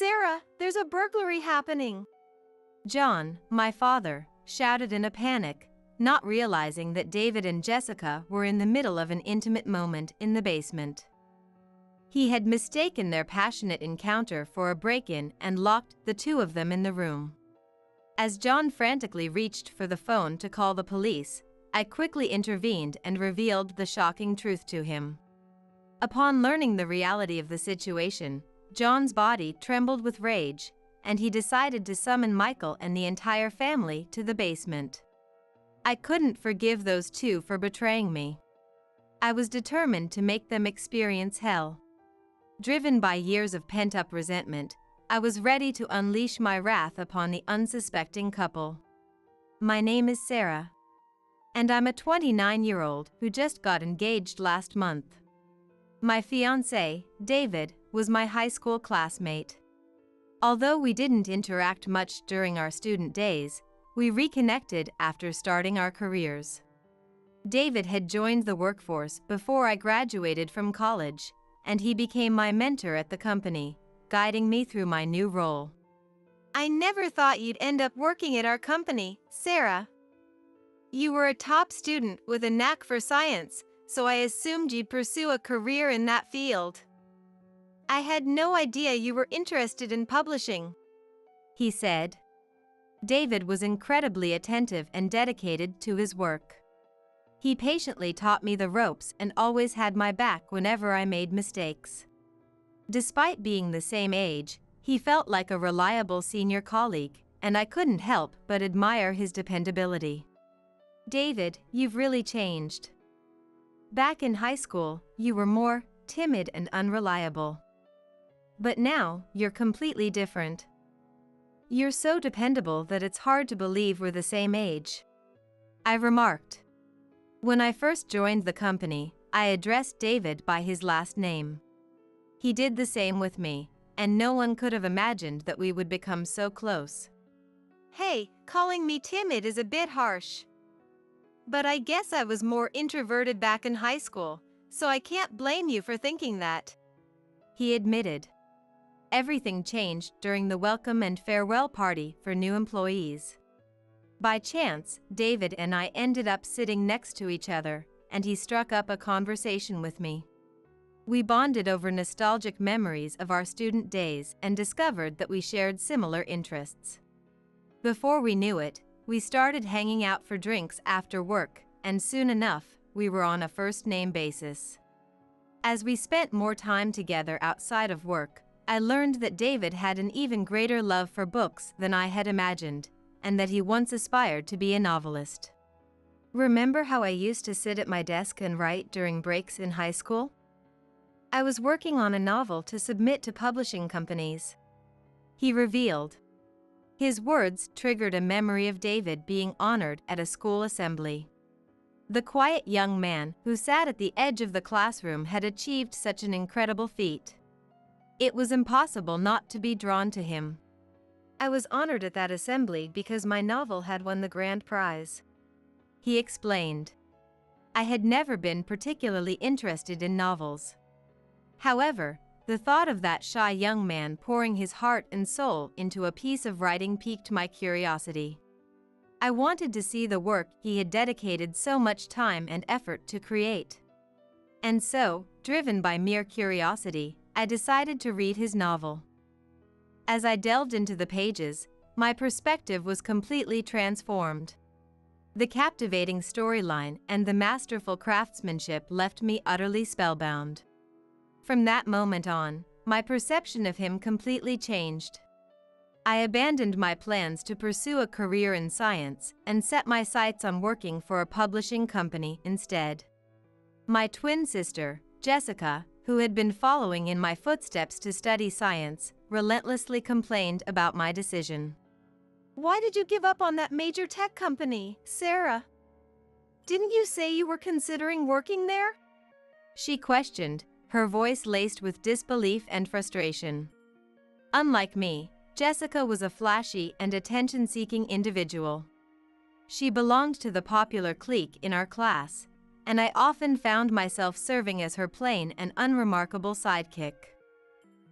Sarah, there's a burglary happening. John, my father, shouted in a panic, not realizing that David and Jessica were in the middle of an intimate moment in the basement. He had mistaken their passionate encounter for a break-in and locked the two of them in the room. As John frantically reached for the phone to call the police, I quickly intervened and revealed the shocking truth to him. Upon learning the reality of the situation, John's body trembled with rage, and he decided to summon Michael and the entire family to the basement. I couldn't forgive those two for betraying me. I was determined to make them experience hell. Driven by years of pent-up resentment, I was ready to unleash my wrath upon the unsuspecting couple. My name is Sarah, and I'm a 29-year-old who just got engaged last month. My fiancé, David, was my high school classmate. Although we didn't interact much during our student days, we reconnected after starting our careers. David had joined the workforce before I graduated from college, and he became my mentor at the company, guiding me through my new role. I never thought you'd end up working at our company, Sarah. You were a top student with a knack for science, so I assumed you'd pursue a career in that field. I had no idea you were interested in publishing, he said. David was incredibly attentive and dedicated to his work. He patiently taught me the ropes and always had my back whenever I made mistakes. Despite being the same age, he felt like a reliable senior colleague, and I couldn't help but admire his dependability. David, you've really changed. Back in high school, you were more timid and unreliable. But now, you're completely different. You're so dependable that it's hard to believe we're the same age, I remarked. When I first joined the company, I addressed David by his last name. He did the same with me, and no one could have imagined that we would become so close. Hey, calling me timid is a bit harsh. But I guess I was more introverted back in high school, so I can't blame you for thinking that, he admitted. Everything changed during the welcome and farewell party for new employees. By chance, David and I ended up sitting next to each other, and he struck up a conversation with me. We bonded over nostalgic memories of our student days and discovered that we shared similar interests. Before we knew it, we started hanging out for drinks after work, and soon enough, we were on a first-name basis. As we spent more time together outside of work, I learned that David had an even greater love for books than I had imagined, and that he once aspired to be a novelist. Remember how I used to sit at my desk and write during breaks in high school? I was working on a novel to submit to publishing companies, he revealed. His words triggered a memory of David being honored at a school assembly. The quiet young man who sat at the edge of the classroom had achieved such an incredible feat. It was impossible not to be drawn to him. I was honored at that assembly because my novel had won the grand prize, he explained. I had never been particularly interested in novels. However, the thought of that shy young man pouring his heart and soul into a piece of writing piqued my curiosity. I wanted to see the work he had dedicated so much time and effort to create. And so, driven by mere curiosity, I decided to read his novel. As I delved into the pages, my perspective was completely transformed. The captivating storyline and the masterful craftsmanship left me utterly spellbound. From that moment on, my perception of him completely changed. I abandoned my plans to pursue a career in science and set my sights on working for a publishing company instead. My twin sister, Jessica, who had been following in my footsteps to study science, relentlessly complained about my decision. Why did you give up on that major tech company, Sarah? Didn't you say you were considering working there? She questioned, her voice laced with disbelief and frustration. Unlike me, Jessica was a flashy and attention-seeking individual. She belonged to the popular clique in our class, and I often found myself serving as her plain and unremarkable sidekick.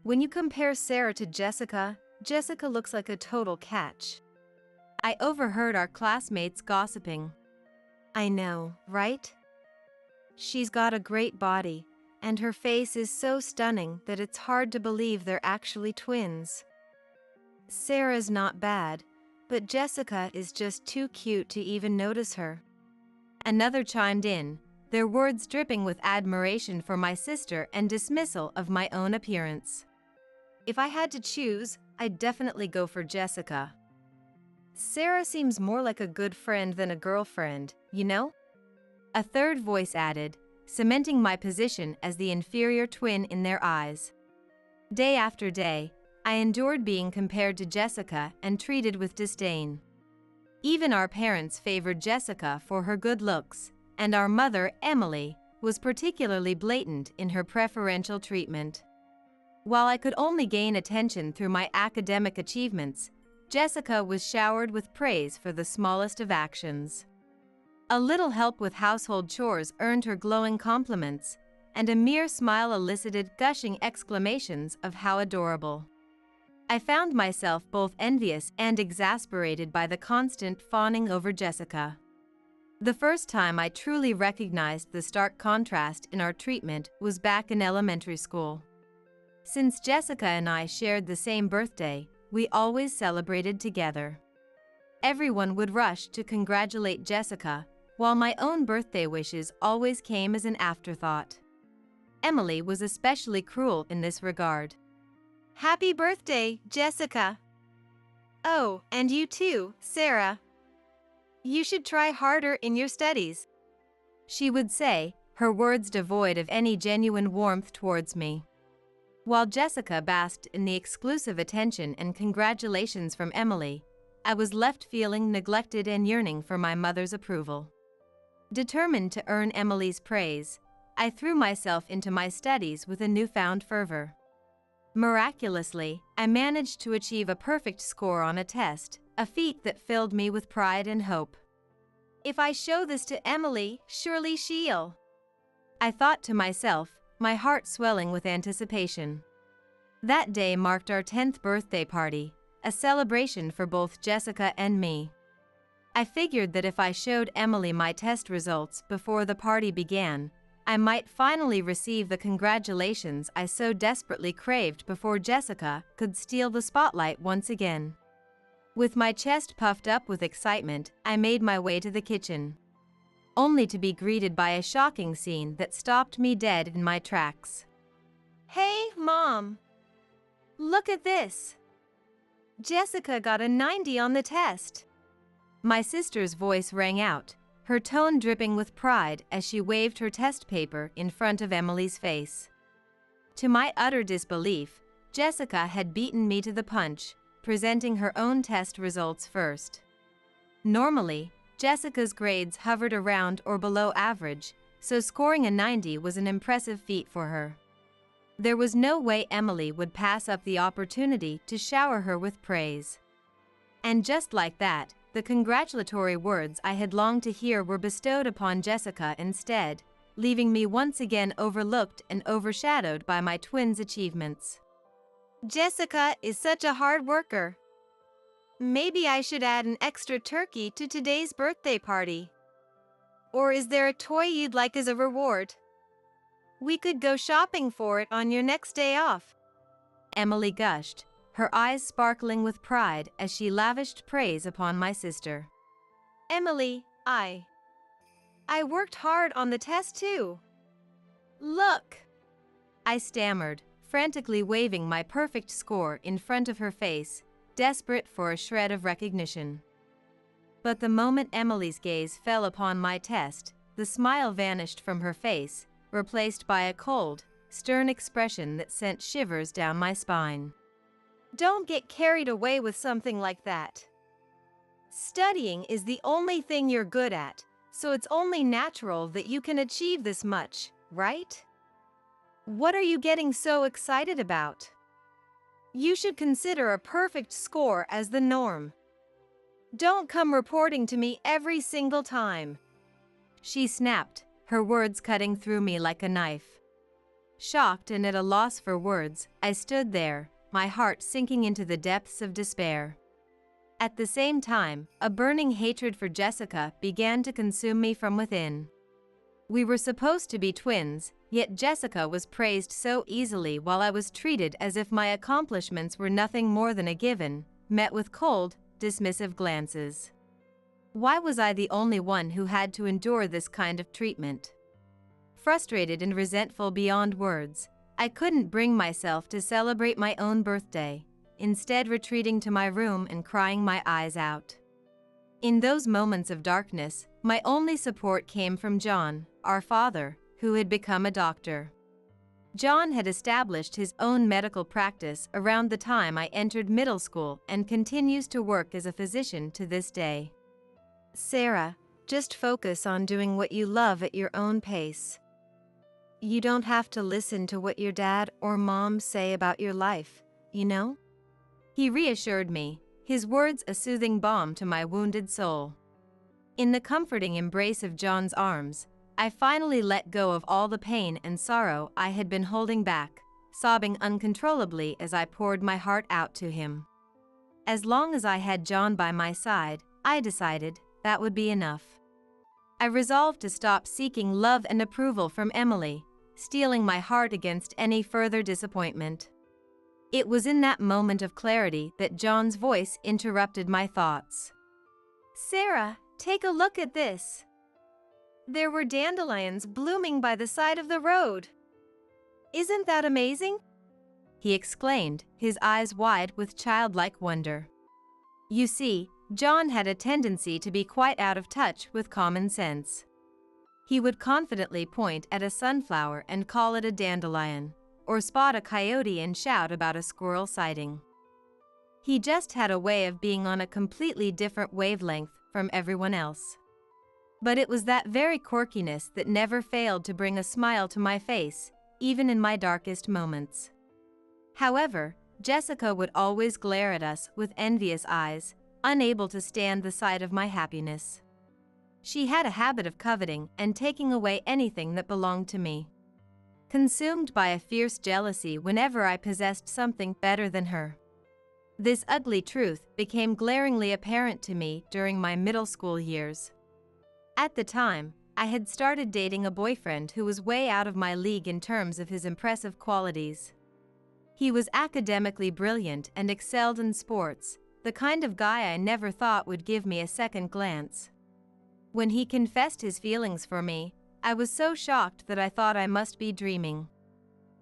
When you compare Sarah to Jessica, Jessica looks like a total catch. I overheard our classmates gossiping. I know, right? She's got a great body, and her face is so stunning that it's hard to believe they're actually twins. Sarah's not bad, but Jessica is just too cute to even notice her. Another chimed in, their words dripping with admiration for my sister and dismissal of my own appearance. If I had to choose, I'd definitely go for Jessica. Sarah seems more like a good friend than a girlfriend, you know? A third voice added, cementing my position as the inferior twin in their eyes. Day after day, I endured being compared to Jessica and treated with disdain. Even our parents favored Jessica for her good looks, and our mother, Emily, was particularly blatant in her preferential treatment. While I could only gain attention through my academic achievements, Jessica was showered with praise for the smallest of actions. A little help with household chores earned her glowing compliments, and a mere smile elicited gushing exclamations of how adorable. I found myself both envious and exasperated by the constant fawning over Jessica. The first time I truly recognized the stark contrast in our treatment was back in elementary school. Since Jessica and I shared the same birthday, we always celebrated together. Everyone would rush to congratulate Jessica, while my own birthday wishes always came as an afterthought. Emily was especially cruel in this regard. Happy birthday, Jessica! Oh, and you too, Sarah. You should try harder in your studies, she would say, her words devoid of any genuine warmth towards me. While Jessica basked in the exclusive attention and congratulations from Emily, I was left feeling neglected and yearning for my mother's approval. Determined to earn Emily's praise, I threw myself into my studies with a newfound fervor. Miraculously, I managed to achieve a perfect score on a test, a feat that filled me with pride and hope. If I show this to Emily, surely she'll, I thought to myself, my heart swelling with anticipation. That day marked our 10th birthday party, a celebration for both Jessica and me. I figured that if I showed Emily my test results before the party began, I might finally receive the congratulations I so desperately craved before Jessica could steal the spotlight once again. With my chest puffed up with excitement, I made my way to the kitchen, only to be greeted by a shocking scene that stopped me dead in my tracks. Hey, Mom! Look at this! Jessica got a 90 on the test. My sister's voice rang out, her tone dripping with pride as she waved her test paper in front of Emily's face. To my utter disbelief, Jessica had beaten me to the punch, presenting her own test results first. Normally, Jessica's grades hovered around or below average, so scoring a 90 was an impressive feat for her. There was no way Emily would pass up the opportunity to shower her with praise. And just like that, the congratulatory words I had longed to hear were bestowed upon Jessica instead, leaving me once again overlooked and overshadowed by my twins' achievements. Jessica is such a hard worker. Maybe I should add an extra turkey to today's birthday party. Or is there a toy you'd like as a reward? We could go shopping for it on your next day off, Emily gushed, her eyes sparkling with pride as she lavished praise upon my sister. Emily, I worked hard on the test too. Look! I stammered, frantically waving my perfect score in front of her face, desperate for a shred of recognition. But the moment Emily's gaze fell upon my test, the smile vanished from her face, replaced by a cold, stern expression that sent shivers down my spine. Don't get carried away with something like that. Studying is the only thing you're good at, so it's only natural that you can achieve this much, right? What are you getting so excited about? You should consider a perfect score as the norm. Don't come reporting to me every single time, she snapped, her words cutting through me like a knife. Shocked and at a loss for words, I stood there, my heart sinking into the depths of despair. At the same time, a burning hatred for Jessica began to consume me from within. We were supposed to be twins, yet Jessica was praised so easily while I was treated as if my accomplishments were nothing more than a given, met with cold, dismissive glances. Why was I the only one who had to endure this kind of treatment? Frustrated and resentful beyond words, I couldn't bring myself to celebrate my own birthday, instead retreating to my room and crying my eyes out. In those moments of darkness, my only support came from John, our father, who had become a doctor. John had established his own medical practice around the time I entered middle school and continues to work as a physician to this day. Sarah, just focus on doing what you love at your own pace. You don't have to listen to what your dad or mom say about your life, you know? He reassured me, his words a soothing balm to my wounded soul. In the comforting embrace of John's arms, I finally let go of all the pain and sorrow I had been holding back, sobbing uncontrollably as I poured my heart out to him. As long as I had John by my side, I decided that would be enough. I resolved to stop seeking love and approval from Emily, steeling my heart against any further disappointment. It was in that moment of clarity that John's voice interrupted my thoughts. Sarah, take a look at this. There were dandelions blooming by the side of the road. Isn't that amazing? He exclaimed, his eyes wide with childlike wonder. You see, John had a tendency to be quite out of touch with common sense. He would confidently point at a sunflower and call it a dandelion, or spot a coyote and shout about a squirrel sighting. He just had a way of being on a completely different wavelength from everyone else. But it was that very quirkiness that never failed to bring a smile to my face, even in my darkest moments. However, Jessica would always glare at us with envious eyes, unable to stand the sight of my happiness. She had a habit of coveting and taking away anything that belonged to me. Consumed by a fierce jealousy whenever I possessed something better than her. This ugly truth became glaringly apparent to me during my middle school years. At the time, I had started dating a boyfriend who was way out of my league in terms of his impressive qualities. He was academically brilliant and excelled in sports, the kind of guy I never thought would give me a second glance. When he confessed his feelings for me, I was so shocked that I thought I must be dreaming.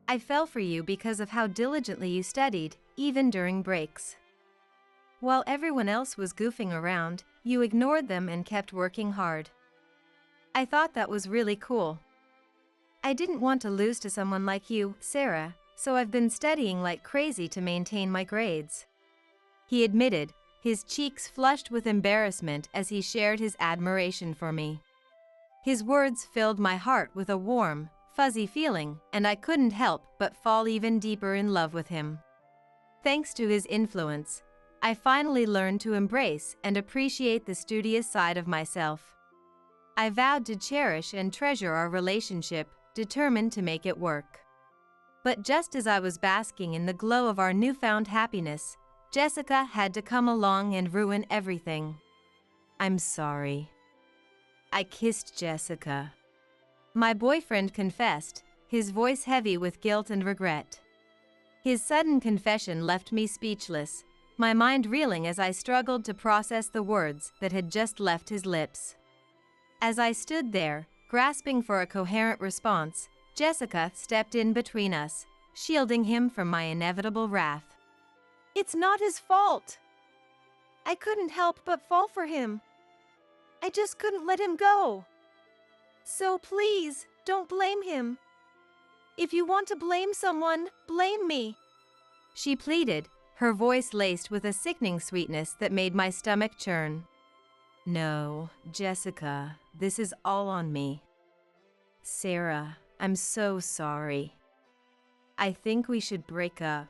I fell for you because of how diligently you studied, even during breaks. While everyone else was goofing around, you ignored them and kept working hard. I thought that was really cool. I didn't want to lose to someone like you, Sarah, so I've been studying like crazy to maintain my grades. He admitted, his cheeks flushed with embarrassment as he shared his admiration for me. His words filled my heart with a warm, fuzzy feeling, and I couldn't help but fall even deeper in love with him. Thanks to his influence, I finally learned to embrace and appreciate the studious side of myself. I vowed to cherish and treasure our relationship, determined to make it work. But just as I was basking in the glow of our newfound happiness, Jessica had to come along and ruin everything. I'm sorry. I kissed Jessica. My boyfriend confessed, his voice heavy with guilt and regret. His sudden confession left me speechless, my mind reeling as I struggled to process the words that had just left his lips. As I stood there, grasping for a coherent response, Jessica stepped in between us, shielding him from my inevitable wrath. It's not his fault. I couldn't help but fall for him. I just couldn't let him go. So please, don't blame him. If you want to blame someone, blame me. She pleaded, her voice laced with a sickening sweetness that made my stomach churn. No, Jessica, this is all on me. Sarah, I'm so sorry. I think we should break up.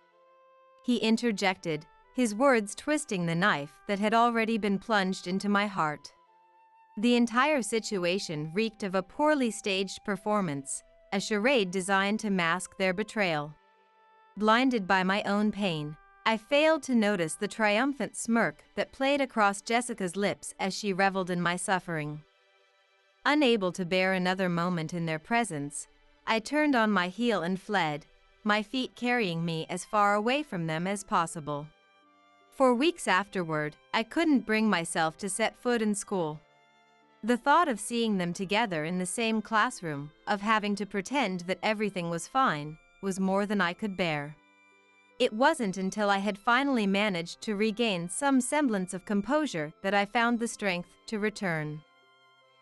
He interjected, his words twisting the knife that had already been plunged into my heart. The entire situation reeked of a poorly staged performance, a charade designed to mask their betrayal. Blinded by my own pain, I failed to notice the triumphant smirk that played across Jessica's lips as she reveled in my suffering. Unable to bear another moment in their presence, I turned on my heel and fled, my feet carrying me as far away from them as possible. For weeks afterward, I couldn't bring myself to set foot in school. The thought of seeing them together in the same classroom, of having to pretend that everything was fine, was more than I could bear. It wasn't until I had finally managed to regain some semblance of composure that I found the strength to return.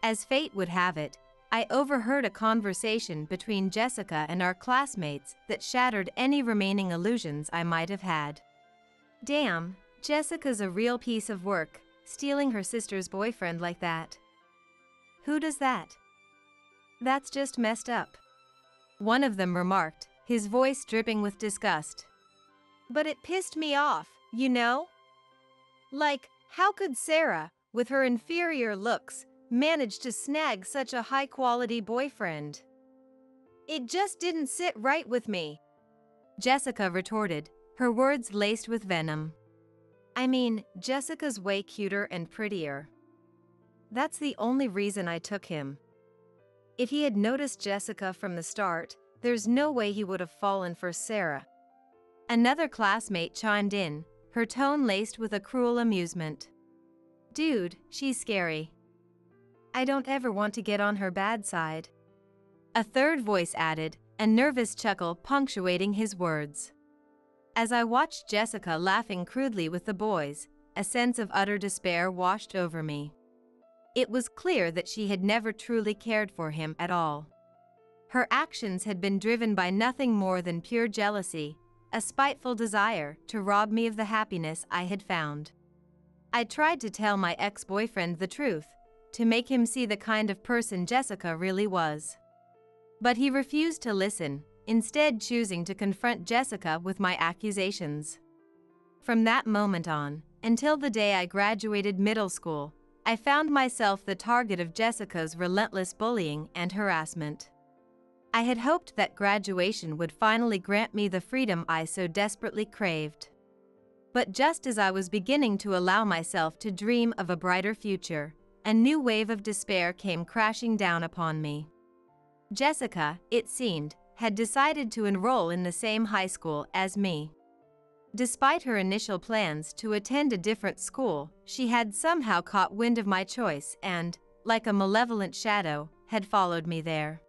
As fate would have it, I overheard a conversation between Jessica and our classmates that shattered any remaining illusions I might have had. "Damn, Jessica's a real piece of work, stealing her sister's boyfriend like that. Who does that? That's just messed up," one of them remarked, his voice dripping with disgust. But it pissed me off, you know? Like, how could Sarah, with her inferior looks, manage to snag such a high-quality boyfriend? It just didn't sit right with me, Jessica retorted, her words laced with venom. I mean, Jessica's way cuter and prettier. That's the only reason I took him. If he had noticed Jessica from the start, there's no way he would have fallen for Sarah. Another classmate chimed in, her tone laced with a cruel amusement. "Dude, she's scary. I don't ever want to get on her bad side." A third voice added, a nervous chuckle punctuating his words. As I watched Jessica laughing crudely with the boys, a sense of utter despair washed over me. It was clear that she had never truly cared for him at all. Her actions had been driven by nothing more than pure jealousy, a spiteful desire to rob me of the happiness I had found. I tried to tell my ex-boyfriend the truth, to make him see the kind of person Jessica really was. But he refused to listen, instead choosing to confront Jessica with my accusations. From that moment on, until the day I graduated middle school, I found myself the target of Jessica's relentless bullying and harassment. I had hoped that graduation would finally grant me the freedom I so desperately craved. But just as I was beginning to allow myself to dream of a brighter future, a new wave of despair came crashing down upon me. Jessica, it seemed, had decided to enroll in the same high school as me. Despite her initial plans to attend a different school, she had somehow caught wind of my choice and, like a malevolent shadow, had followed me there.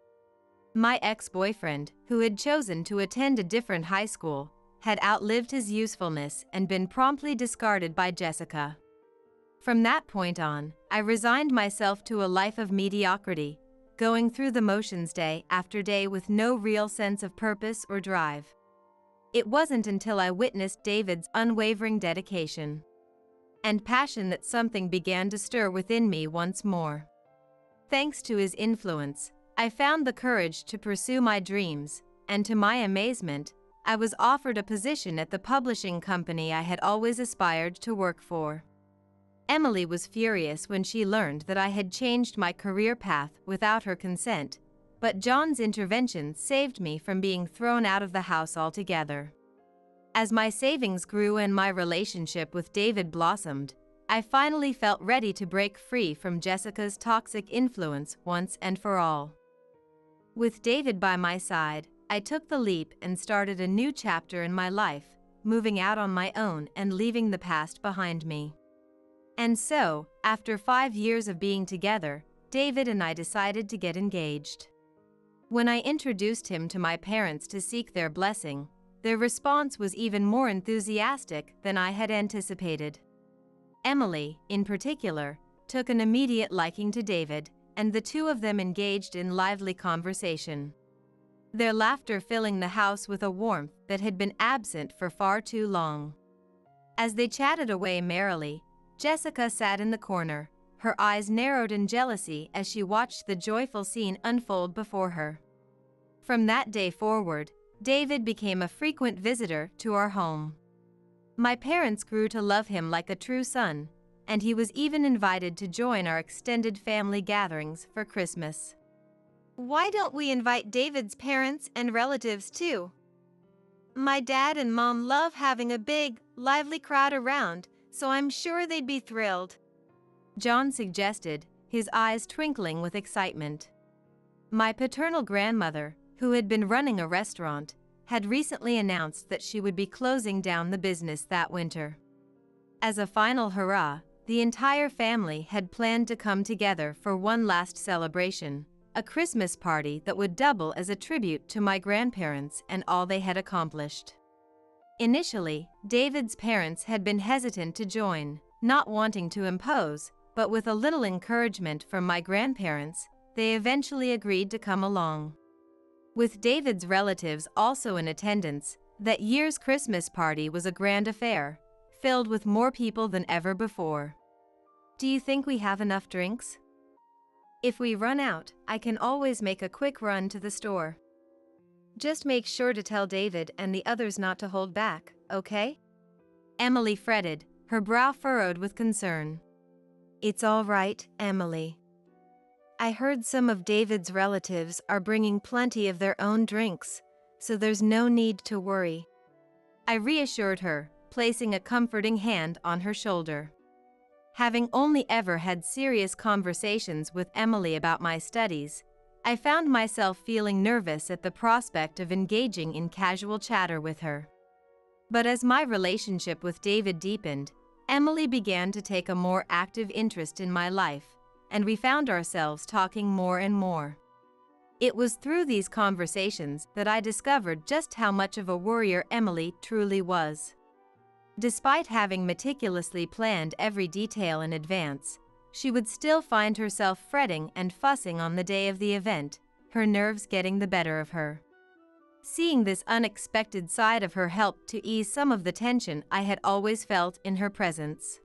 My ex-boyfriend, who had chosen to attend a different high school, had outlived his usefulness and been promptly discarded by Jessica. From that point on, I resigned myself to a life of mediocrity, going through the motions day after day with no real sense of purpose or drive. It wasn't until I witnessed David's unwavering dedication and passion that something began to stir within me once more. Thanks to his influence, I found the courage to pursue my dreams, and to my amazement, I was offered a position at the publishing company I had always aspired to work for. Emily was furious when she learned that I had changed my career path without her consent, but John's intervention saved me from being thrown out of the house altogether. As my savings grew and my relationship with David blossomed, I finally felt ready to break free from Jessica's toxic influence once and for all. With David by my side, I took the leap and started a new chapter in my life, moving out on my own and leaving the past behind me. And so, after 5 years of being together, David and I decided to get engaged. When I introduced him to my parents to seek their blessing, their response was even more enthusiastic than I had anticipated. Emily, in particular, took an immediate liking to David, and the two of them engaged in lively conversation, their laughter filling the house with a warmth that had been absent for far too long. As they chatted away merrily, Jessica sat in the corner, her eyes narrowed in jealousy as she watched the joyful scene unfold before her. From that day forward, David became a frequent visitor to our home. My parents grew to love him like a true son, and he was even invited to join our extended family gatherings for Christmas. Why don't we invite David's parents and relatives too? My dad and mom love having a big, lively crowd around, so I'm sure they'd be thrilled. John suggested, his eyes twinkling with excitement. My paternal grandmother, who had been running a restaurant, had recently announced that she would be closing down the business that winter. As a final hurrah, the entire family had planned to come together for one last celebration, a Christmas party that would double as a tribute to my grandparents and all they had accomplished. Initially, David's parents had been hesitant to join, not wanting to impose, but with a little encouragement from my grandparents, they eventually agreed to come along. With David's relatives also in attendance, that year's Christmas party was a grand affair, filled with more people than ever before. Do you think we have enough drinks? If we run out, I can always make a quick run to the store. Just make sure to tell David and the others not to hold back, okay? Emily fretted, her brow furrowed with concern. It's all right, Emily. I heard some of David's relatives are bringing plenty of their own drinks, so there's no need to worry. I reassured her, placing a comforting hand on her shoulder. Having only ever had serious conversations with Emily about my studies, I found myself feeling nervous at the prospect of engaging in casual chatter with her. But as my relationship with David deepened, Emily began to take a more active interest in my life, and we found ourselves talking more and more. It was through these conversations that I discovered just how much of a worrier Emily truly was. Despite having meticulously planned every detail in advance, she would still find herself fretting and fussing on the day of the event, her nerves getting the better of her. Seeing this unexpected side of her helped to ease some of the tension I had always felt in her presence.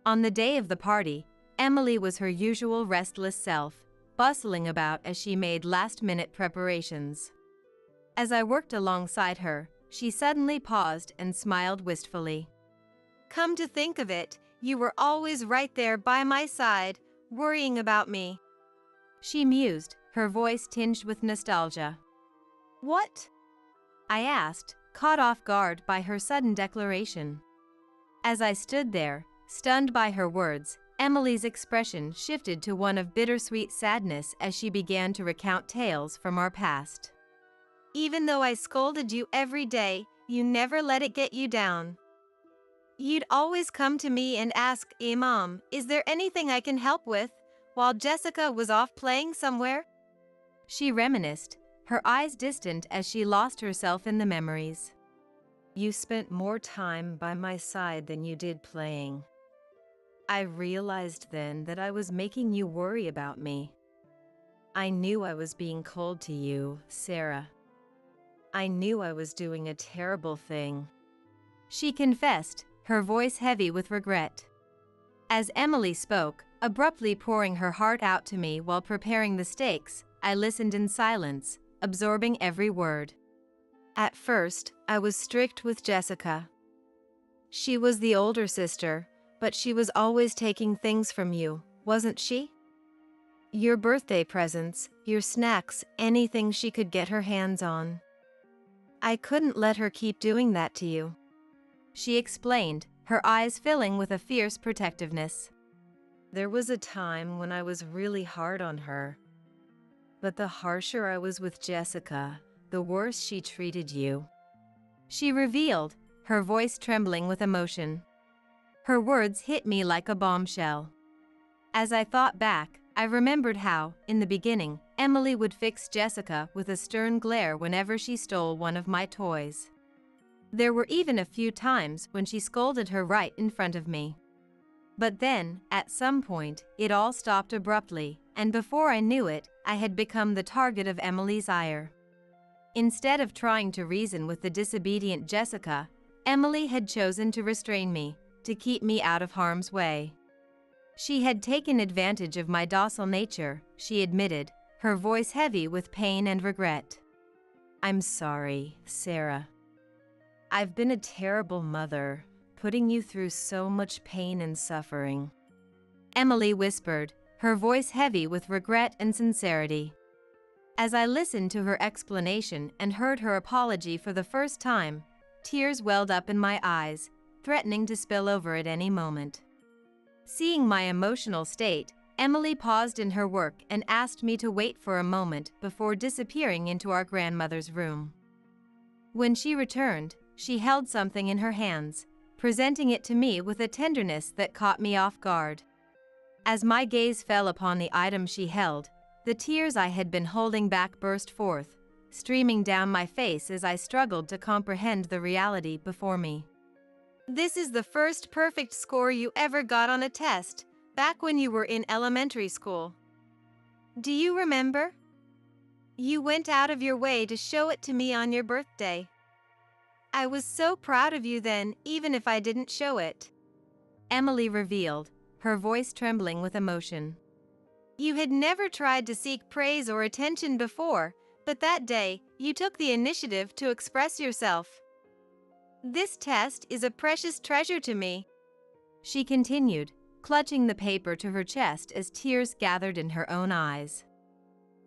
On the day of the party, Emily was her usual restless self, bustling about as she made last-minute preparations. As I worked alongside her, she suddenly paused and smiled wistfully. Come to think of it, you were always right there by my side, worrying about me. She mused, her voice tinged with nostalgia. What? I asked, caught off guard by her sudden declaration. As I stood there, stunned by her words, Emily's expression shifted to one of bittersweet sadness as she began to recount tales from our past. Even though I scolded you every day, you never let it get you down. You'd always come to me and ask, Mom, is there anything I can help with, while Jessica was off playing somewhere? She reminisced, her eyes distant as she lost herself in the memories. You spent more time by my side than you did playing. I realized then that I was making you worry about me. I knew I was being cold to you, Sarah. I knew I was doing a terrible thing. She confessed, her voice heavy with regret. As Emily spoke, abruptly pouring her heart out to me while preparing the steaks, I listened in silence, absorbing every word. At first, I was strict with Jessica. She was the older sister, but she was always taking things from you, wasn't she? Your birthday presents, your snacks, anything she could get her hands on. I couldn't let her keep doing that to you. She explained, her eyes filling with a fierce protectiveness. There was a time when I was really hard on her. But the harsher I was with Jessica, the worse she treated you. She revealed, her voice trembling with emotion. Her words hit me like a bombshell. As I thought back, I remembered how, in the beginning, Emily would fix Jessica with a stern glare whenever she stole one of my toys. There were even a few times when she scolded her right in front of me. But then, at some point, it all stopped abruptly, and before I knew it, I had become the target of Emily's ire. Instead of trying to reason with the disobedient Jessica, Emily had chosen to restrain me, to keep me out of harm's way. She had taken advantage of my docile nature, she admitted, her voice heavy with pain and regret. I'm sorry, Sarah. I've been a terrible mother, putting you through so much pain and suffering. Emily whispered, her voice heavy with regret and sincerity. As I listened to her explanation and heard her apology for the first time, tears welled up in my eyes, threatening to spill over at any moment. Seeing my emotional state, Emily paused in her work and asked me to wait for a moment before disappearing into our grandmother's room. When she returned, she held something in her hands, presenting it to me with a tenderness that caught me off guard. As my gaze fell upon the item she held, the tears I had been holding back burst forth, streaming down my face as I struggled to comprehend the reality before me. This is the first perfect score you ever got on a test, back when you were in elementary school. Do you remember? You went out of your way to show it to me on your birthday. I was so proud of you then, even if I didn't show it. Emily revealed, her voice trembling with emotion. You had never tried to seek praise or attention before, but that day, you took the initiative to express yourself. This test is a precious treasure to me, she continued, clutching the paper to her chest as tears gathered in her own eyes.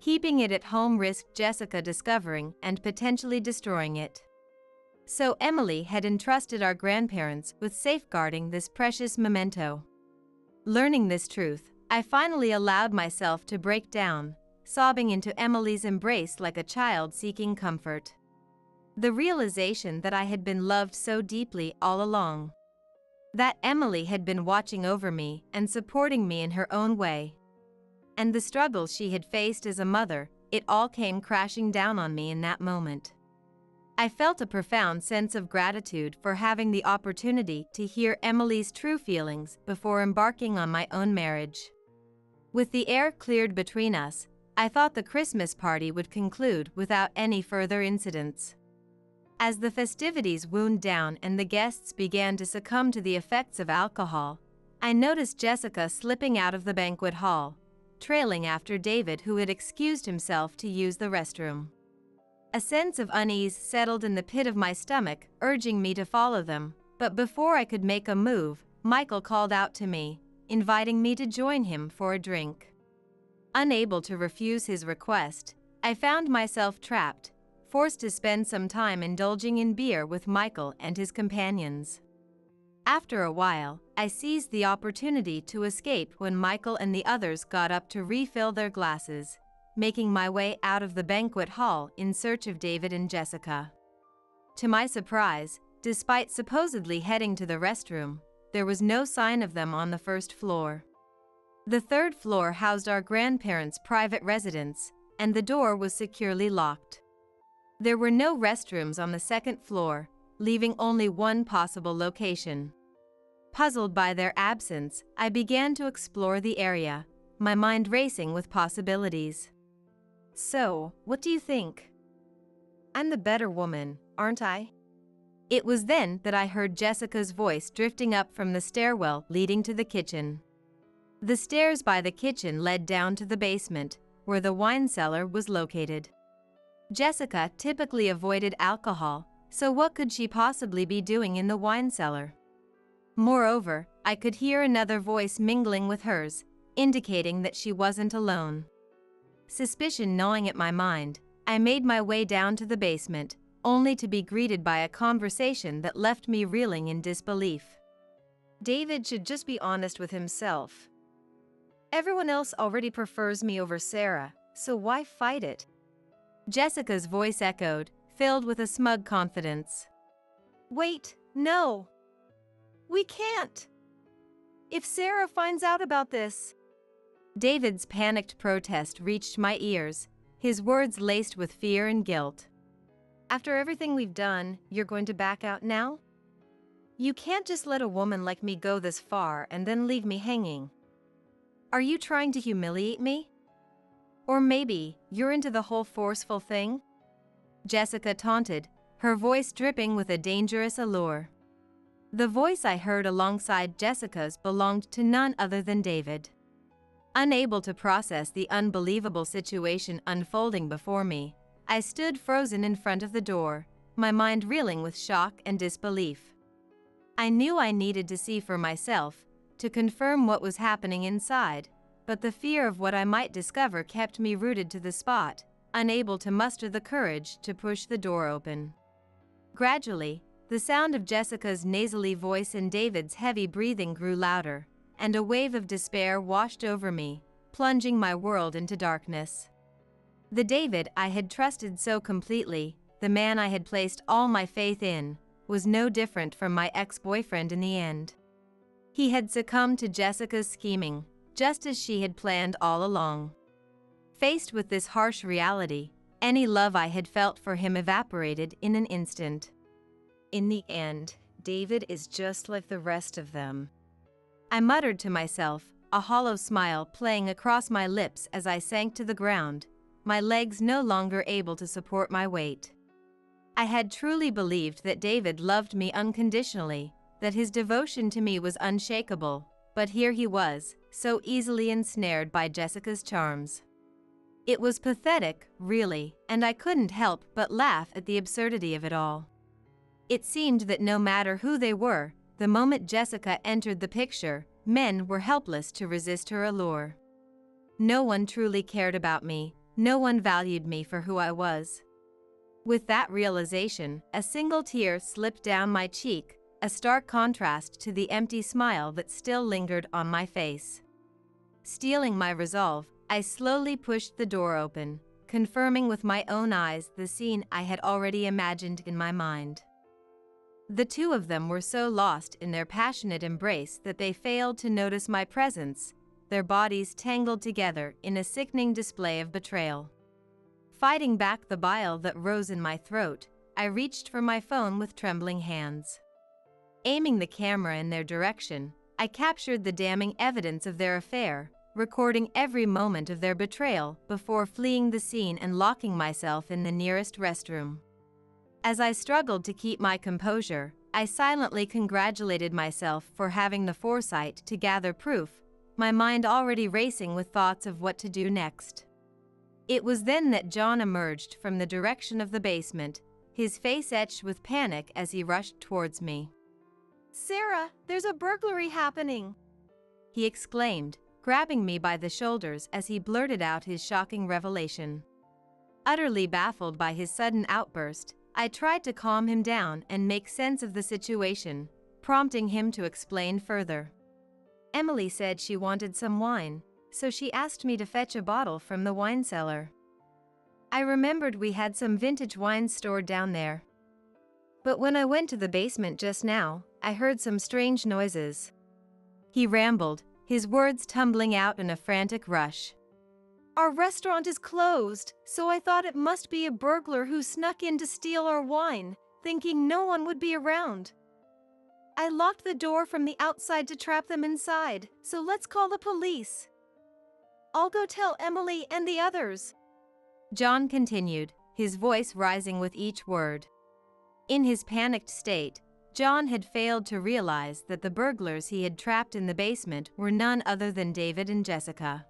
Keeping it at home risked Jessica discovering and potentially destroying it. So Emily had entrusted our grandparents with safeguarding this precious memento. Learning this truth, I finally allowed myself to break down, sobbing into Emily's embrace like a child seeking comfort. The realization that I had been loved so deeply all along. That Emily had been watching over me and supporting me in her own way. And the struggles she had faced as a mother, it all came crashing down on me in that moment. I felt a profound sense of gratitude for having the opportunity to hear Emily's true feelings before embarking on my own marriage. With the air cleared between us, I thought the Christmas party would conclude without any further incidents. As the festivities wound down and the guests began to succumb to the effects of alcohol, I noticed Jessica slipping out of the banquet hall, trailing after David, who had excused himself to use the restroom. A sense of unease settled in the pit of my stomach, urging me to follow them, but before I could make a move, Michael called out to me, inviting me to join him for a drink. Unable to refuse his request, I found myself trapped, forced to spend some time indulging in beer with Michael and his companions. After a while, I seized the opportunity to escape when Michael and the others got up to refill their glasses, making my way out of the banquet hall in search of David and Jessica. To my surprise, despite supposedly heading to the restroom, there was no sign of them on the first floor. The third floor housed our grandparents' private residence, and the door was securely locked. There were no restrooms on the second floor, leaving only one possible location. Puzzled by their absence, I began to explore the area, my mind racing with possibilities. So, what do you think? I'm the better woman, aren't I? It was then that I heard Jessica's voice drifting up from the stairwell leading to the kitchen. The stairs by the kitchen led down to the basement, where the wine cellar was located. Jessica typically avoided alcohol, so what could she possibly be doing in the wine cellar? Moreover, I could hear another voice mingling with hers, indicating that she wasn't alone. Suspicion gnawing at my mind, I made my way down to the basement, only to be greeted by a conversation that left me reeling in disbelief. David should just be honest with himself. Everyone else already prefers me over Sarah, so why fight it? Jessica's voice echoed, filled with a smug confidence. Wait, no. We can't. If Sarah finds out about this. David's panicked protest reached my ears, his words laced with fear and guilt. After everything we've done, you're going to back out now? You can't just let a woman like me go this far and then leave me hanging. Are you trying to humiliate me? Or maybe you're into the whole forceful thing? Jessica taunted, her voice dripping with a dangerous allure. The voice I heard alongside Jessica's belonged to none other than David. Unable to process the unbelievable situation unfolding before me, I stood frozen in front of the door, my mind reeling with shock and disbelief. I knew I needed to see for myself, to confirm what was happening inside, but the fear of what I might discover kept me rooted to the spot, unable to muster the courage to push the door open. Gradually, the sound of Jessica's nasally voice and David's heavy breathing grew louder, and a wave of despair washed over me, plunging my world into darkness. The David I had trusted so completely, the man I had placed all my faith in, was no different from my ex-boyfriend in the end. He had succumbed to Jessica's scheming, just as she had planned all along. Faced with this harsh reality, any love I had felt for him evaporated in an instant. In the end, David is just like the rest of them, I muttered to myself, a hollow smile playing across my lips as I sank to the ground, my legs no longer able to support my weight. I had truly believed that David loved me unconditionally, that his devotion to me was unshakable, but here he was, so easily ensnared by Jessica's charms. It was pathetic, really, and I couldn't help but laugh at the absurdity of it all. It seemed that no matter who they were, the moment Jessica entered the picture, men were helpless to resist her allure. No one truly cared about me, no one valued me for who I was. With that realization, a single tear slipped down my cheek, a stark contrast to the empty smile that still lingered on my face. Steeling my resolve, I slowly pushed the door open, confirming with my own eyes the scene I had already imagined in my mind. The two of them were so lost in their passionate embrace that they failed to notice my presence, their bodies tangled together in a sickening display of betrayal. Fighting back the bile that rose in my throat, I reached for my phone with trembling hands. Aiming the camera in their direction, I captured the damning evidence of their affair, recording every moment of their betrayal before fleeing the scene and locking myself in the nearest restroom. As I struggled to keep my composure, I silently congratulated myself for having the foresight to gather proof, my mind already racing with thoughts of what to do next. It was then that John emerged from the direction of the basement, his face etched with panic as he rushed towards me. "Sarah, there's a burglary happening!" he exclaimed, grabbing me by the shoulders as he blurted out his shocking revelation. Utterly baffled by his sudden outburst, I tried to calm him down and make sense of the situation, prompting him to explain further. "Emily said she wanted some wine, so she asked me to fetch a bottle from the wine cellar. I remembered we had some vintage wines stored down there. But when I went to the basement just now, I heard some strange noises." He rambled, his words tumbling out in a frantic rush. "Our restaurant is closed, so I thought it must be a burglar who snuck in to steal our wine, thinking no one would be around. I locked the door from the outside to trap them inside, so let's call the police. I'll go tell Emily and the others." John continued, his voice rising with each word. In his panicked state, John had failed to realize that the burglars he had trapped in the basement were none other than David and Jessica.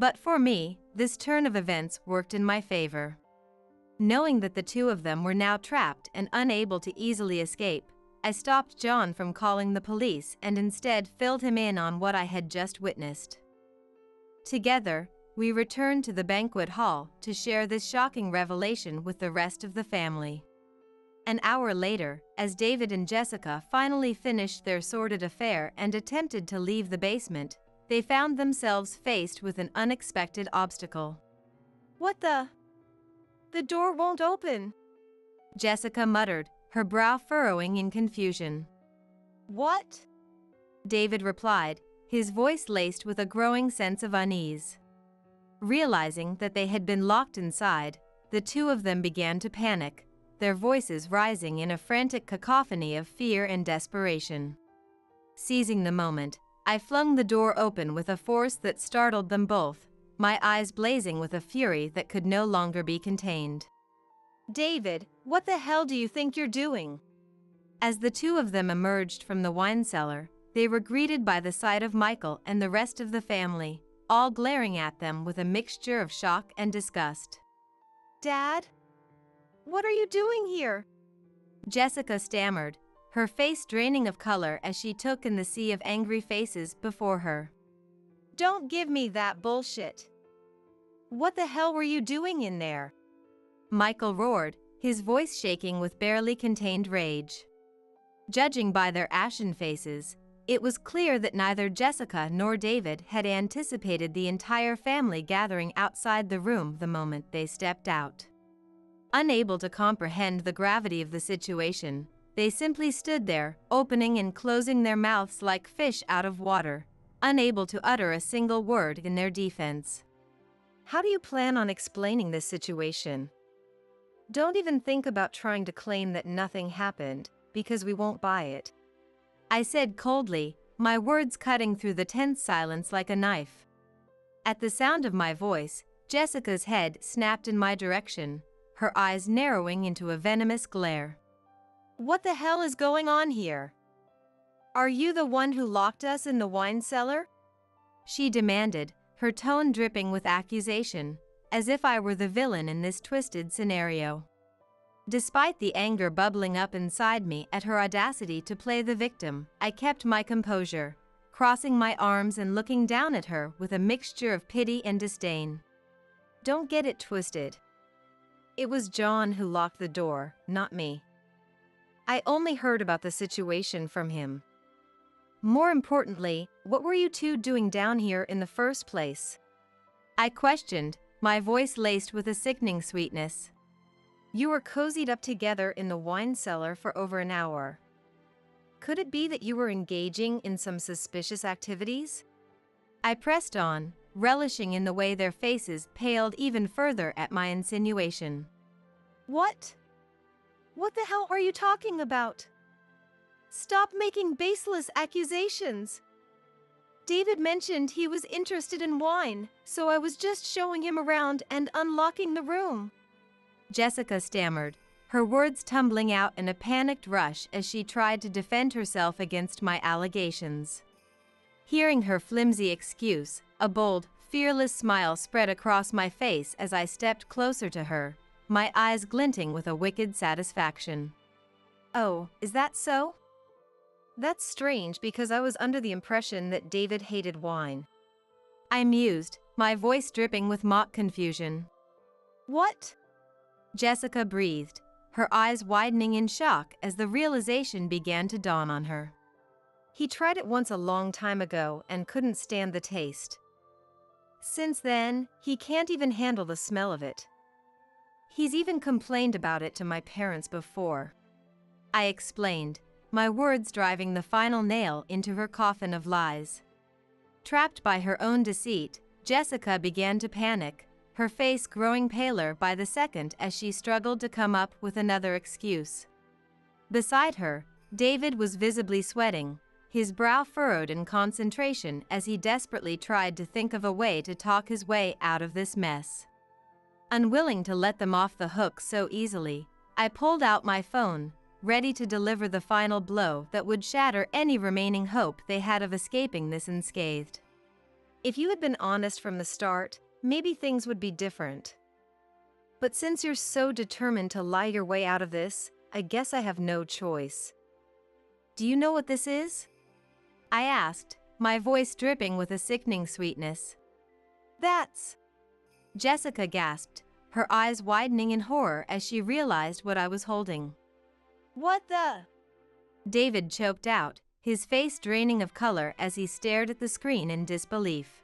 But for me, this turn of events worked in my favor. Knowing that the two of them were now trapped and unable to easily escape, I stopped John from calling the police and instead filled him in on what I had just witnessed. Together, we returned to the banquet hall to share this shocking revelation with the rest of the family. An hour later, as David and Jessica finally finished their sordid affair and attempted to leave the basement, they found themselves faced with an unexpected obstacle. "What the? The door won't open!" Jessica muttered, her brow furrowing in confusion. "What?" David replied, his voice laced with a growing sense of unease. Realizing that they had been locked inside, the two of them began to panic, their voices rising in a frantic cacophony of fear and desperation. Seizing the moment, I flung the door open with a force that startled them both, my eyes blazing with a fury that could no longer be contained. "David, what the hell do you think you're doing?" As the two of them emerged from the wine cellar, they were greeted by the sight of Michael and the rest of the family, all glaring at them with a mixture of shock and disgust. "Dad? What are you doing here?" Jessica stammered, her face draining of color as she took in the sea of angry faces before her. "Don't give me that bullshit. What the hell were you doing in there? Michael roared, his voice shaking with barely contained rage. Judging by their ashen faces, it was clear that neither Jessica nor David had anticipated the entire family gathering outside the room the moment they stepped out. Unable to comprehend the gravity of the situation, they simply stood there, opening and closing their mouths like fish out of water, unable to utter a single word in their defense. How do you plan on explaining this situation? Don't even think about trying to claim that nothing happened, because we won't buy it. I said coldly, my words cutting through the tense silence like a knife. At the sound of my voice, Jessica's head snapped in my direction, her eyes narrowing into a venomous glare. What the hell is going on here? Are you the one who locked us in the wine cellar? She demanded, her tone dripping with accusation, as if I were the villain in this twisted scenario. Despite the anger bubbling up inside me at her audacity to play the victim, I kept my composure, crossing my arms and looking down at her with a mixture of pity and disdain. Don't get it twisted. It was John who locked the door, not me. I only heard about the situation from him. More importantly, what were you two doing down here in the first place? I questioned, my voice laced with a sickening sweetness. You were cozied up together in the wine cellar for over an hour. Could it be that you were engaging in some suspicious activities? I pressed on, relishing in the way their faces paled even further at my insinuation. What? What the hell are you talking about? Stop making baseless accusations. David mentioned he was interested in wine, so I was just showing him around and unlocking the room. Jessica stammered, her words tumbling out in a panicked rush as she tried to defend herself against my allegations. Hearing her flimsy excuse, a bold, fearless smile spread across my face as I stepped closer to her, my eyes glinting with a wicked satisfaction. Oh, is that so? That's strange because I was under the impression that David hated wine. I mused, my voice dripping with mock confusion. What? Jessica breathed, her eyes widening in shock as the realization began to dawn on her. He tried it once a long time ago and couldn't stand the taste. Since then, he can't even handle the smell of it. He's even complained about it to my parents before. I explained, my words driving the final nail into her coffin of lies. Trapped by her own deceit, Jessica began to panic, her face growing paler by the second as she struggled to come up with another excuse. Beside her, David was visibly sweating, his brow furrowed in concentration as he desperately tried to think of a way to talk his way out of this mess. Unwilling to let them off the hook so easily, I pulled out my phone, ready to deliver the final blow that would shatter any remaining hope they had of escaping this unscathed. If you had been honest from the start, maybe things would be different. But since you're so determined to lie your way out of this, I guess I have no choice. Do you know what this is? I asked, my voice dripping with a sickening sweetness. That's... Jessica gasped, her eyes widening in horror as she realized what I was holding. What the? David choked out, his face draining of color as he stared at the screen in disbelief.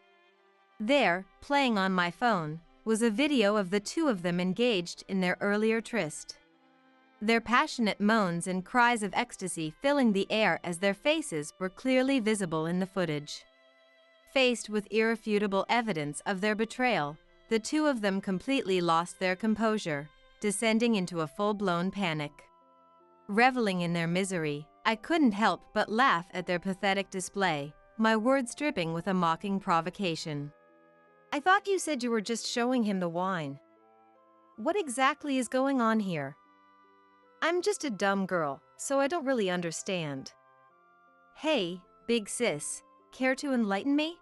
There, playing on my phone, was a video of the two of them engaged in their earlier tryst. Their passionate moans and cries of ecstasy filling the air as their faces were clearly visible in the footage. Faced with irrefutable evidence of their betrayal, the two of them completely lost their composure, descending into a full-blown panic. Reveling in their misery, I couldn't help but laugh at their pathetic display, my words dripping with a mocking provocation. I thought you said you were just showing him the wine. What exactly is going on here? I'm just a dumb girl, so I don't really understand. Hey, big sis, care to enlighten me?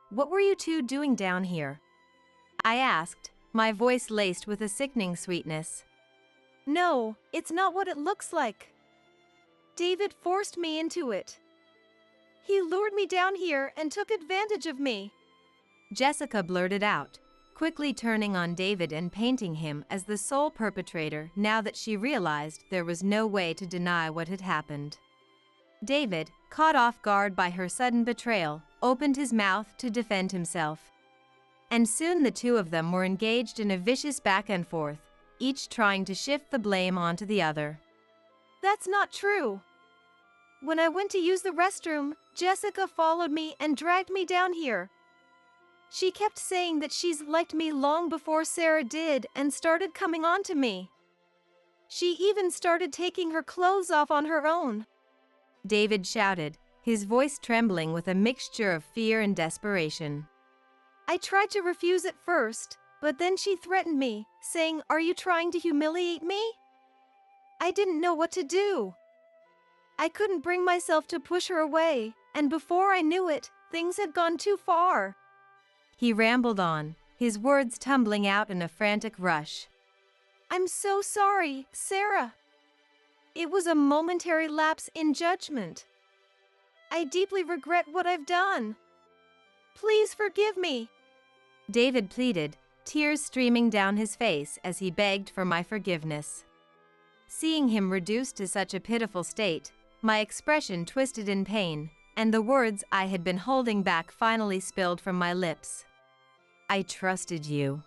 What were you two doing down here? I asked, my voice laced with a sickening sweetness. No, it's not what it looks like. David forced me into it. He lured me down here and took advantage of me. Jessica blurted out, quickly turning on David and painting him as the sole perpetrator now that she realized there was no way to deny what had happened. David, caught off guard by her sudden betrayal, opened his mouth to defend himself. And soon the two of them were engaged in a vicious back and forth, each trying to shift the blame onto the other. That's not true. When I went to use the restroom, Jessica followed me and dragged me down here. She kept saying that she's liked me long before Sarah did and started coming on to me. She even started taking her clothes off on her own. David shouted, his voice trembling with a mixture of fear and desperation. I tried to refuse at first, but then she threatened me, saying, "Are you trying to humiliate me?" I didn't know what to do. I couldn't bring myself to push her away, and before I knew it, things had gone too far. He rambled on, his words tumbling out in a frantic rush. I'm so sorry, Sarah. It was a momentary lapse in judgment. I deeply regret what I've done. Please forgive me. David pleaded, tears streaming down his face as he begged for my forgiveness. Seeing him reduced to such a pitiful state, my expression twisted in pain, and the words I had been holding back finally spilled from my lips. I trusted you.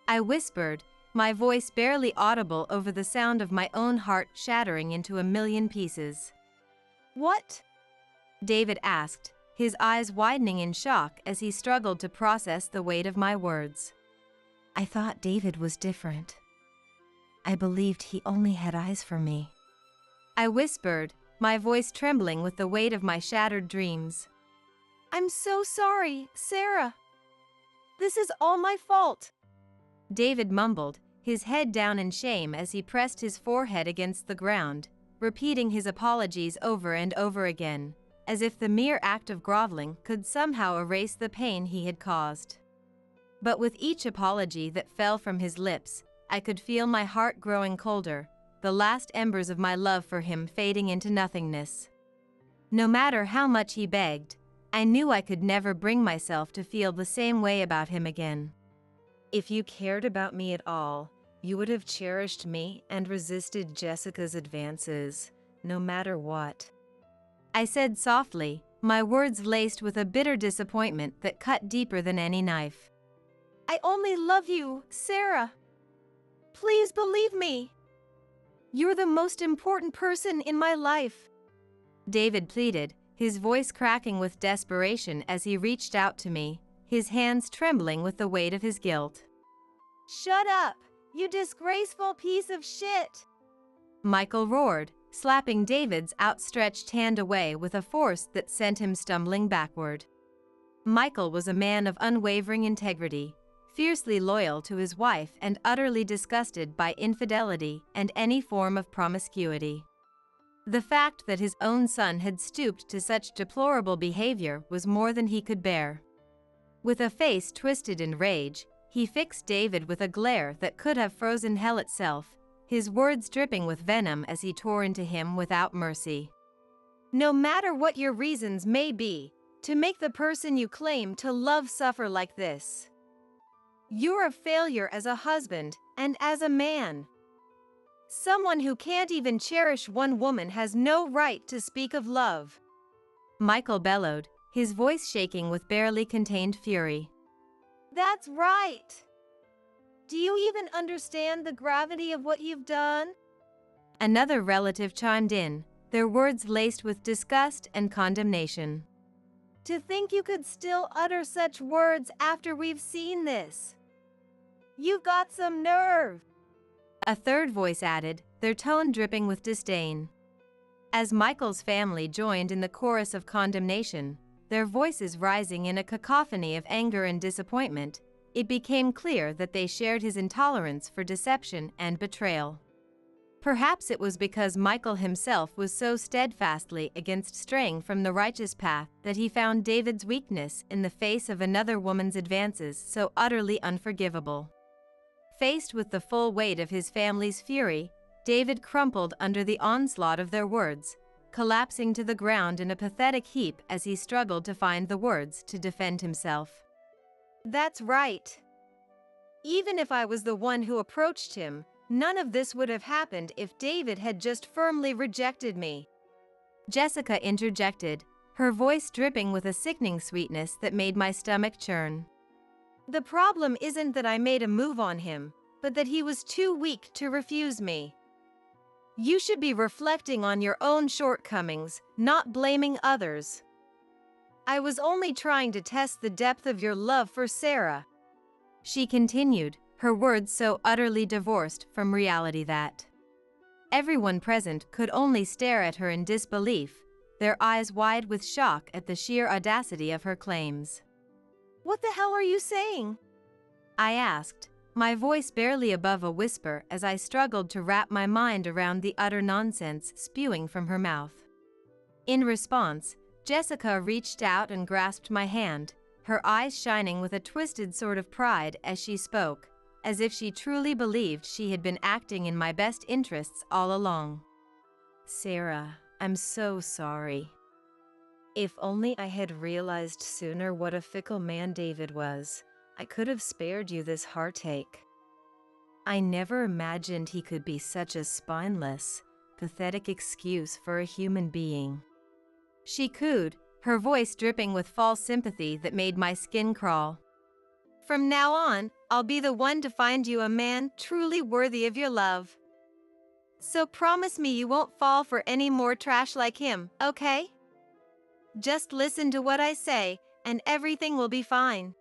I whispered, my voice barely audible over the sound of my own heart shattering into a million pieces. What? David asked, his eyes widening in shock as he struggled to process the weight of my words. I thought David was different. I believed he only had eyes for me. I whispered, my voice trembling with the weight of my shattered dreams. I'm so sorry, Sarah. This is all my fault. David mumbled, his head down in shame as he pressed his forehead against the ground, repeating his apologies over and over again, as if the mere act of groveling could somehow erase the pain he had caused. But with each apology that fell from his lips, I could feel my heart growing colder, the last embers of my love for him fading into nothingness. No matter how much he begged, I knew I could never bring myself to feel the same way about him again. If you cared about me at all, you would have cherished me and resisted Jessica's advances, no matter what. I said softly, my words laced with a bitter disappointment that cut deeper than any knife. I only love you, Sarah. Please believe me. You're the most important person in my life. David pleaded, his voice cracking with desperation as he reached out to me, his hands trembling with the weight of his guilt. Shut up, you disgraceful piece of shit! Michael roared, slapping David's outstretched hand away with a force that sent him stumbling backward. Michael was a man of unwavering integrity, fiercely loyal to his wife and utterly disgusted by infidelity and any form of promiscuity. The fact that his own son had stooped to such deplorable behavior was more than he could bear. With a face twisted in rage, he fixed David with a glare that could have frozen hell itself, his words dripping with venom as he tore into him without mercy. No matter what your reasons may be, to make the person you claim to love suffer like this. You're a failure as a husband and as a man. Someone who can't even cherish one woman has no right to speak of love. Michael bellowed, his voice shaking with barely contained fury. That's right. Do you even understand the gravity of what you've done? Another relative chimed in, their words laced with disgust and condemnation. To think you could still utter such words after we've seen this. You've got some nerve. A third voice added, their tone dripping with disdain. As Michael's family joined in the chorus of condemnation, their voices rising in a cacophony of anger and disappointment, it became clear that they shared his intolerance for deception and betrayal. Perhaps it was because Michael himself was so steadfastly against straying from the righteous path that he found David's weakness in the face of another woman's advances so utterly unforgivable. Faced with the full weight of his family's fury, David crumpled under the onslaught of their words, collapsing to the ground in a pathetic heap as he struggled to find the words to defend himself. That's right. Even if I was the one who approached him, none of this would have happened if David had just firmly rejected me. Jessica interjected, her voice dripping with a sickening sweetness that made my stomach churn. The problem isn't that I made a move on him, but that he was too weak to refuse me. You should be reflecting on your own shortcomings, not blaming others. I was only trying to test the depth of your love for Sarah. She continued, her words so utterly divorced from reality that everyone present could only stare at her in disbelief, their eyes wide with shock at the sheer audacity of her claims. What the hell are you saying? I asked, my voice barely above a whisper as I struggled to wrap my mind around the utter nonsense spewing from her mouth. In response, Jessica reached out and grasped my hand, her eyes shining with a twisted sort of pride as she spoke, as if she truly believed she had been acting in my best interests all along. Sarah, I'm so sorry. If only I had realized sooner what a fickle man David was, I could have spared you this heartache. I never imagined he could be such a spineless, pathetic excuse for a human being. She cooed, her voice dripping with false sympathy that made my skin crawl. From now on, I'll be the one to find you a man truly worthy of your love. So promise me you won't fall for any more trash like him, okay? Just listen to what I say, and everything will be fine.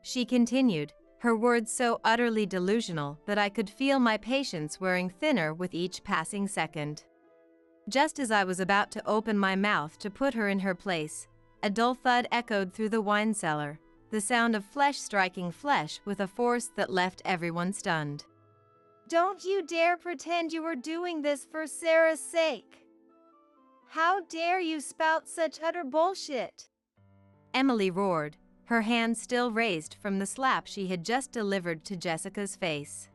She continued, her words so utterly delusional that I could feel my patience wearing thinner with each passing second. Just as I was about to open my mouth to put her in her place, a dull thud echoed through the wine cellar, the sound of flesh striking flesh with a force that left everyone stunned. Don't you dare pretend you were doing this for Sarah's sake. How dare you spout such utter bullshit? Emily roared, her hand still raised from the slap she had just delivered to Jessica's face.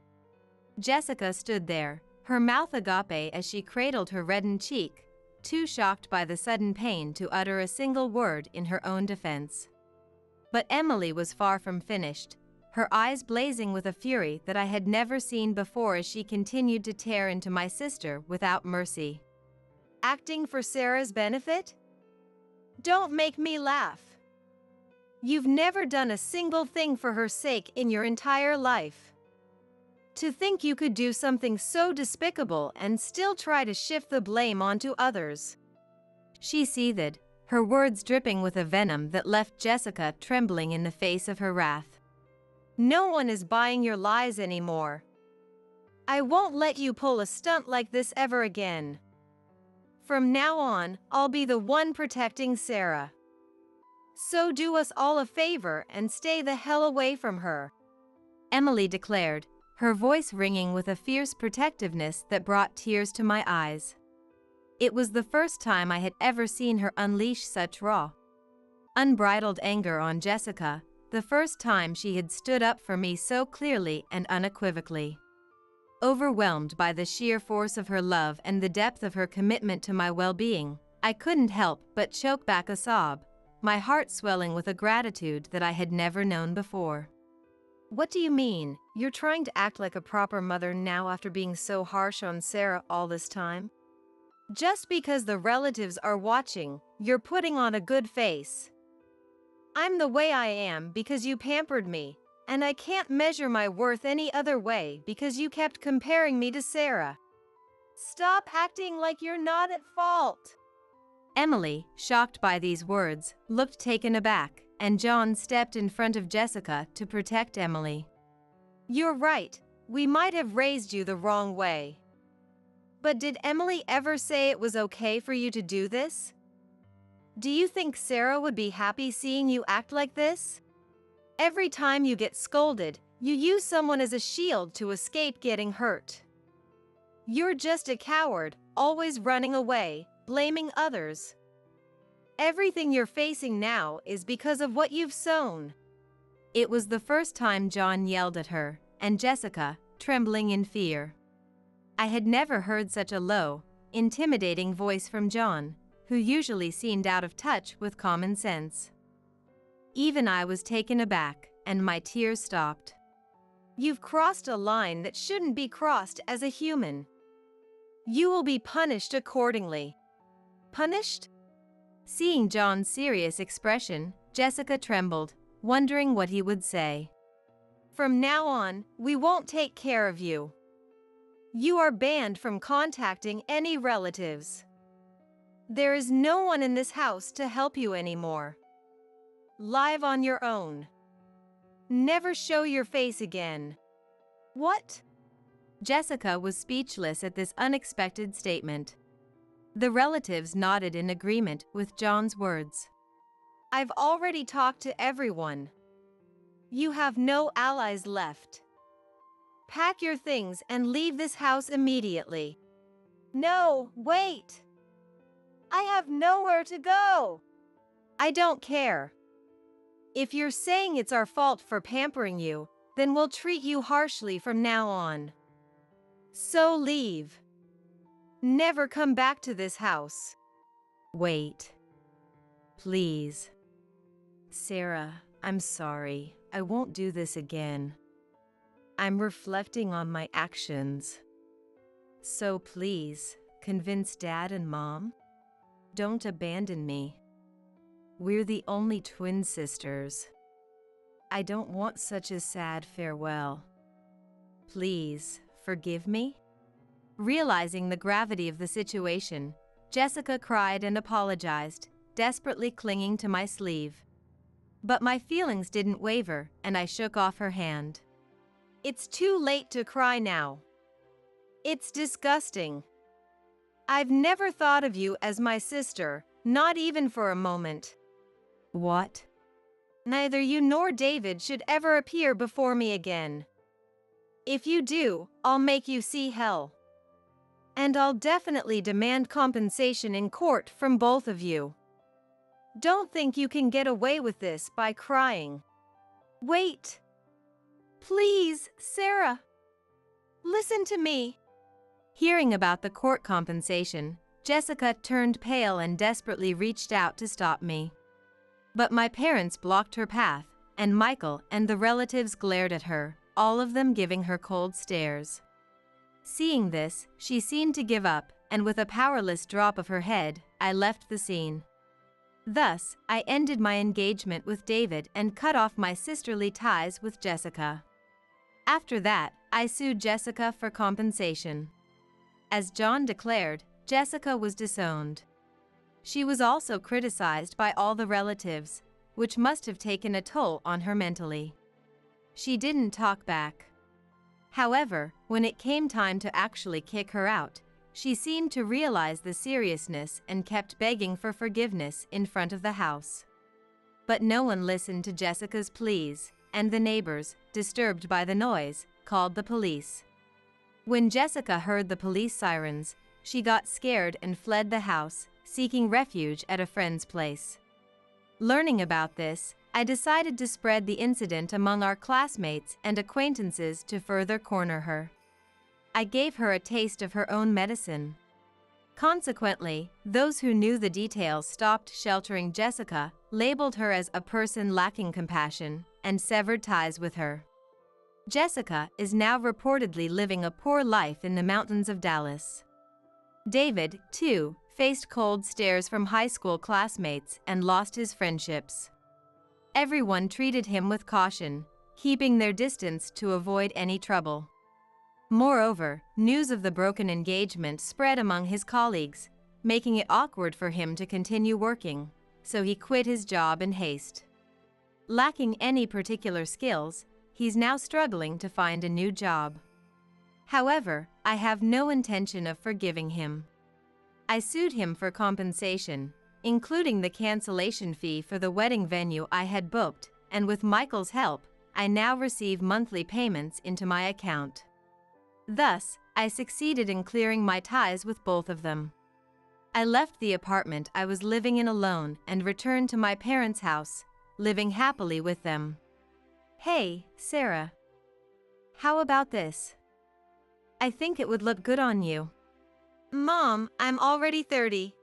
Jessica stood there, her mouth agape as she cradled her reddened cheek, too shocked by the sudden pain to utter a single word in her own defense. But Emily was far from finished, her eyes blazing with a fury that I had never seen before as she continued to tear into my sister without mercy. Acting for Sarah's benefit? Don't make me laugh. You've never done a single thing for her sake in your entire life. To think you could do something so despicable and still try to shift the blame onto others. She seethed, her words dripping with a venom that left Jessica trembling in the face of her wrath. No one is buying your lies anymore. I won't let you pull a stunt like this ever again. From now on, I'll be the one protecting Sarah. So do us all a favor and stay the hell away from her. Emily declared, her voice ringing with a fierce protectiveness that brought tears to my eyes. It was the first time I had ever seen her unleash such raw, unbridled anger on Jessica, the first time she had stood up for me so clearly and unequivocally. Overwhelmed by the sheer force of her love and the depth of her commitment to my well-being, I couldn't help but choke back a sob, my heart swelling with a gratitude that I had never known before. What do you mean? You're trying to act like a proper mother now after being so harsh on Sarah all this time? Just because the relatives are watching, you're putting on a good face. I'm the way I am because you pampered me, and I can't measure my worth any other way because you kept comparing me to Sarah. Stop acting like you're not at fault. Emily, shocked by these words, looked taken aback, and John stepped in front of Jessica to protect Emily. You're right, we might have raised you the wrong way. But did Emily ever say it was okay for you to do this? Do you think Sarah would be happy seeing you act like this? Every time you get scolded, you use someone as a shield to escape getting hurt. You're just a coward, always running away, blaming others. Everything you're facing now is because of what you've sown. It was the first time John yelled at her, and Jessica, trembling in fear. I had never heard such a low, intimidating voice from John, who usually seemed out of touch with common sense. Even I was taken aback, and my tears stopped. You've crossed a line that shouldn't be crossed as a human. You will be punished accordingly. Punished? Seeing John's serious expression, Jessica trembled, wondering what he would say. From now on, we won't take care of you. You are banned from contacting any relatives. There is no one in this house to help you anymore. Live on your own. Never show your face again. What? Jessica was speechless at this unexpected statement. The relatives nodded in agreement with John's words. I've already talked to everyone. You have no allies left. Pack your things and leave this house immediately. No, wait! I have nowhere to go! I don't care. If you're saying it's our fault for pampering you, then we'll treat you harshly from now on. So leave. Never come back to this house. Wait. Please. Sarah, I'm sorry. I won't do this again. I'm reflecting on my actions. So please, convince Dad and Mom. Don't abandon me. We're the only twin sisters. I don't want such a sad farewell. Please, forgive me? Realizing the gravity of the situation, Jessica cried and apologized, desperately clinging to my sleeve. But my feelings didn't waver, and I shook off her hand. It's too late to cry now. It's disgusting. I've never thought of you as my sister, not even for a moment. What? Neither you nor David should ever appear before me again. If you do, I'll make you see hell. And I'll definitely demand compensation in court from both of you. Don't think you can get away with this by crying. Wait. Please, Sarah. Listen to me. Hearing about the court compensation, Jessica turned pale and desperately reached out to stop me. But my parents blocked her path, and Michael and the relatives glared at her, all of them giving her cold stares. Seeing this, she seemed to give up, and with a powerless drop of her head, I left the scene. Thus, I ended my engagement with David and cut off my sisterly ties with Jessica. After that, I sued Jessica for compensation. As John declared, Jessica was disowned. She was also criticized by all the relatives, which must have taken a toll on her mentally. She didn't talk back. However, when it came time to actually kick her out, she seemed to realize the seriousness and kept begging for forgiveness in front of the house. But no one listened to Jessica's pleas, and the neighbors, disturbed by the noise, called the police. When Jessica heard the police sirens, she got scared and fled the house, seeking refuge at a friend's place. Learning about this, I decided to spread the incident among our classmates and acquaintances to further corner her. I gave her a taste of her own medicine. Consequently, those who knew the details stopped sheltering Jessica, labeled her as a person lacking compassion, and severed ties with her. Jessica is now reportedly living a poor life in the mountains of Dallas. David, too, faced cold stares from high school classmates and lost his friendships. Everyone treated him with caution, keeping their distance to avoid any trouble. Moreover, news of the broken engagement spread among his colleagues, making it awkward for him to continue working, so he quit his job in haste. Lacking any particular skills, he's now struggling to find a new job. However, I have no intention of forgiving him. I sued him for compensation, including the cancellation fee for the wedding venue I had booked, and with Michael's help, I now receive monthly payments into my account. Thus, I succeeded in clearing my ties with both of them. I left the apartment I was living in alone and returned to my parents' house, living happily with them. Hey, Sarah. How about this? I think it would look good on you. Mom, I'm already 30.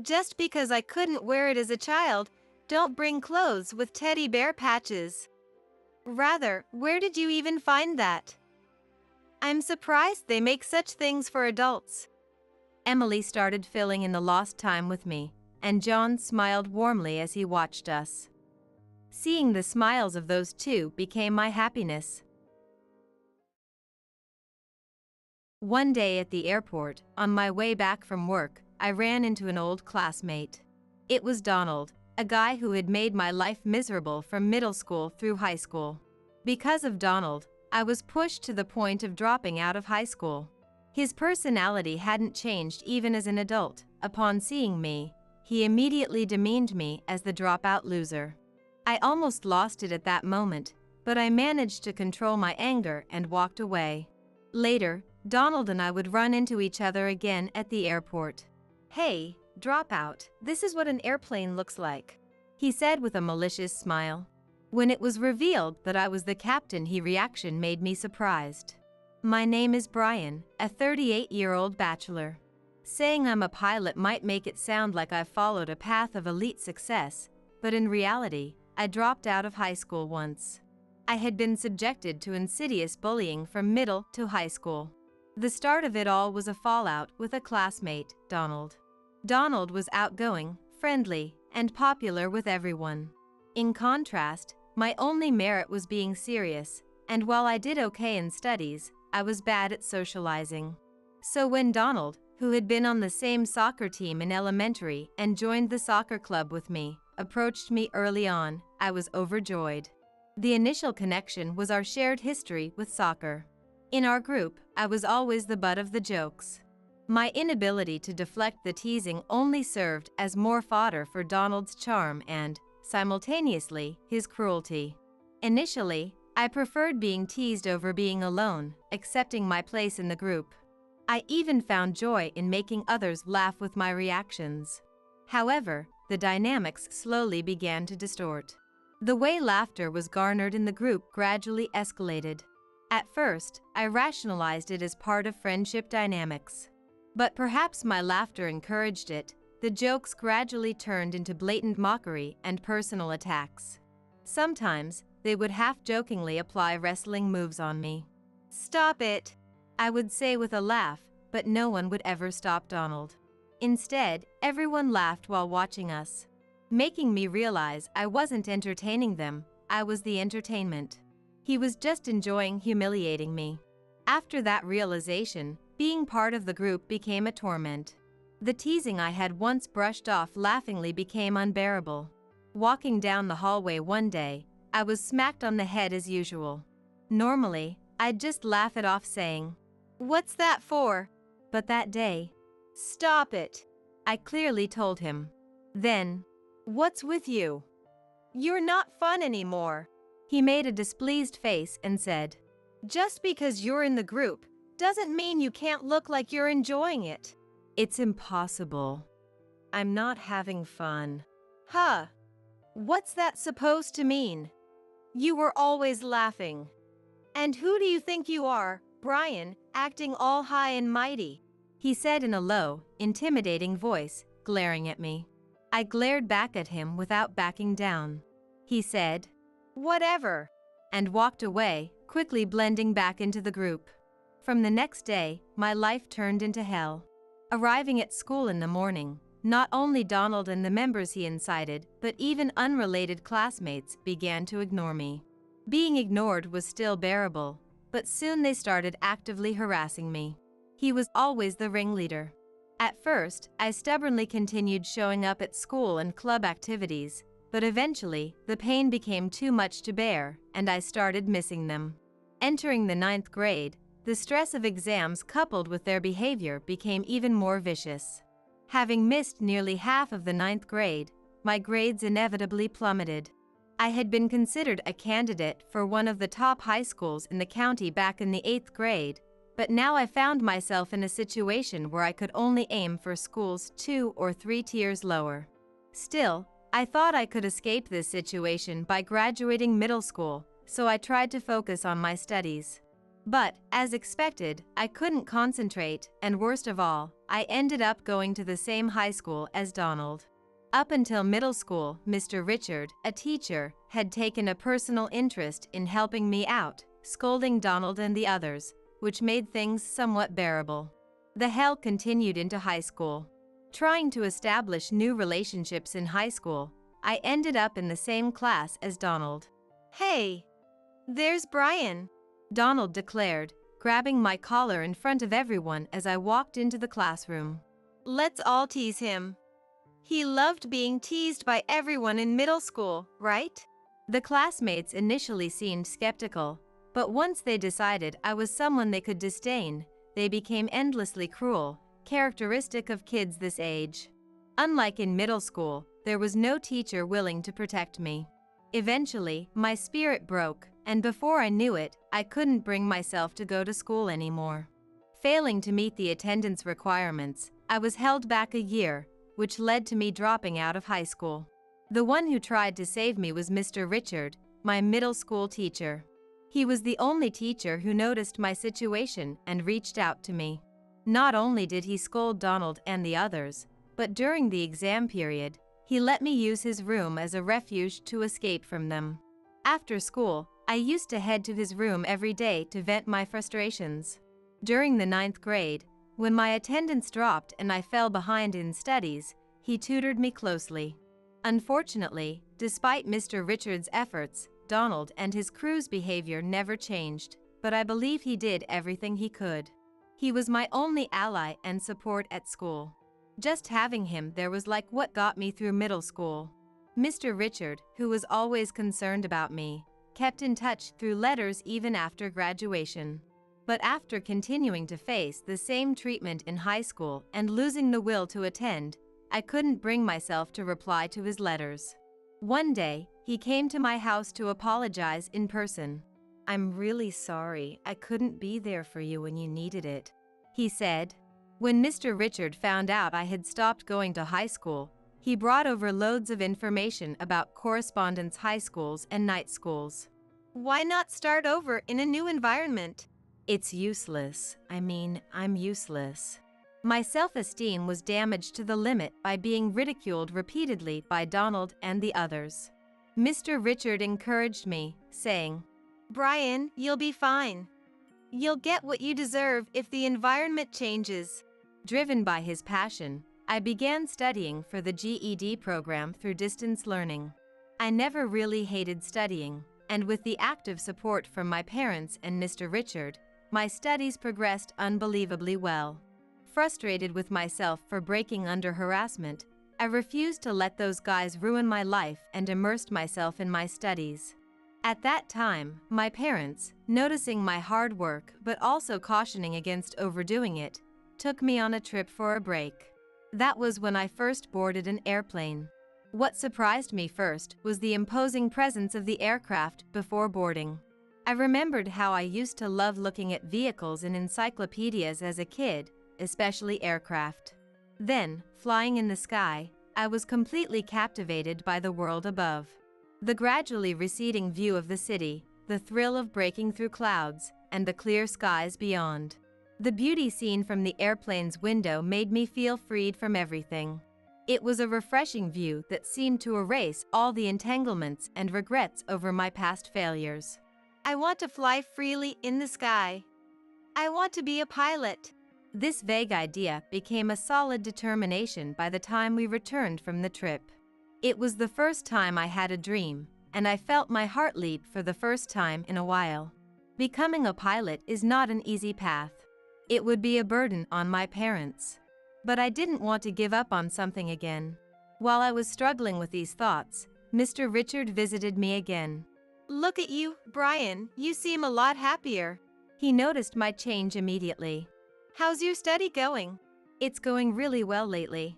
Just because I couldn't wear it as a child, don't bring clothes with teddy bear patches. Rather, where did you even find that? I'm surprised they make such things for adults. Emily started filling in the lost time with me, and John smiled warmly as he watched us. Seeing the smiles of those two became my happiness. One day at the airport, on my way back from work, I ran into an old classmate. It was Donald, a guy who had made my life miserable from middle school through high school. Because of Donald, I was pushed to the point of dropping out of high school. His personality hadn't changed even as an adult. Upon seeing me, he immediately demeaned me as the dropout loser. I almost lost it at that moment, but I managed to control my anger and walked away. Later, Donald and I would run into each other again at the airport. "Hey, dropout, this is what an airplane looks like," he said with a malicious smile. When it was revealed that I was the captain, his reaction made me surprised. "My name is Brian, a 38-year-old bachelor." Saying I'm a pilot might make it sound like I followed a path of elite success, but in reality, I dropped out of high school once. I had been subjected to insidious bullying from middle to high school. The start of it all was a fallout with a classmate, Donald. Donald was outgoing, friendly, and popular with everyone. In contrast, my only merit was being serious, and while I did okay in studies, I was bad at socializing. So when Donald, who had been on the same soccer team in elementary and joined the soccer club with me, approached me early on, I was overjoyed. The initial connection was our shared history with soccer. In our group, I was always the butt of the jokes. My inability to deflect the teasing only served as more fodder for Donald's charm and, simultaneously, his cruelty. Initially, I preferred being teased over being alone, accepting my place in the group. I even found joy in making others laugh with my reactions. However, the dynamics slowly began to distort. The way laughter was garnered in the group gradually escalated. At first, I rationalized it as part of friendship dynamics. But perhaps my laughter encouraged it. The jokes gradually turned into blatant mockery and personal attacks. Sometimes, they would half-jokingly apply wrestling moves on me. "Stop it," I would say with a laugh, but no one would ever stop Donald. Instead, everyone laughed while watching us, making me realize I wasn't entertaining them, I was the entertainment. He was just enjoying humiliating me. After that realization, being part of the group became a torment. The teasing I had once brushed off laughingly became unbearable. Walking down the hallway one day, I was smacked on the head as usual. Normally, I'd just laugh it off saying, "What's that for?" But that day, "Stop it," I clearly told him. Then, "What's with you? You're not fun anymore." he made a displeased face and said, "Just because you're in the group doesn't mean you can't look like you're enjoying it." "It's impossible. I'm not having fun." Huh. What's that supposed to mean? You were always laughing. And who do you think you are, Brian, acting all high and mighty? He said in a low, intimidating voice, glaring at me. I glared back at him without backing down. He said, "Whatever," and walked away, quickly blending back into the group. From the next day, my life turned into hell. Arriving at school in the morning, not only Donald and the members he incited, but even unrelated classmates began to ignore me. Being ignored was still bearable, but soon they started actively harassing me. He was always the ringleader. At first, I stubbornly continued showing up at school and club activities, but eventually, the pain became too much to bear, and I started missing them. Entering the 9th grade, the stress of exams coupled with their behavior became even more vicious. Having missed nearly half of the 9th grade, my grades inevitably plummeted. I had been considered a candidate for one of the top high schools in the county back in the 8th grade, but now I found myself in a situation where I could only aim for schools 2 or 3 tiers lower. Still, I thought I could escape this situation by graduating middle school, so I tried to focus on my studies. But, as expected, I couldn't concentrate, and worst of all, I ended up going to the same high school as Donald. Up until middle school, Mr. Richard, a teacher, had taken a personal interest in helping me out, scolding Donald and the others, which made things somewhat bearable. The hell continued into high school. Trying to establish new relationships in high school, I ended up in the same class as Donald. Hey, there's Brian, Donald declared, grabbing my collar in front of everyone as I walked into the classroom. Let's all tease him. He loved being teased by everyone in middle school, right? The classmates initially seemed skeptical, but once they decided I was someone they could disdain, they became endlessly cruel, characteristic of kids this age. Unlike in middle school, there was no teacher willing to protect me. Eventually, my spirit broke, and before I knew it, I couldn't bring myself to go to school anymore. Failing to meet the attendance requirements, I was held back a year, which led to me dropping out of high school. The one who tried to save me was Mr. Richard, my middle school teacher. He was the only teacher who noticed my situation and reached out to me. Not only did he scold Donald and the others, but during the exam period, he let me use his room as a refuge to escape from them. After school, I used to head to his room every day to vent my frustrations. During the 9th grade, when my attendance dropped and I fell behind in studies, he tutored me closely. Unfortunately, despite Mr. Richard's efforts, Donald and his crew's behavior never changed, but I believe he did everything he could. He was my only ally and support at school. Just having him there was like what got me through middle school. Mr. Richard, who was always concerned about me, kept in touch through letters even after graduation. But after continuing to face the same treatment in high school and losing the will to attend, I couldn't bring myself to reply to his letters. One day, he came to my house to apologize in person. "I'm really sorry, I couldn't be there for you when you needed it," he said. When Mr. Richard found out I had stopped going to high school, he brought over loads of information about correspondence high schools and night schools. Why not start over in a new environment? It's useless. I'm useless. My self-esteem was damaged to the limit by being ridiculed repeatedly by Donald and the others. Mr. Richard encouraged me, saying, "Brian, you'll be fine. You'll get what you deserve if the environment changes." Driven by his passion, I began studying for the GED program through distance learning. I never really hated studying, and with the active support from my parents and Mr. Richard, my studies progressed unbelievably well. Frustrated with myself for breaking under harassment, I refused to let those guys ruin my life and immersed myself in my studies. At that time, my parents, noticing my hard work but also cautioning against overdoing it, took me on a trip for a break. That was when I first boarded an airplane. What surprised me first was the imposing presence of the aircraft before boarding. I remembered how I used to love looking at vehicles in encyclopedias as a kid, especially aircraft. Then, flying in the sky, I was completely captivated by the world above. The gradually receding view of the city, the thrill of breaking through clouds, and the clear skies beyond. The beauty seen from the airplane's window made me feel freed from everything. It was a refreshing view that seemed to erase all the entanglements and regrets over my past failures. I want to fly freely in the sky. I want to be a pilot. This vague idea became a solid determination by the time we returned from the trip. It was the first time I had a dream, and I felt my heart leap for the first time in a while. Becoming a pilot is not an easy path. It would be a burden on my parents. But I didn't want to give up on something again. While I was struggling with these thoughts, Mr. Richard visited me again. "Look at you, Brian, you seem a lot happier." He noticed my change immediately. "How's your study going?" "It's going really well lately.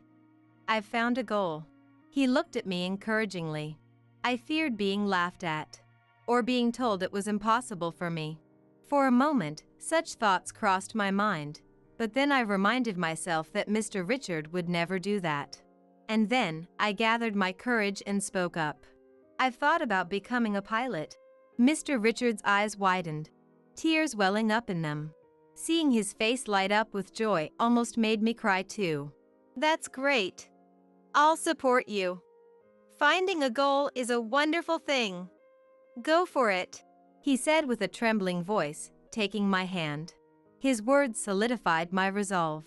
I've found a goal." He looked at me encouragingly. I feared being laughed at, or being told it was impossible for me. For a moment, such thoughts crossed my mind, but then I reminded myself that Mr. Richard would never do that. And then, I gathered my courage and spoke up. "I've thought about becoming a pilot." Mr. Richard's eyes widened, tears welling up in them. Seeing his face light up with joy almost made me cry too. "That's great. I'll support you. Finding a goal is a wonderful thing. Go for it, he said with a trembling voice, taking my hand. His words solidified my resolve.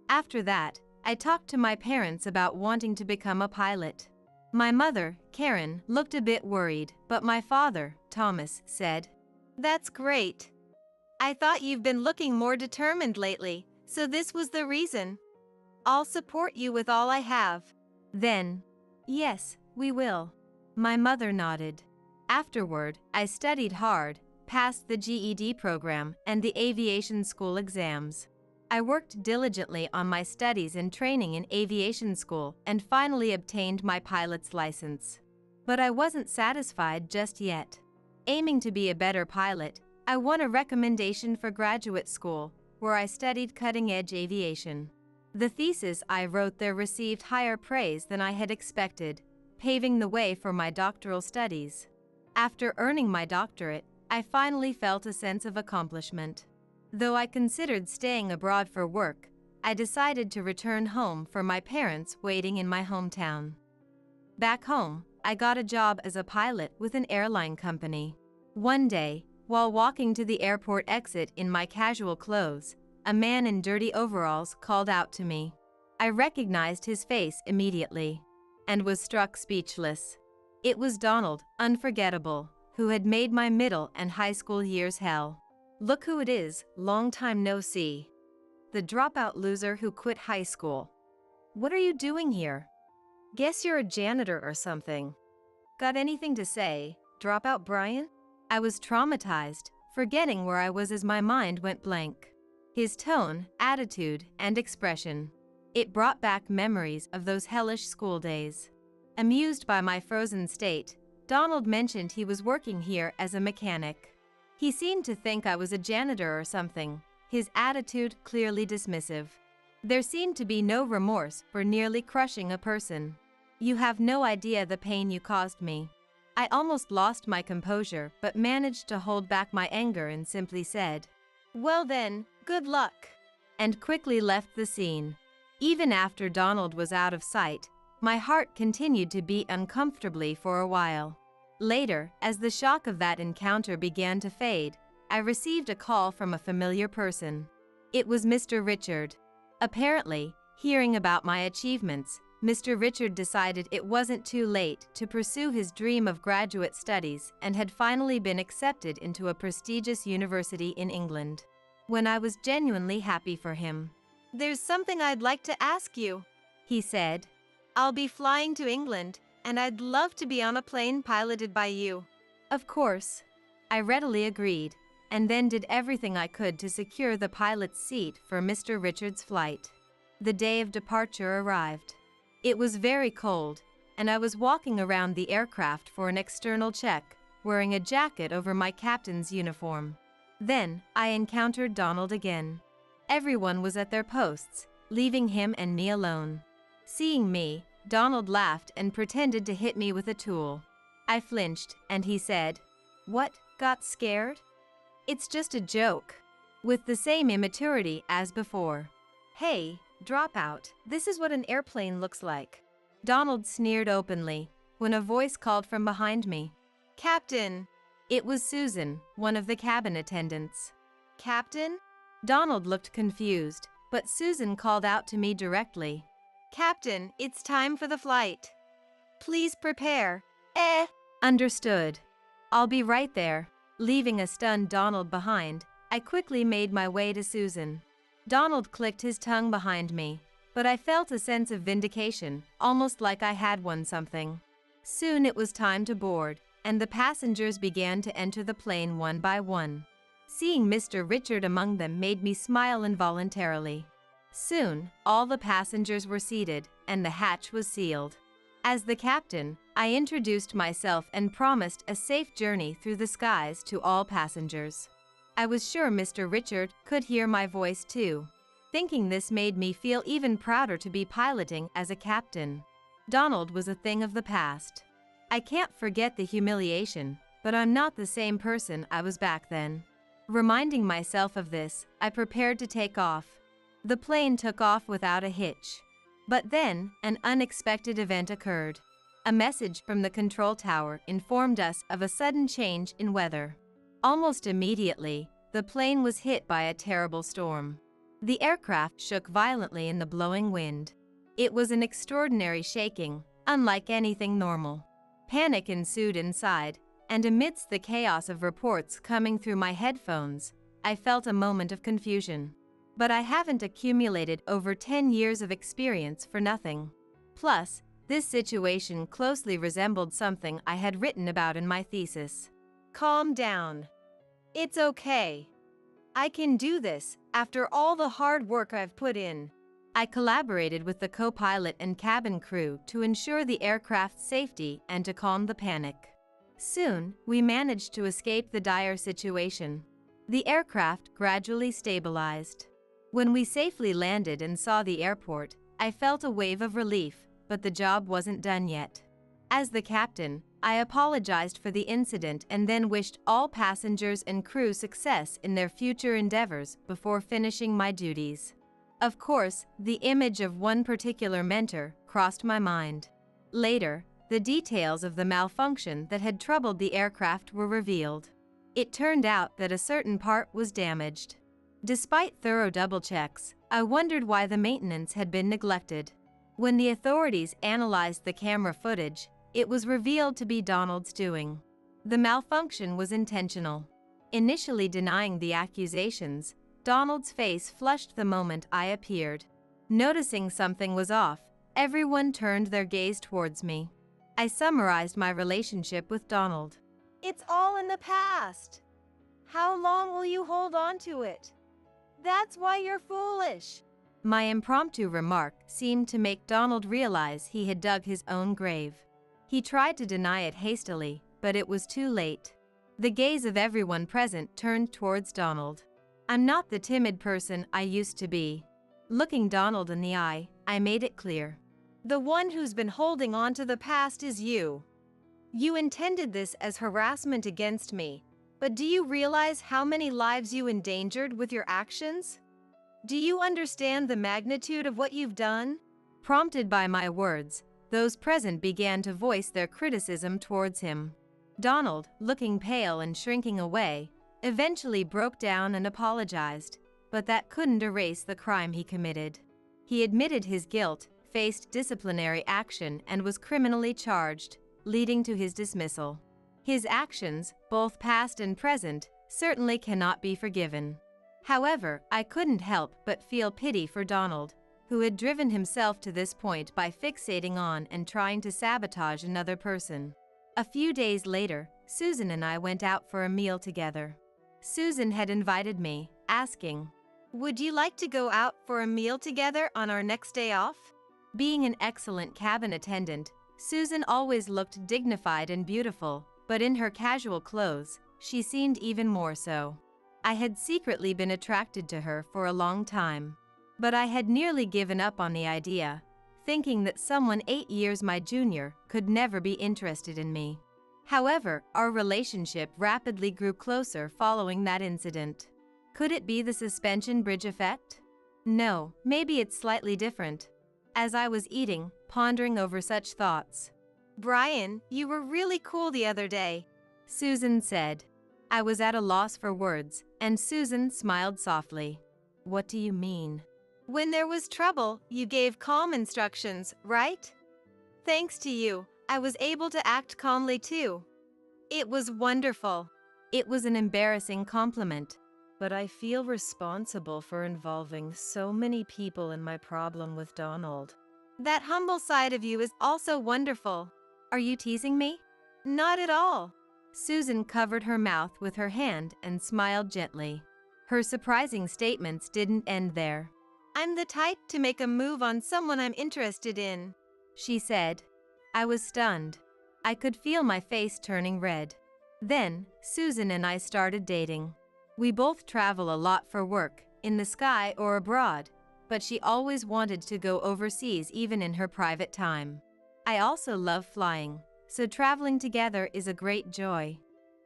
After that, I talked to my parents about wanting to become a pilot. My mother, Karen, looked a bit worried, but my father, Thomas, said, That's great. I thought you've been looking more determined lately, so this was the reason. I'll support you with all I have. Then, yes, we will. My mother nodded. Afterward, I studied hard, passed the GED program and the aviation school exams. I worked diligently on my studies and training in aviation school and finally obtained my pilot's license. But I wasn't satisfied just yet. Aiming to be a better pilot, I won a recommendation for graduate school, where I studied cutting-edge aviation. The thesis I wrote there received higher praise than I had expected, paving the way for my doctoral studies. After earning my doctorate, I finally felt a sense of accomplishment. Though I considered staying abroad for work, I decided to return home for my parents waiting in my hometown. Back home, I got a job as a pilot with an airline company. One day, while walking to the airport exit in my casual clothes, a man in dirty overalls called out to me. I recognized his face immediately and was struck speechless. It was Donald, unforgettable, who had made my middle and high school years hell. Look who it is, long time no see. The dropout loser who quit high school. What are you doing here? Guess you're a janitor or something. Got anything to say, dropout Brian? I was traumatized, forgetting where I was as my mind went blank. His tone, attitude, and expression. It brought back memories of those hellish school days. Amused by my frozen state, Donald mentioned he was working here as a mechanic. He seemed to think I was a janitor or something, his attitude clearly dismissive. There seemed to be no remorse for nearly crushing a person. You have no idea the pain you caused me. I almost lost my composure but managed to hold back my anger and simply said, Well then, good luck, and quickly left the scene. Even after Donald was out of sight, my heart continued to beat uncomfortably for a while. Later, as the shock of that encounter began to fade, I received a call from a familiar person. It was Mr. Richard. Apparently, hearing about my achievements, Mr. Richard decided it wasn't too late to pursue his dream of graduate studies and had finally been accepted into a prestigious university in England. When I was genuinely happy for him. There's something I'd like to ask you, he said. I'll be flying to England, and I'd love to be on a plane piloted by you. Of course. I readily agreed, and then did everything I could to secure the pilot's seat for Mr. Richard's flight. The day of departure arrived. It was very cold, and I was walking around the aircraft for an external check, wearing a jacket over my captain's uniform. Then, I encountered Donald again. Everyone was at their posts, leaving him and me alone. Seeing me, Donald laughed and pretended to hit me with a tool. I flinched, and he said, What, got scared? It's just a joke. With the same immaturity as before. Hey, dropout, this is what an airplane looks like. Donald sneered openly, when a voice called from behind me. Captain! It was Susan, one of the cabin attendants. Captain? Donald looked confused, but Susan called out to me directly. Captain, it's time for the flight. Please prepare. Understood. I'll be right there. Leaving a stunned Donald behind, I quickly made my way to Susan. Donald clicked his tongue behind me, but I felt a sense of vindication, almost like I had won something. Soon it was time to board, and the passengers began to enter the plane one by one. Seeing Mr. Richard among them made me smile involuntarily. Soon, all the passengers were seated, and the hatch was sealed. As the captain, I introduced myself and promised a safe journey through the skies to all passengers. I was sure Mr. Richard could hear my voice too. Thinking this made me feel even prouder to be piloting as a captain. Donald was a thing of the past. I can't forget the humiliation, but I'm not the same person I was back then. Reminding myself of this, I prepared to take off. The plane took off without a hitch. But then, an unexpected event occurred. A message from the control tower informed us of a sudden change in weather. Almost immediately, the plane was hit by a terrible storm. The aircraft shook violently in the blowing wind. It was an extraordinary shaking, unlike anything normal. Panic ensued inside, and amidst the chaos of reports coming through my headphones, I felt a moment of confusion. But I haven't accumulated over 10 years of experience for nothing. Plus, this situation closely resembled something I had written about in my thesis. Calm down. It's okay. I can do this after all the hard work I've put in. I collaborated with the co-pilot and cabin crew to ensure the aircraft's safety and to calm the panic. Soon, we managed to escape the dire situation. The aircraft gradually stabilized. When we safely landed and saw the airport, I felt a wave of relief, but the job wasn't done yet. As the captain, I apologized for the incident and then wished all passengers and crew success in their future endeavors before finishing my duties. Of course, the image of one particular mentor crossed my mind. Later, the details of the malfunction that had troubled the aircraft were revealed. It turned out that a certain part was damaged. Despite thorough double checks, I wondered why the maintenance had been neglected. When the authorities analyzed the camera footage, it was revealed to be Donald's doing. The malfunction was intentional. Initially denying the accusations, Donald's face flushed the moment I appeared. Noticing something was off, everyone turned their gaze towards me. I summarized my relationship with Donald. It's all in the past. How long will you hold on to it? That's why you're foolish. My impromptu remark seemed to make Donald realize he had dug his own grave. He tried to deny it hastily, but it was too late. The gaze of everyone present turned towards Donald. I'm not the timid person I used to be. Looking Donald in the eye, I made it clear. The one who's been holding on to the past is you. You intended this as harassment against me, but do you realize how many lives you endangered with your actions? Do you understand the magnitude of what you've done? Prompted by my words, those present began to voice their criticism towards him. Donald, looking pale and shrinking away, eventually broke down and apologized, but that couldn't erase the crime he committed. He admitted his guilt, faced disciplinary action, and was criminally charged, leading to his dismissal. His actions, both past and present, certainly cannot be forgiven. However, I couldn't help but feel pity for Donald, who had driven himself to this point by fixating on and trying to sabotage another person. A few days later, Susan and I went out for a meal together. Susan had invited me, asking, "Would you like to go out for a meal together on our next day off?" Being an excellent cabin attendant, Susan always looked dignified and beautiful, but in her casual clothes, she seemed even more so. I had secretly been attracted to her for a long time, but I had nearly given up on the idea, thinking that someone 8 years my junior could never be interested in me. However, our relationship rapidly grew closer following that incident. Could it be the suspension bridge effect? No, maybe it's slightly different. As I was eating, pondering over such thoughts, "Brian, you were really cool the other day," Susan said. I was at a loss for words, and Susan smiled softly. What do you mean? "When there was trouble, you gave calm instructions, right? Thanks to you, I was able to act calmly too. It was wonderful." It was an embarrassing compliment. "But I feel responsible for involving so many people in my problem with Donald." "That humble side of you is also wonderful." Are you teasing me? "Not at all." Susan covered her mouth with her hand and smiled gently. Her surprising statements didn't end there. "I'm the type to make a move on someone I'm interested in," she said. I was stunned. I could feel my face turning red. Then, Susan and I started dating. We both travel a lot for work, in the sky or abroad, but she always wanted to go overseas even in her private time. I also love flying, so traveling together is a great joy.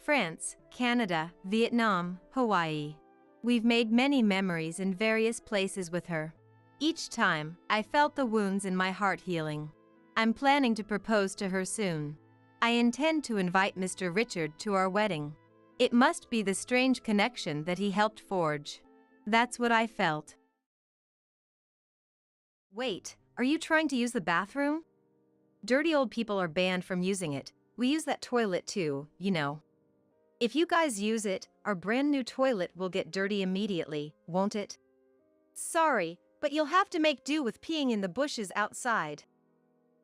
France, Canada, Vietnam, Hawaii. We've made many memories in various places with her. Each time, I felt the wounds in my heart healing. I'm planning to propose to her soon. I intend to invite Mr. Richard to our wedding. It must be the strange connection that he helped forge. That's what I felt. Wait, are you trying to use the bathroom? Dirty old people are banned from using it. We use that toilet too, you know. If you guys use it, our brand new toilet will get dirty immediately, won't it? Sorry, but you'll have to make do with peeing in the bushes outside.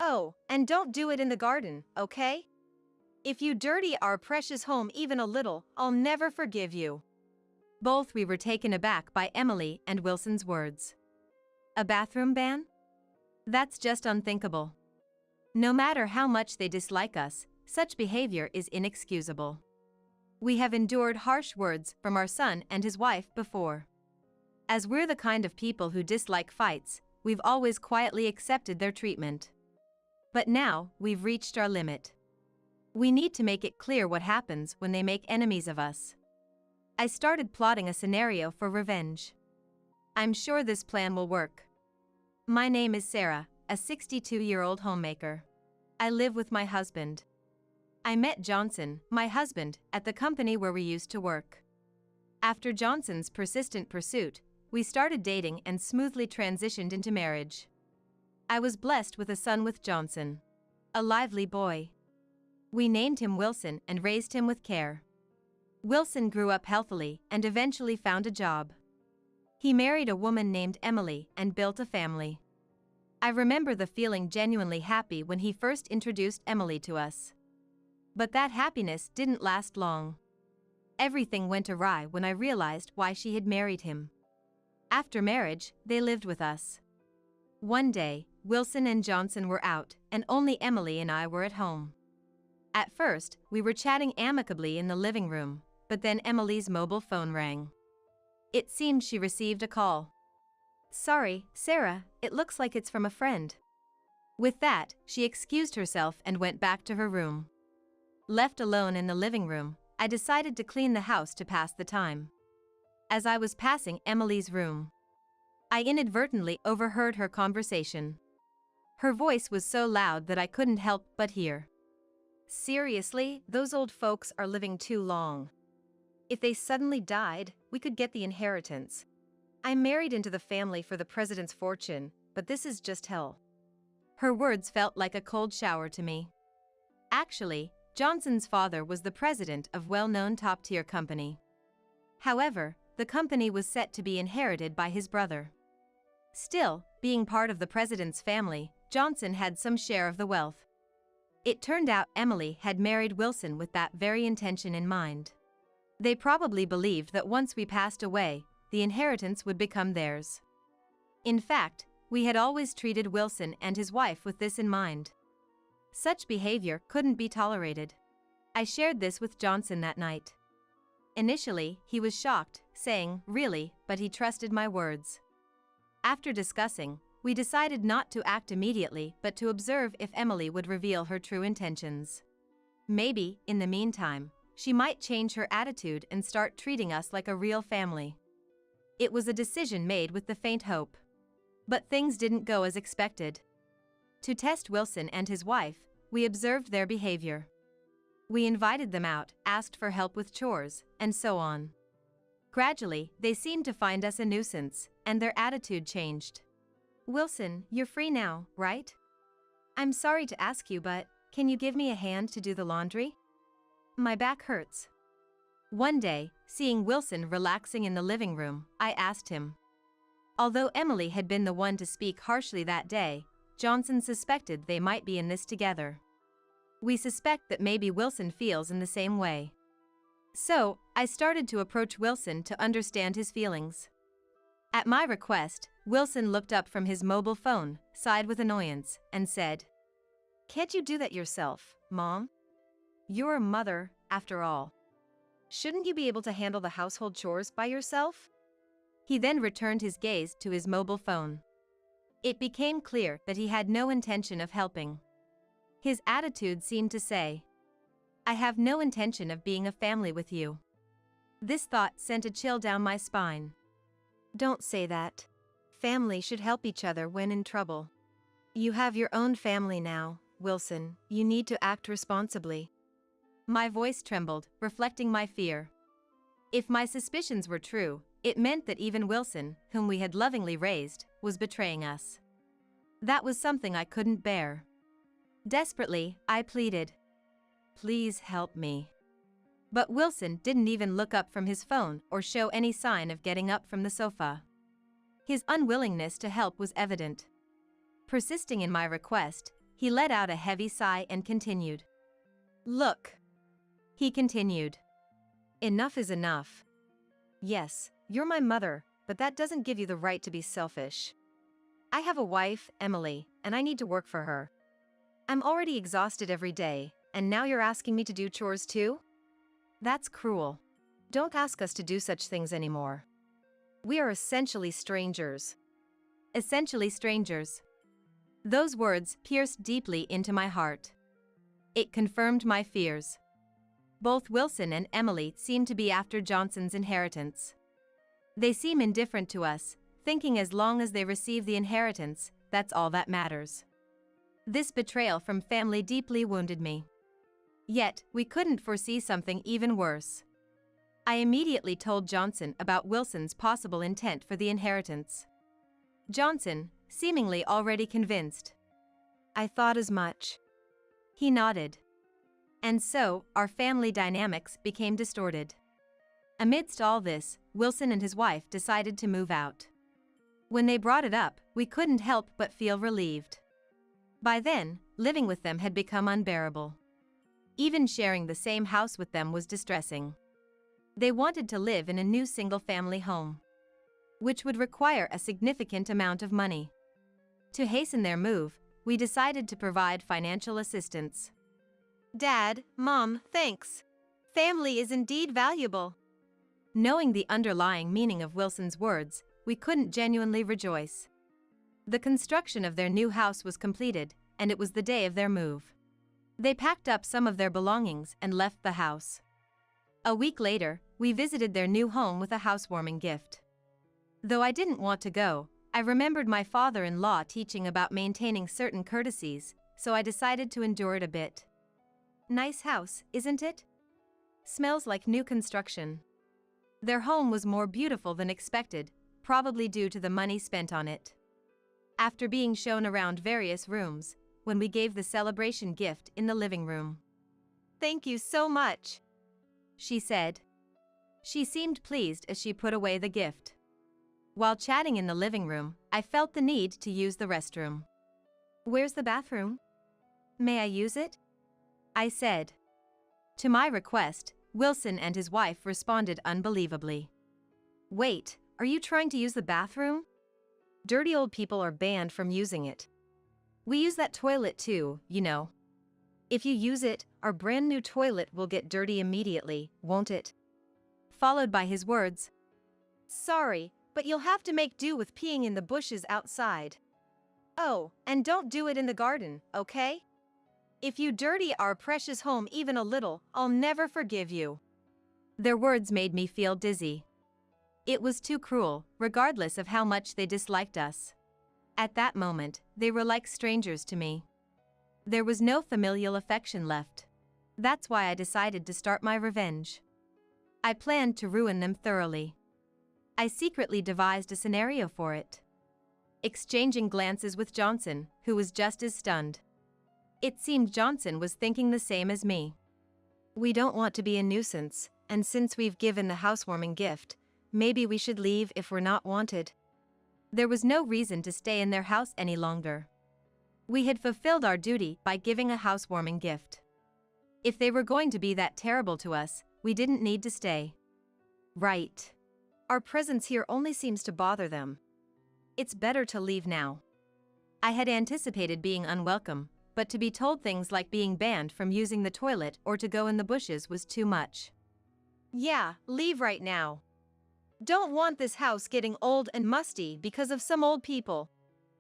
Oh, and don't do it in the garden, okay? If you dirty our precious home even a little, I'll never forgive you. Both we were taken aback by Emily and Wilson's words. A bathroom ban? That's just unthinkable. No matter how much they dislike us, such behavior is inexcusable. We have endured harsh words from our son and his wife before. As we're the kind of people who dislike fights, we've always quietly accepted their treatment. But now, we've reached our limit. We need to make it clear what happens when they make enemies of us. I started plotting a scenario for revenge. I'm sure this plan will work. My name is Sarah, a 62-year-old homemaker. I live with my husband. I met Johnson, my husband, at the company where we used to work. After Johnson's persistent pursuit, we started dating and smoothly transitioned into marriage. I was blessed with a son with Johnson. A lively boy. We named him Wilson and raised him with care. Wilson grew up healthily and eventually found a job. He married a woman named Emily and built a family. I remember the feeling genuinely happy when he first introduced Emily to us. But that happiness didn't last long. Everything went awry when I realized why she had married him. After marriage, they lived with us. One day, Wilson and Johnson were out, and only Emily and I were at home. At first, we were chatting amicably in the living room, but then Emily's mobile phone rang. It seemed she received a call. Sorry, Sarah, it looks like it's from a friend. With that, she excused herself and went back to her room. Left alone in the living room, I decided to clean the house to pass the time. As I was passing Emily's room, I inadvertently overheard her conversation. Her voice was so loud that I couldn't help but hear. Seriously, those old folks are living too long. If they suddenly died, we could get the inheritance. I'm married into the family for the president's fortune, but this is just hell. Her words felt like a cold shower to me. Actually, Johnson's father was the president of well-known top-tier company. However, the company was set to be inherited by his brother. Still, being part of the president's family, Johnson had some share of the wealth. It turned out Emily had married Wilson with that very intention in mind. They probably believed that once we passed away, the inheritance would become theirs. In fact, we had always treated Wilson and his wife with this in mind. Such behavior couldn't be tolerated. I shared this with Johnson that night. Initially, he was shocked, saying, "Really?" but he trusted my words. After discussing, we decided not to act immediately but to observe if Emily would reveal her true intentions. Maybe, in the meantime, she might change her attitude and start treating us like a real family. It was a decision made with the faint hope. But things didn't go as expected. To test Wilson and his wife, we observed their behavior. We invited them out, asked for help with chores, and so on. Gradually, they seemed to find us a nuisance, and their attitude changed. "Wilson, you're free now, right? I'm sorry to ask you, but can you give me a hand to do the laundry? My back hurts." One day, seeing Wilson relaxing in the living room, I asked him. Although Emily had been the one to speak harshly that day, Johnson suspected they might be in this together. We suspect that maybe Wilson feels in the same way. So, I started to approach Wilson to understand his feelings. At my request, Wilson looked up from his mobile phone, sighed with annoyance, and said, "Can't you do that yourself, Mom? You're a mother, after all. Shouldn't you be able to handle the household chores by yourself?" He then returned his gaze to his mobile phone. It became clear that he had no intention of helping. His attitude seemed to say, "I have no intention of being a family with you." This thought sent a chill down my spine. Don't say that. family should help each other when in trouble. You have your own family now, Wilson. You need to act responsibly. My voice trembled, reflecting my fear. If my suspicions were true, it meant that even Wilson, whom we had lovingly raised, was betraying us. That was something I couldn't bear. Desperately, I pleaded, "Please help me." But Wilson didn't even look up from his phone or show any sign of getting up from the sofa. His unwillingness to help was evident. Persisting in my request, he let out a heavy sigh and continued. "Look," he continued. "Enough is enough. Yes, you're my mother, but that doesn't give you the right to be selfish. I have a wife, Emily, and I need to work for her. I'm already exhausted every day, and now you're asking me to do chores too? That's cruel. Don't ask us to do such things anymore. We are essentially strangers." Essentially strangers. Those words pierced deeply into my heart. It confirmed my fears. Both Wilson and Emily seem to be after Johnson's inheritance. They seem indifferent to us, thinking as long as they receive the inheritance, that's all that matters. This betrayal from family deeply wounded me. Yet, we couldn't foresee something even worse. I immediately told Johnson about Wilson's possible intent for the inheritance. Johnson, seemingly already convinced. "I thought as much." He nodded. And so, our family dynamics became distorted. Amidst all this, Wilson and his wife decided to move out. When they brought it up, we couldn't help but feel relieved. By then, living with them had become unbearable. Even sharing the same house with them was distressing. They wanted to live in a new single-family home, which would require a significant amount of money. To hasten their move, we decided to provide financial assistance. "Dad, Mom, thanks. Family is indeed valuable." Knowing the underlying meaning of Wilson's words, we couldn't genuinely rejoice. The construction of their new house was completed, and it was the day of their move. They packed up some of their belongings and left the house. A week later, we visited their new home with a housewarming gift. Though I didn't want to go, I remembered my father-in-law teaching about maintaining certain courtesies, so I decided to endure it a bit. "Nice house, isn't it? Smells like new construction." Their home was more beautiful than expected, probably due to the money spent on it. After being shown around various rooms, when we gave the celebration gift in the living room. "Thank you so much," she said. She seemed pleased as she put away the gift. While chatting in the living room, I felt the need to use the restroom. "Where's the bathroom? May I use it?" I said. To my request, Wilson and his wife responded unbelievably. "Wait, are you trying to use the bathroom? Dirty old people are banned from using it. We use that toilet too, you know. If you use it, our brand new toilet will get dirty immediately, won't it?" Followed by his words, "Sorry, but you'll have to make do with peeing in the bushes outside. Oh, and don't do it in the garden, okay? If you dirty our precious home even a little, I'll never forgive you." Their words made me feel dizzy. It was too cruel, regardless of how much they disliked us. At that moment, they were like strangers to me. There was no familial affection left. That's why I decided to start my revenge. I planned to ruin them thoroughly. I secretly devised a scenario for it. Exchanging glances with Johnson, who was just as stunned. It seemed Johnson was thinking the same as me. "We don't want to be a nuisance, and since we've given the housewarming gift, maybe we should leave if we're not wanted." There was no reason to stay in their house any longer. We had fulfilled our duty by giving a housewarming gift. If they were going to be that terrible to us, we didn't need to stay. "Right. Our presence here only seems to bother them. It's better to leave now." I had anticipated being unwelcome, but to be told things like being banned from using the toilet or to go in the bushes was too much. "Yeah, leave right now. Don't want this house getting old and musty because of some old people.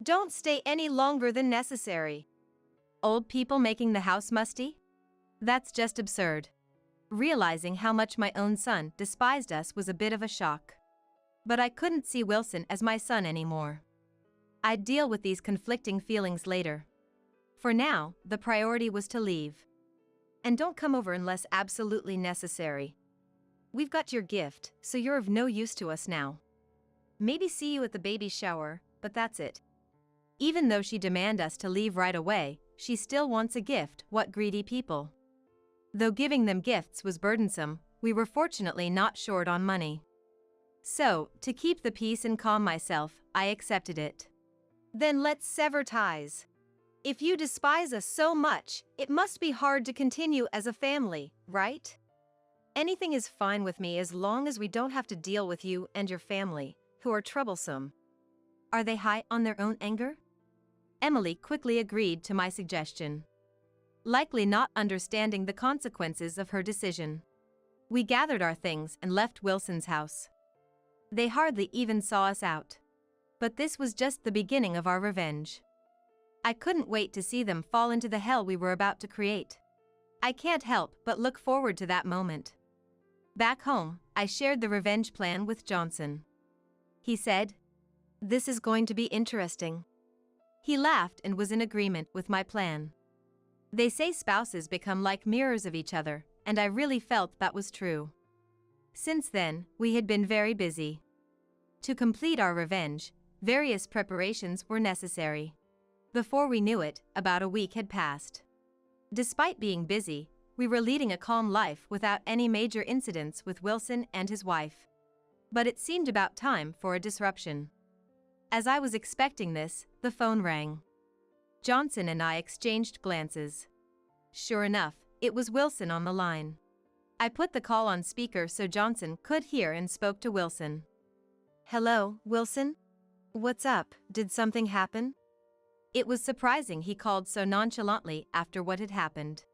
Don't stay any longer than necessary." Old people making the house musty? That's just absurd. Realizing how much my own son despised us was a bit of a shock. But I couldn't see Wilson as my son anymore. I'd deal with these conflicting feelings later. For now, the priority was to leave. And don't come over unless absolutely necessary. We've got your gift, so you're of no use to us now. Maybe see you at the baby shower, but that's it. Even though she demanded us to leave right away, she still wants a gift. What greedy people. Though giving them gifts was burdensome, we were fortunately not short on money. So, to keep the peace and calm myself, I accepted it. Then let's sever ties. If you despise us so much, it must be hard to continue as a family, right? Anything is fine with me as long as we don't have to deal with you and your family, who are troublesome. Are they high on their own anger? Emily quickly agreed to my suggestion, likely not understanding the consequences of her decision. We gathered our things and left Wilson's house. They hardly even saw us out. But this was just the beginning of our revenge. I couldn't wait to see them fall into the hell we were about to create. I can't help but look forward to that moment. Back home, I shared the revenge plan with Johnson. He said, "This is going to be interesting." He laughed and was in agreement with my plan. They say spouses become like mirrors of each other, and I really felt that was true. Since then, we had been very busy. To complete our revenge, various preparations were necessary. Before we knew it, about a week had passed. Despite being busy, we were leading a calm life without any major incidents with Wilson and his wife. But it seemed about time for a disruption. As I was expecting this, the phone rang. Johnson and I exchanged glances. Sure enough, it was Wilson on the line. I put the call on speaker so Johnson could hear and spoke to Wilson. "Hello, Wilson? What's up? Did something happen?" It was surprising he called so nonchalantly after what had happened.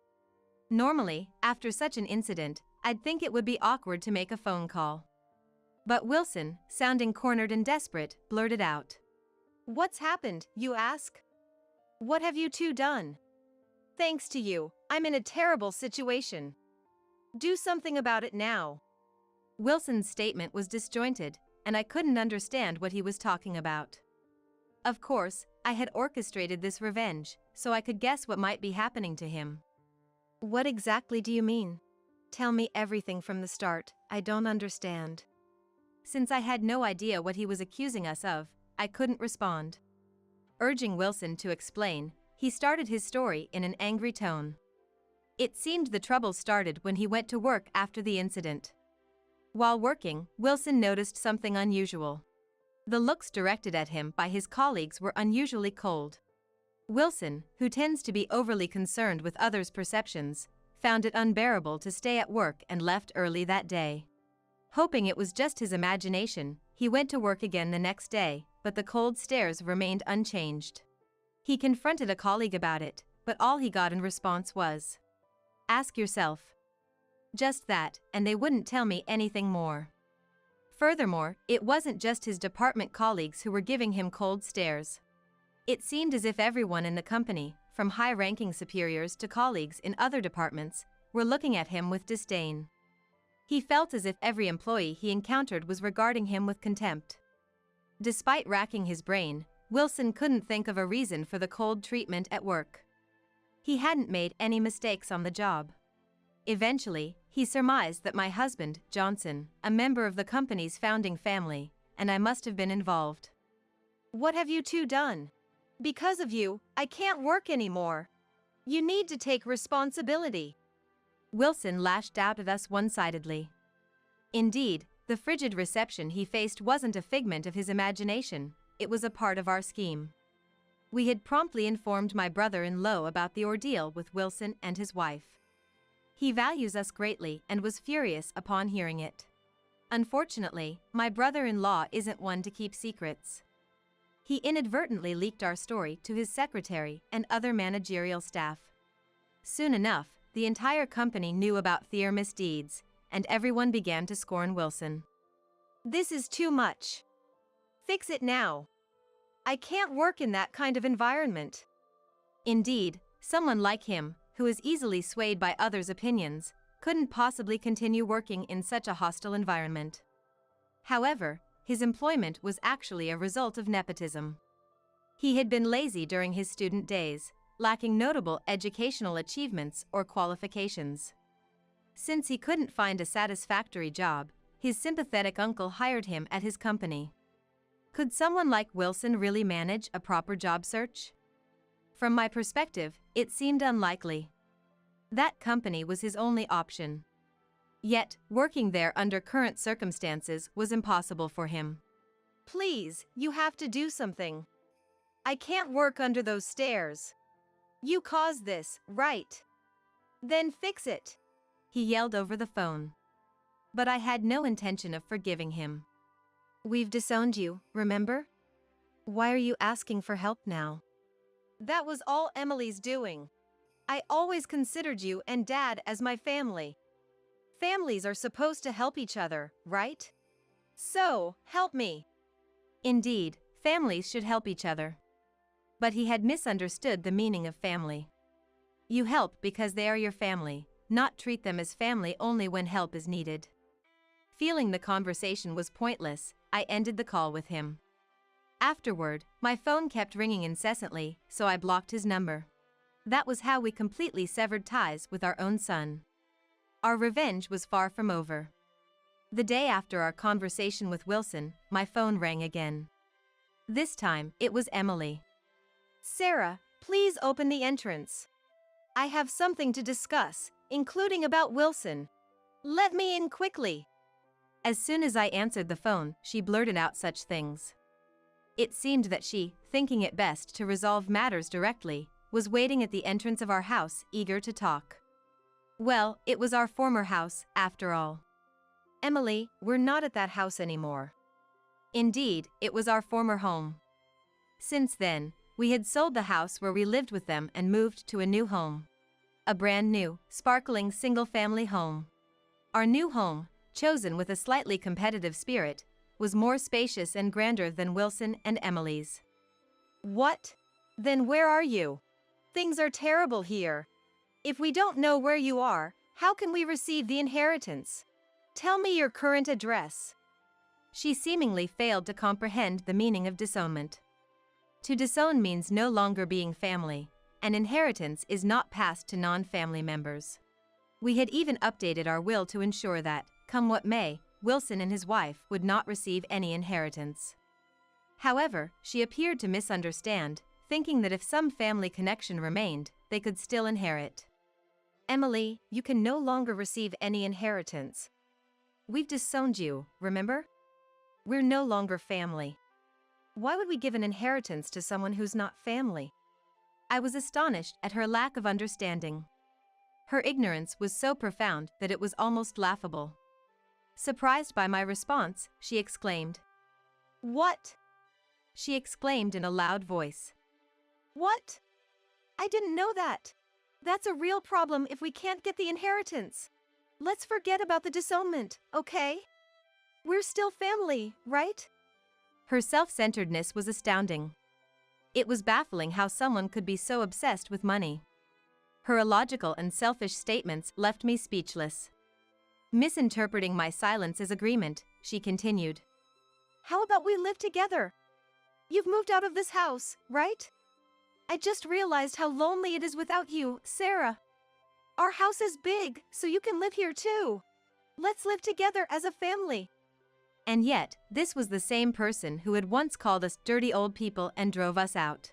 Normally, after such an incident, I'd think it would be awkward to make a phone call. But Wilson, sounding cornered and desperate, blurted out. "What's happened, you ask? What have you two done? Thanks to you, I'm in a terrible situation. Do something about it now." Wilson's statement was disjointed, and I couldn't understand what he was talking about. Of course, I had orchestrated this revenge, so I could guess what might be happening to him. "What exactly do you mean? Tell me everything from the start, I don't understand." Since I had no idea what he was accusing us of, I couldn't respond. Urging Wilson to explain, he started his story in an angry tone. It seemed the trouble started when he went to work after the incident. While working, Wilson noticed something unusual. The looks directed at him by his colleagues were unusually cold. Wilson, who tends to be overly concerned with others' perceptions, found it unbearable to stay at work and left early that day. Hoping it was just his imagination, he went to work again the next day, but the cold stares remained unchanged. He confronted a colleague about it, but all he got in response was, "Ask yourself." Just that, and they wouldn't tell me anything more. Furthermore, it wasn't just his department colleagues who were giving him cold stares. It seemed as if everyone in the company, from high-ranking superiors to colleagues in other departments, were looking at him with disdain. He felt as if every employee he encountered was regarding him with contempt. Despite racking his brain, Wilson couldn't think of a reason for the cold treatment at work. He hadn't made any mistakes on the job. Eventually, he surmised that my husband, Johnson, a member of the company's founding family, and I must have been involved. "What have you two done? Because of you, I can't work anymore. You need to take responsibility." Wilson lashed out at us one-sidedly. Indeed, the frigid reception he faced wasn't a figment of his imagination, it was a part of our scheme. We had promptly informed my brother-in-law about the ordeal with Wilson and his wife. He values us greatly and was furious upon hearing it. Unfortunately, my brother-in-law isn't one to keep secrets. He inadvertently leaked our story to his secretary and other managerial staff. Soon enough, the entire company knew about their misdeeds, and everyone began to scorn Wilson. "This is too much. Fix it now. I can't work in that kind of environment." Indeed, someone like him, who is easily swayed by others' opinions, couldn't possibly continue working in such a hostile environment. However, his employment was actually a result of nepotism. He had been lazy during his student days, lacking notable educational achievements or qualifications. Since he couldn't find a satisfactory job, his sympathetic uncle hired him at his company. Could someone like Wilson really manage a proper job search? From my perspective, it seemed unlikely. That company was his only option. Yet, working there under current circumstances was impossible for him. Please, you have to do something. I can't work under those stairs. You caused this, right? Then fix it. He yelled over the phone. But I had no intention of forgiving him. We've disowned you, remember? Why are you asking for help now? That was all Emily's doing. I always considered you and Dad as my family. Families are supposed to help each other, right? So, help me. Indeed, families should help each other. But he had misunderstood the meaning of family. You help because they are your family, not treat them as family only when help is needed. Feeling the conversation was pointless, I ended the call with him. Afterward, my phone kept ringing incessantly, so I blocked his number. That was how we completely severed ties with our own son. Our revenge was far from over. The day after our conversation with Wilson, my phone rang again. This time, it was Emily. Sarah, please open the entrance. I have something to discuss, including about Wilson. Let me in quickly. As soon as I answered the phone, she blurted out such things. It seemed that she, thinking it best to resolve matters directly, was waiting at the entrance of our house, eager to talk. Well, it was our former house, after all. Emily, we're not at that house anymore. Indeed, it was our former home. Since then, we had sold the house where we lived with them and moved to a new home. A brand new, sparkling single-family home. Our new home, chosen with a slightly competitive spirit, was more spacious and grander than Wilson and Emily's. What? Then where are you? Things are terrible here. If we don't know where you are, how can we receive the inheritance? Tell me your current address. She seemingly failed to comprehend the meaning of disownment. To disown means no longer being family, and inheritance is not passed to non-family members. We had even updated our will to ensure that, come what may, Wilson and his wife would not receive any inheritance. However, she appeared to misunderstand, thinking that if some family connection remained, they could still inherit. Emily, you can no longer receive any inheritance. We've disowned you, remember? We're no longer family. Why would we give an inheritance to someone who's not family? I was astonished at her lack of understanding. Her ignorance was so profound that it was almost laughable. Surprised by my response, she exclaimed. What? She exclaimed in a loud voice. What? I didn't know that. That's a real problem if we can't get the inheritance. Let's forget about the disownment, okay? We're still family, right? Her self-centeredness was astounding. It was baffling how someone could be so obsessed with money. Her illogical and selfish statements left me speechless. Misinterpreting my silence as agreement, she continued. How about we live together? You've moved out of this house, right? I just realized how lonely it is without you, Sarah. Our house is big, so you can live here too. Let's live together as a family. And yet, this was the same person who had once called us dirty old people and drove us out.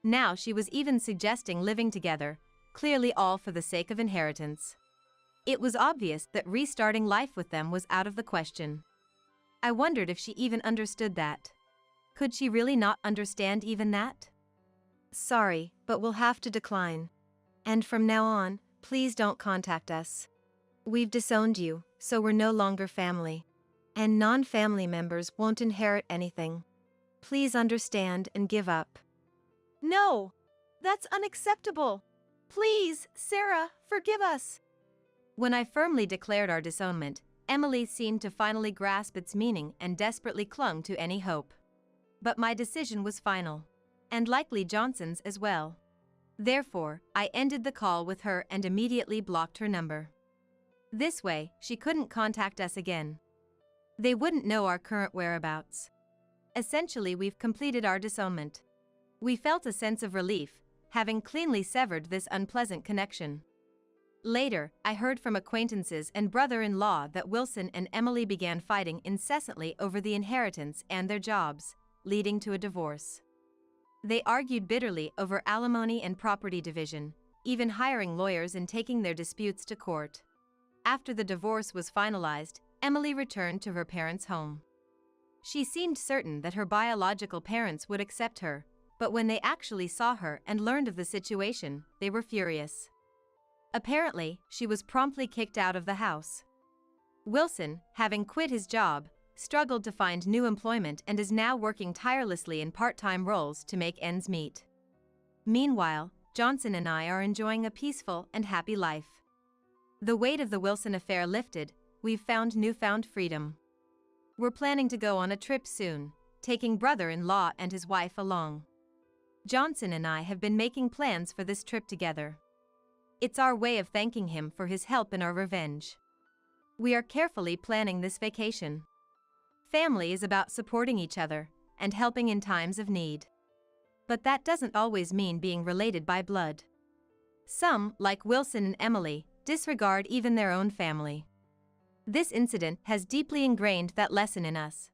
Now she was even suggesting living together, clearly all for the sake of inheritance. It was obvious that restarting life with them was out of the question. I wondered if she even understood that. Could she really not understand even that? Sorry, but we'll have to decline. And from now on, please don't contact us. We've disowned you, so we're no longer family. And non-family members won't inherit anything. Please understand and give up. No! That's unacceptable! Please, Sarah, forgive us! When I firmly declared our disownment, Emily seemed to finally grasp its meaning and desperately clung to any hope. But my decision was final. And likely Johnson's as well. Therefore, I ended the call with her and immediately blocked her number. This way, she couldn't contact us again. They wouldn't know our current whereabouts. Essentially, we've completed our disownment. We felt a sense of relief, having cleanly severed this unpleasant connection. Later, I heard from acquaintances and brother-in-law that Wilson and Emily began fighting incessantly over the inheritance and their jobs, leading to a divorce. They argued bitterly over alimony and property division, even hiring lawyers and taking their disputes to court. After the divorce was finalized, Emily returned to her parents' home. She seemed certain that her biological parents would accept her, but when they actually saw her and learned of the situation, they were furious. Apparently, she was promptly kicked out of the house. Wilson, having quit his job, struggled to find new employment and is now working tirelessly in part-time roles to make ends meet. Meanwhile, Johnson and I are enjoying a peaceful and happy life. The weight of the Wilson affair lifted, we've found newfound freedom. We're planning to go on a trip soon, taking brother-in-law and his wife along. Johnson and I have been making plans for this trip together. It's our way of thanking him for his help in our revenge. We are carefully planning this vacation. Family is about supporting each other and helping in times of need. But that doesn't always mean being related by blood. Some, like Wilson and Emily, disregard even their own family. This incident has deeply ingrained that lesson in us.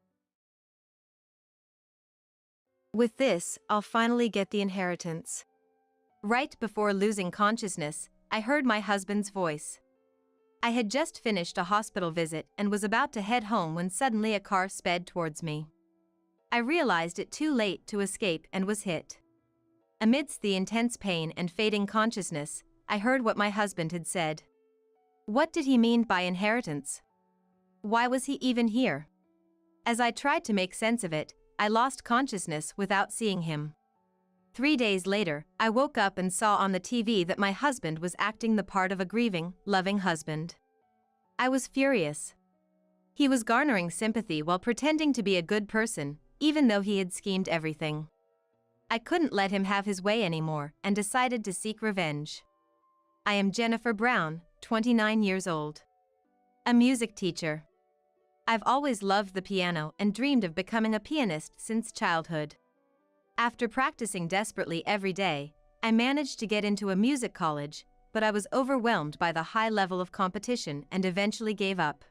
With this, I'll finally get the inheritance. Right before losing consciousness, I heard my husband's voice. I had just finished a hospital visit and was about to head home when suddenly a car sped towards me. I realized it too late to escape and was hit. Amidst the intense pain and fading consciousness, I heard what my husband had said. What did he mean by inheritance? Why was he even here? As I tried to make sense of it, I lost consciousness without seeing him. 3 days later, I woke up and saw on the TV that my husband was acting the part of a grieving, loving husband. I was furious. He was garnering sympathy while pretending to be a good person, even though he had schemed everything. I couldn't let him have his way anymore and decided to seek revenge. I am Jennifer Brown, 29 years old. A music teacher. I've always loved the piano and dreamed of becoming a pianist since childhood. After practicing desperately every day, I managed to get into a music college, but I was overwhelmed by the high level of competition and eventually gave up.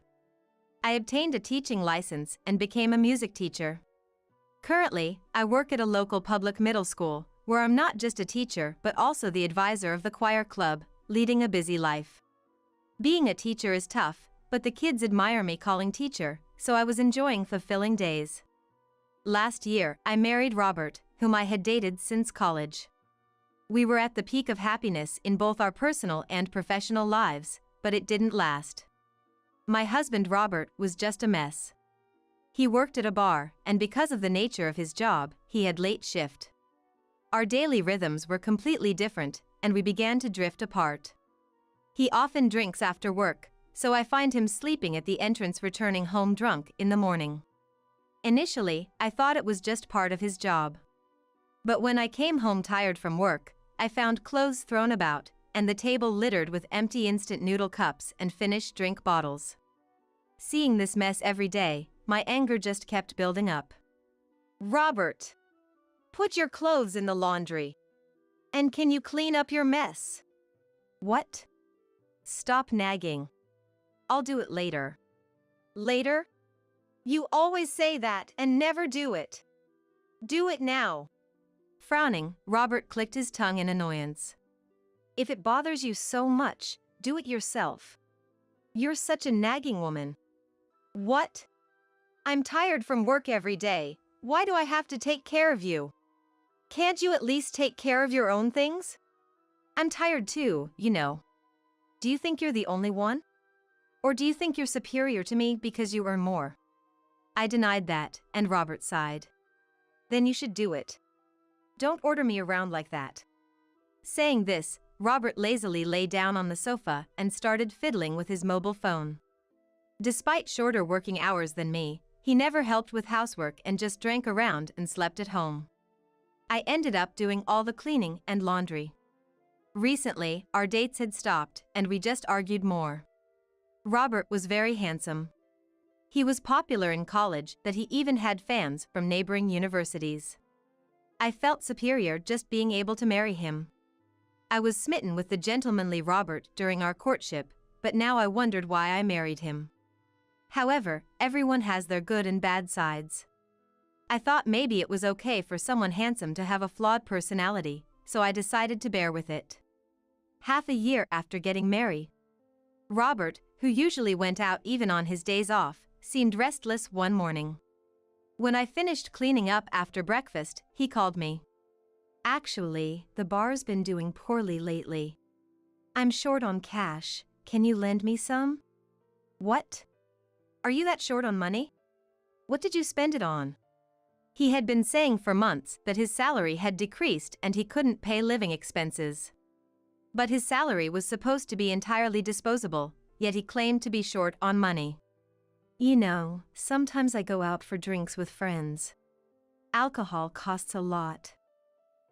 I obtained a teaching license and became a music teacher. Currently, I work at a local public middle school, where I'm not just a teacher but also the advisor of the choir club, leading a busy life. Being a teacher is tough, but the kids admire me calling teacher, so I was enjoying fulfilling days. Last year, I married Robert, whom I had dated since college. We were at the peak of happiness in both our personal and professional lives, but it didn't last. My husband Robert was just a mess. He worked at a bar, and because of the nature of his job, he had late shift. Our daily rhythms were completely different, and we began to drift apart. He often drinks after work, so I find him sleeping at the entrance returning home drunk in the morning. Initially, I thought it was just part of his job. But when I came home tired from work, I found clothes thrown about, and the table littered with empty instant noodle cups and finished drink bottles. Seeing this mess every day, my anger just kept building up. Robert, put your clothes in the laundry. And can you clean up your mess? What? Stop nagging. I'll do it later. Later? You always say that and never do it. Do it now. Frowning, Robert clicked his tongue in annoyance. If it bothers you so much, do it yourself. You're such a nagging woman. What? I'm tired from work every day. Why do I have to take care of you? Can't you at least take care of your own things? I'm tired too, you know. Do you think you're the only one? Or do you think you're superior to me because you earn more? I denied that, and Robert sighed. Then you should do it. Don't order me around like that. Saying this, Robert lazily lay down on the sofa and started fiddling with his mobile phone. Despite shorter working hours than me, he never helped with housework and just drank around and slept at home. I ended up doing all the cleaning and laundry. Recently, our dates had stopped, and we just argued more. Robert was very handsome. He was popular in college that he even had fans from neighboring universities. I felt superior just being able to marry him. I was smitten with the gentlemanly Robert during our courtship, but now I wondered why I married him. However, everyone has their good and bad sides. I thought maybe it was okay for someone handsome to have a flawed personality, so I decided to bear with it. Half a year after getting married, Robert, who usually went out even on his days off, seemed restless one morning. When I finished cleaning up after breakfast, he called me. "Actually, the bar's been doing poorly lately. I'm short on cash, can you lend me some?" "What? Are you that short on money? What did you spend it on?" He had been saying for months that his salary had decreased and he couldn't pay living expenses. But his salary was supposed to be entirely disposable, yet he claimed to be short on money. "You know, sometimes I go out for drinks with friends. Alcohol costs a lot.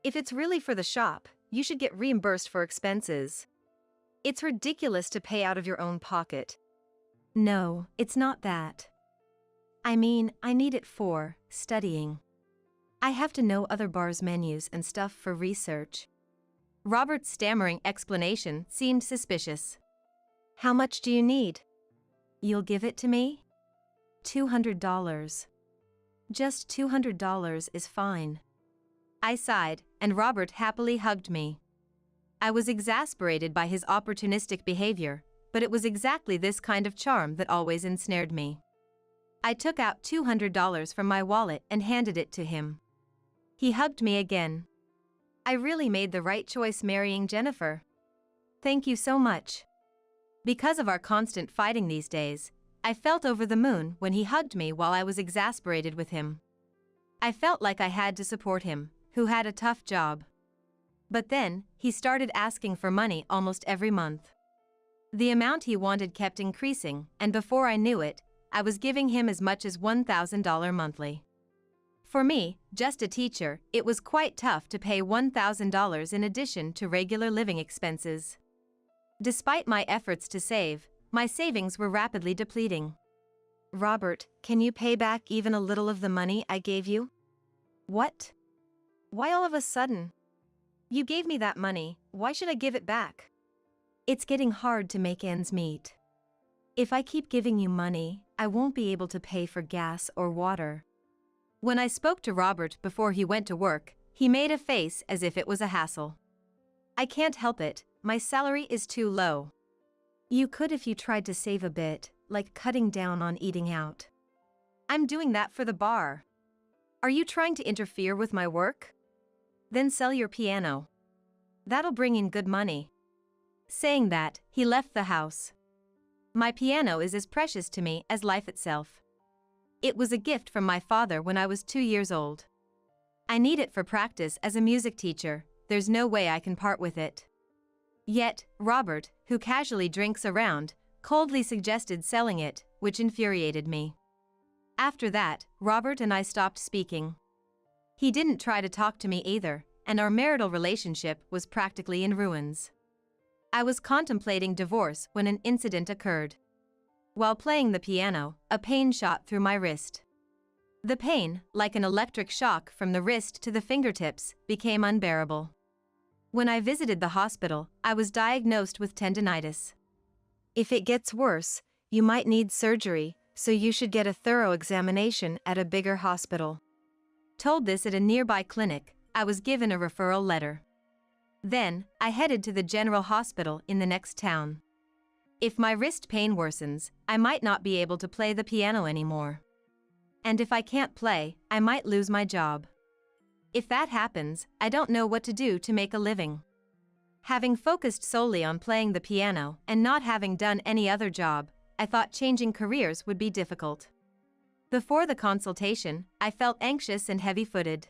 If it's really for the shop, you should get reimbursed for expenses. It's ridiculous to pay out of your own pocket." "No, it's not that. I mean, I need it for studying. I have to know other bars' menus and stuff for research." Robert's stammering explanation seemed suspicious. "How much do you need?" "You'll give it to me?" $200. Just $200 is fine." I sighed, and Robert happily hugged me. I was exasperated by his opportunistic behavior, but it was exactly this kind of charm that always ensnared me. I took out $200 from my wallet and handed it to him. He hugged me again. "I really made the right choice marrying Jennifer. Thank you so much." Because of our constant fighting these days, I felt over the moon when he hugged me while I was exasperated with him. I felt like I had to support him, who had a tough job. But then, he started asking for money almost every month. The amount he wanted kept increasing, and before I knew it, I was giving him as much as $1,000 monthly. For me, just a teacher, it was quite tough to pay $1,000 in addition to regular living expenses. Despite my efforts to save, my savings were rapidly depleting. "Robert, can you pay back even a little of the money I gave you?" "What? Why all of a sudden? You gave me that money, why should I give it back?" "It's getting hard to make ends meet. If I keep giving you money, I won't be able to pay for gas or water." When I spoke to Robert before he went to work, he made a face as if it was a hassle. "I can't help it, my salary is too low." "You could if you tried to save a bit, like cutting down on eating out." "I'm doing that for the bar. Are you trying to interfere with my work? Then sell your piano. That'll bring in good money." Saying that, he left the house. My piano is as precious to me as life itself. It was a gift from my father when I was 2 years old. I need it for practice as a music teacher, there's no way I can part with it. Yet, Robert, who casually drinks around, coldly suggested selling it, which infuriated me. After that, Robert and I stopped speaking. He didn't try to talk to me either, and our marital relationship was practically in ruins. I was contemplating divorce when an incident occurred. While playing the piano, a pain shot through my wrist. The pain, like an electric shock from the wrist to the fingertips, became unbearable. When I visited the hospital, I was diagnosed with tendinitis. "If it gets worse, you might need surgery, so you should get a thorough examination at a bigger hospital." Told this at a nearby clinic, I was given a referral letter. Then, I headed to the general hospital in the next town. If my wrist pain worsens, I might not be able to play the piano anymore. And if I can't play, I might lose my job. If that happens, I don't know what to do to make a living. Having focused solely on playing the piano and not having done any other job, I thought changing careers would be difficult. Before the consultation, I felt anxious and heavy-footed.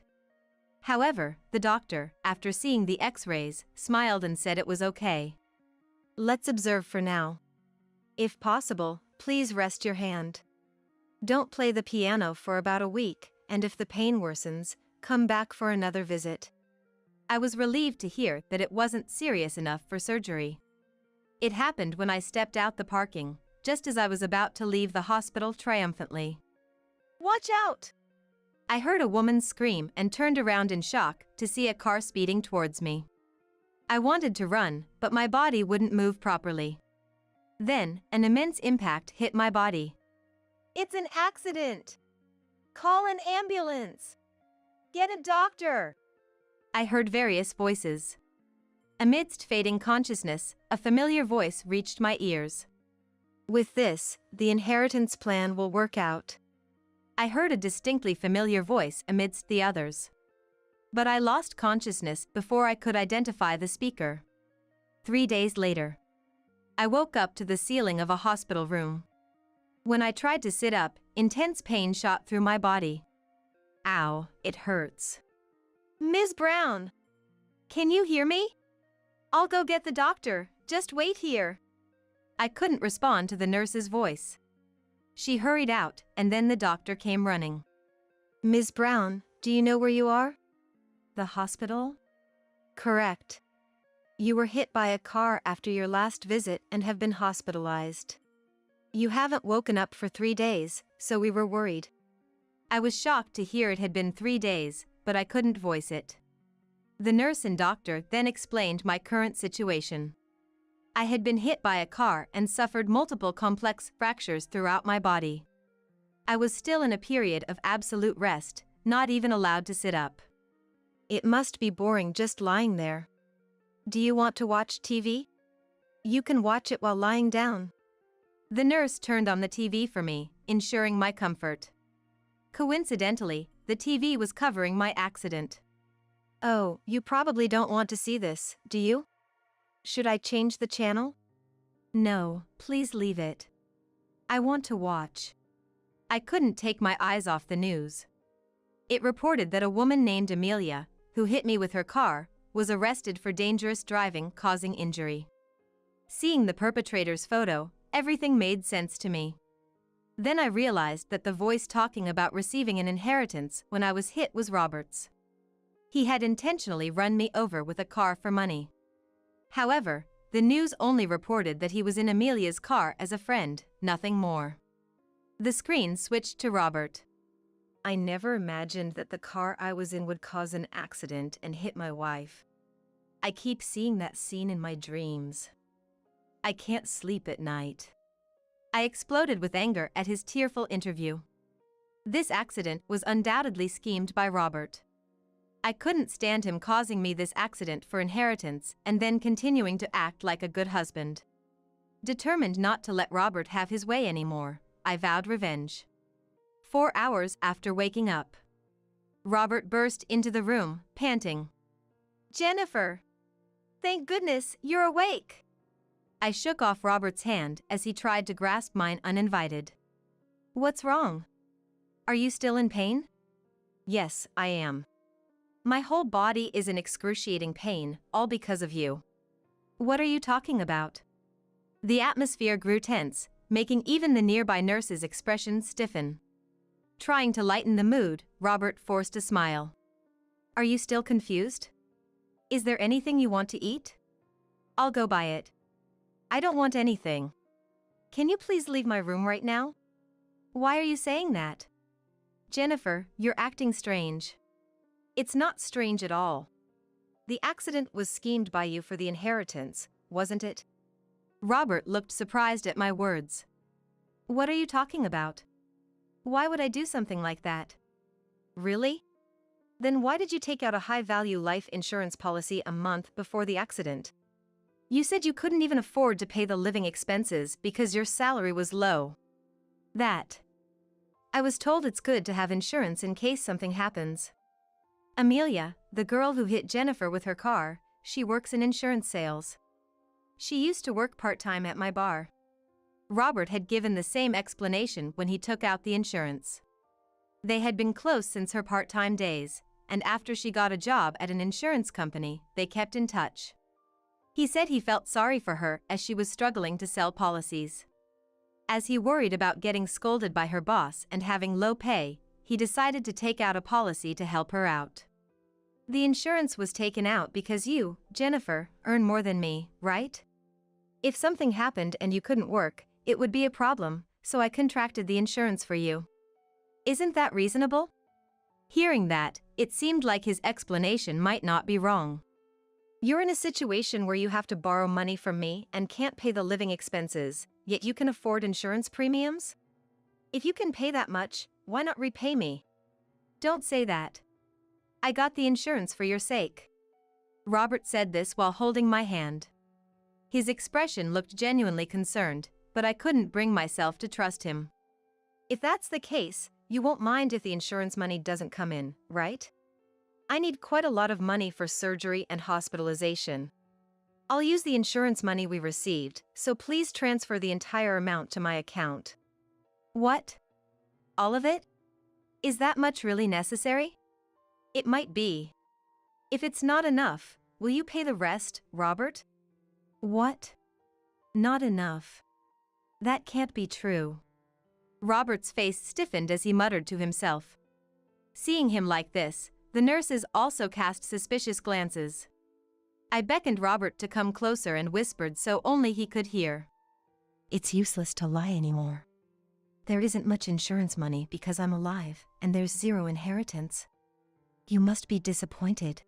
However, the doctor, after seeing the X-rays, smiled and said it was okay. "Let's observe for now. If possible, please rest your hand. Don't play the piano for about a week, and if the pain worsens, come back for another visit." I was relieved to hear that it wasn't serious enough for surgery. It happened when I stepped out the parking, just as I was about to leave the hospital triumphantly. "Watch out!" I heard a woman scream and turned around in shock to see a car speeding towards me. I wanted to run, but my body wouldn't move properly. Then, an immense impact hit my body. It's an accident. Call an ambulance. Get a doctor. I heard various voices. Amidst fading consciousness, a familiar voice reached my ears. With this, the inheritance plan will work out. I heard a distinctly familiar voice amidst the others. But I lost consciousness before I could identify the speaker. 3 days later, I woke up to the ceiling of a hospital room. When I tried to sit up, intense pain shot through my body. Ow, it hurts. Ms. Brown, can you hear me? I'll go get the doctor, just wait here. I couldn't respond to the nurse's voice. She hurried out, and then the doctor came running. Ms. Brown, do you know where you are? The hospital? Correct. You were hit by a car after your last visit and have been hospitalized. You haven't woken up for 3 days, so we were worried. I was shocked to hear it had been 3 days, but I couldn't voice it. The nurse and doctor then explained my current situation. I had been hit by a car and suffered multiple complex fractures throughout my body. I was still in a period of absolute rest, not even allowed to sit up. It must be boring just lying there. Do you want to watch TV? You can watch it while lying down. The nurse turned on the TV for me, ensuring my comfort. Coincidentally, the TV was covering my accident. Oh, you probably don't want to see this, do you? Should I change the channel? No, please leave it. I want to watch. I couldn't take my eyes off the news. It reported that a woman named Amelia, who hit me with her car, was arrested for dangerous driving causing injury. Seeing the perpetrator's photo, everything made sense to me. Then I realized that the voice talking about receiving an inheritance when I was hit was Robert's. He had intentionally run me over with a car for money. However, the news only reported that he was in Amelia's car as a friend, nothing more. The screen switched to Robert. I never imagined that the car I was in would cause an accident and hit my wife. I keep seeing that scene in my dreams. I can't sleep at night. I exploded with anger at his tearful interview. This accident was undoubtedly schemed by Robert. I couldn't stand him causing me this accident for inheritance and then continuing to act like a good husband. Determined not to let Robert have his way anymore, I vowed revenge. 4 hours after waking up, Robert burst into the room, panting. Jennifer! Thank goodness you're awake! I shook off Robert's hand as he tried to grasp mine uninvited. What's wrong? Are you still in pain? Yes, I am. My whole body is in excruciating pain, all because of you. What are you talking about? The atmosphere grew tense, making even the nearby nurse's expression stiffen. Trying to lighten the mood, Robert forced a smile. Are you still confused? Is there anything you want to eat? I'll go buy it. I don't want anything. Can you please leave my room right now? Why are you saying that? Jennifer, you're acting strange. It's not strange at all. The accident was schemed by you for the inheritance, wasn't it? Robert looked surprised at my words. What are you talking about? Why would I do something like that? Really? Then why did you take out a high-value life insurance policy a month before the accident? You said you couldn't even afford to pay the living expenses because your salary was low. I was told it's good to have insurance in case something happens. Amelia, the girl who hit Jennifer with her car, she works in insurance sales. She used to work part-time at my bar. Robert had given the same explanation when he took out the insurance. They had been close since her part-time days, and after she got a job at an insurance company, they kept in touch. He said he felt sorry for her as she was struggling to sell policies. As he worried about getting scolded by her boss and having low pay, he decided to take out a policy to help her out. The insurance was taken out because you, Jennifer, earn more than me, right? If something happened and you couldn't work, it would be a problem, so I contracted the insurance for you. Isn't that reasonable? Hearing that, it seemed like his explanation might not be wrong. You're in a situation where you have to borrow money from me and can't pay the living expenses, yet you can afford insurance premiums? If you can pay that much, why not repay me? Don't say that. I got the insurance for your sake. Robert said this while holding my hand. His expression looked genuinely concerned, but I couldn't bring myself to trust him. If that's the case, you won't mind if the insurance money doesn't come in, right? I need quite a lot of money for surgery and hospitalization. I'll use the insurance money we received, so please transfer the entire amount to my account. What? All of it? Is that much really necessary? It might be. If it's not enough, will you pay the rest, Robert? What? Not enough. That can't be true. Robert's face stiffened as he muttered to himself. Seeing him like this, the nurses also cast suspicious glances. I beckoned Robert to come closer and whispered so only he could hear. It's useless to lie anymore. There isn't much insurance money because I'm alive, and there's zero inheritance. You must be disappointed.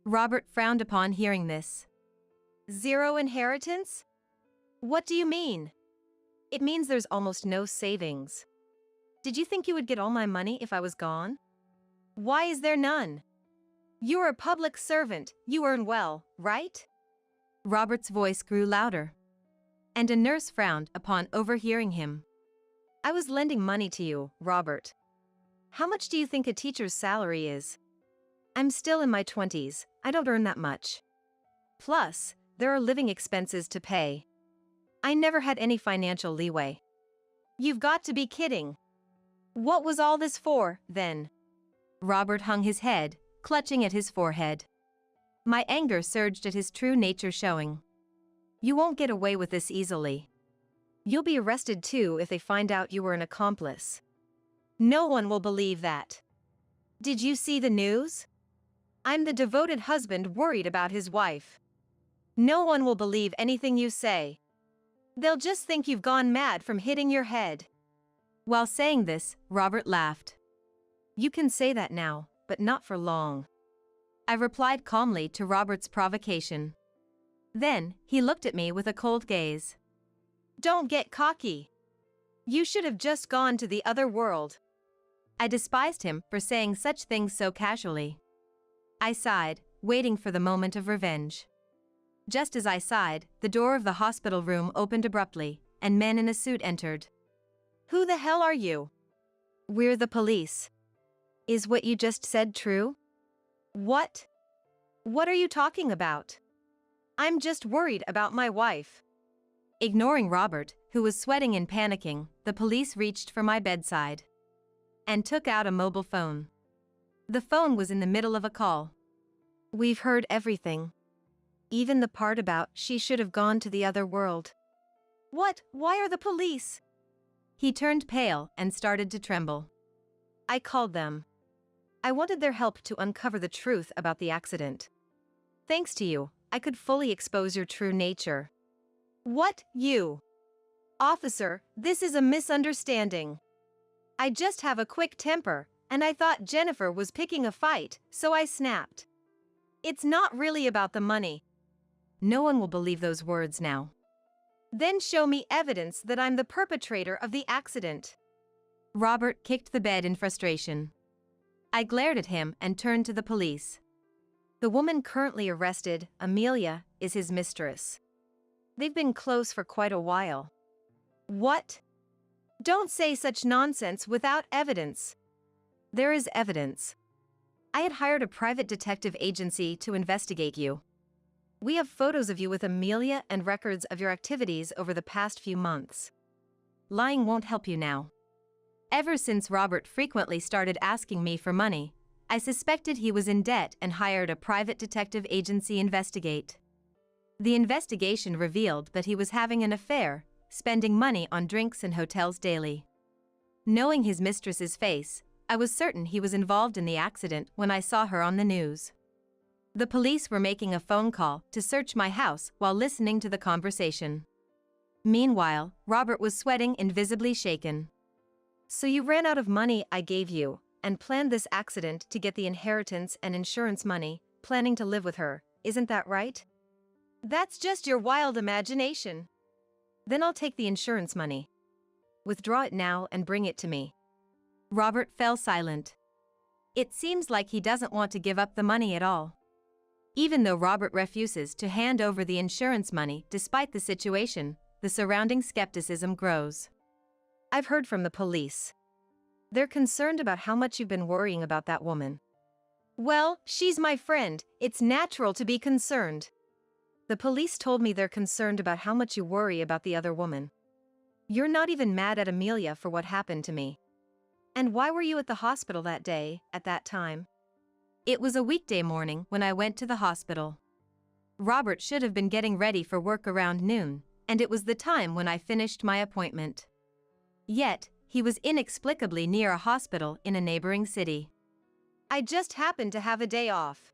Robert frowned upon hearing this. Zero inheritance? What do you mean? It means there's almost no savings. Did you think you would get all my money if I was gone? Why is there none? You're a public servant, you earn well, right? Robert's voice grew louder, and a nurse frowned upon overhearing him. I was lending money to you, Robert. How much do you think a teacher's salary is? I'm still in my 20s, I don't earn that much. Plus, there are living expenses to pay. I never had any financial leeway. You've got to be kidding. What was all this for, then? Robert hung his head, clutching at his forehead. My anger surged at his true nature showing. You won't get away with this easily. You'll be arrested too if they find out you were an accomplice. No one will believe that. Did you see the news? I'm the devoted husband worried about his wife. No one will believe anything you say. They'll just think you've gone mad from hitting your head. While saying this, Robert laughed. You can say that now, but not for long. I replied calmly to Robert's provocation. Then, he looked at me with a cold gaze. Don't get cocky. You should have just gone to the other world. I despised him for saying such things so casually. I sighed, waiting for the moment of revenge. Just as I sighed, the door of the hospital room opened abruptly, and men in a suit entered. Who the hell are you? We're the police. Is what you just said true? What? What are you talking about? I'm just worried about my wife. Ignoring Robert, who was sweating and panicking, the police reached for my bedside and took out a mobile phone. The phone was in the middle of a call. We've heard everything. Even the part about she should have gone to the other world. What? Why are the police? He turned pale and started to tremble. I called them. I wanted their help to uncover the truth about the accident. Thanks to you, I could fully expose your true nature. What, you? Officer, this is a misunderstanding. I just have a quick temper, and I thought Jennifer was picking a fight, so I snapped. It's not really about the money. No one will believe those words now. Then show me evidence that I'm the perpetrator of the accident. Robert kicked the bed in frustration. I glared at him and turned to the police. The woman currently arrested, Amelia, is his mistress. They've been close for quite a while. What? Don't say such nonsense without evidence. There is evidence. I had hired a private detective agency to investigate you. We have photos of you with Amelia and records of your activities over the past few months. Lying won't help you now. Ever since Robert frequently started asking me for money, I suspected he was in debt and hired a private detective agency investigate. The investigation revealed that he was having an affair, spending money on drinks and hotels daily. Knowing his mistress's face, I was certain he was involved in the accident when I saw her on the news. The police were making a phone call to search my house while listening to the conversation. Meanwhile, Robert was sweating and visibly shaken. So you ran out of money I gave you, and planned this accident to get the inheritance and insurance money, planning to live with her. Isn't that right? That's just your wild imagination. Then I'll take the insurance money. Withdraw it now and bring it to me." Robert fell silent. It seems like he doesn't want to give up the money at all. Even though Robert refuses to hand over the insurance money despite the situation, the surrounding skepticism grows. "I've heard from the police. They're concerned about how much you've been worrying about that woman." "Well, she's my friend. It's natural to be concerned." "The police told me they're concerned about how much you worry about the other woman. You're not even mad at Amelia for what happened to me. And why were you at the hospital that day, at that time?" "It was a weekday morning when I went to the hospital. Robert should have been getting ready for work around noon, and it was the time when I finished my appointment. Yet, he was inexplicably near a hospital in a neighboring city. I just happened to have a day off."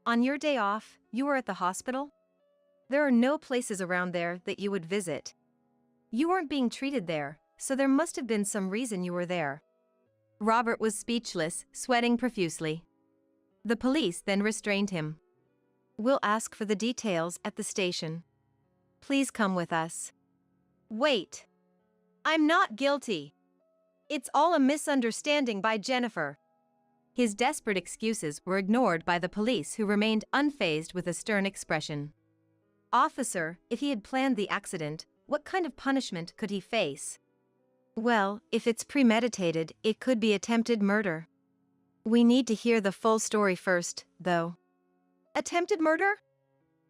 On your day off, you were at the hospital? There are no places around there that you would visit. You weren't being treated there, so there must have been some reason you were there." Robert was speechless, sweating profusely. The police then restrained him. "We'll ask for the details at the station. Please come with us." "Wait. I'm not guilty. It's all a misunderstanding by Jennifer." His desperate excuses were ignored by the police, who remained unfazed with a stern expression. "Officer, if he had planned the accident, what kind of punishment could he face?" "Well, if it's premeditated, it could be attempted murder. We need to hear the full story first, though." "Attempted murder?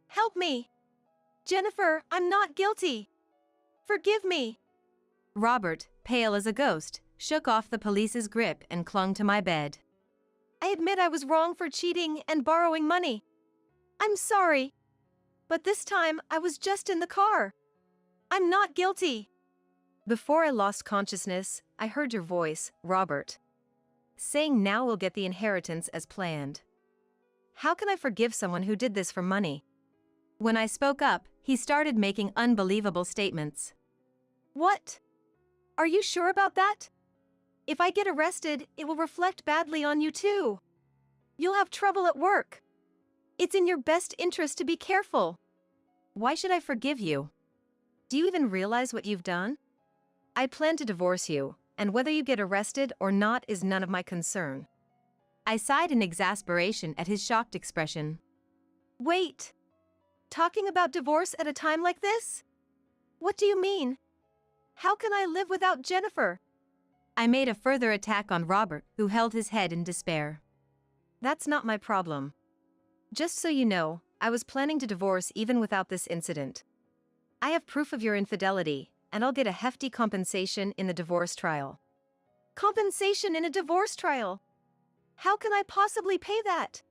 Help me! Jennifer, I'm not guilty. Forgive me." Robert, pale as a ghost, shook off the police's grip and clung to my bed. "I admit I was wrong for cheating and borrowing money. I'm sorry. But this time I was just in the car. I'm not guilty." Before I lost consciousness, I heard your voice, Robert, saying now we'll get the inheritance as planned. How can I forgive someone who did this for money? When I spoke up, he started making unbelievable statements. "What? Are you sure about that? If I get arrested, it will reflect badly on you too. You'll have trouble at work. It's in your best interest to be careful." Why should I forgive you? Do you even realize what you've done? I plan to divorce you, and whether you get arrested or not is none of my concern. I sighed in exasperation at his shocked expression. "Wait. Talking about divorce at a time like this? What do you mean? How can I live without Jennifer?" I made a further attack on Robert, who held his head in despair. "That's not my problem. Just so you know, I was planning to divorce even without this incident. I have proof of your infidelity, and I'll get a hefty compensation in the divorce trial." "Compensation in a divorce trial? How can I possibly pay that?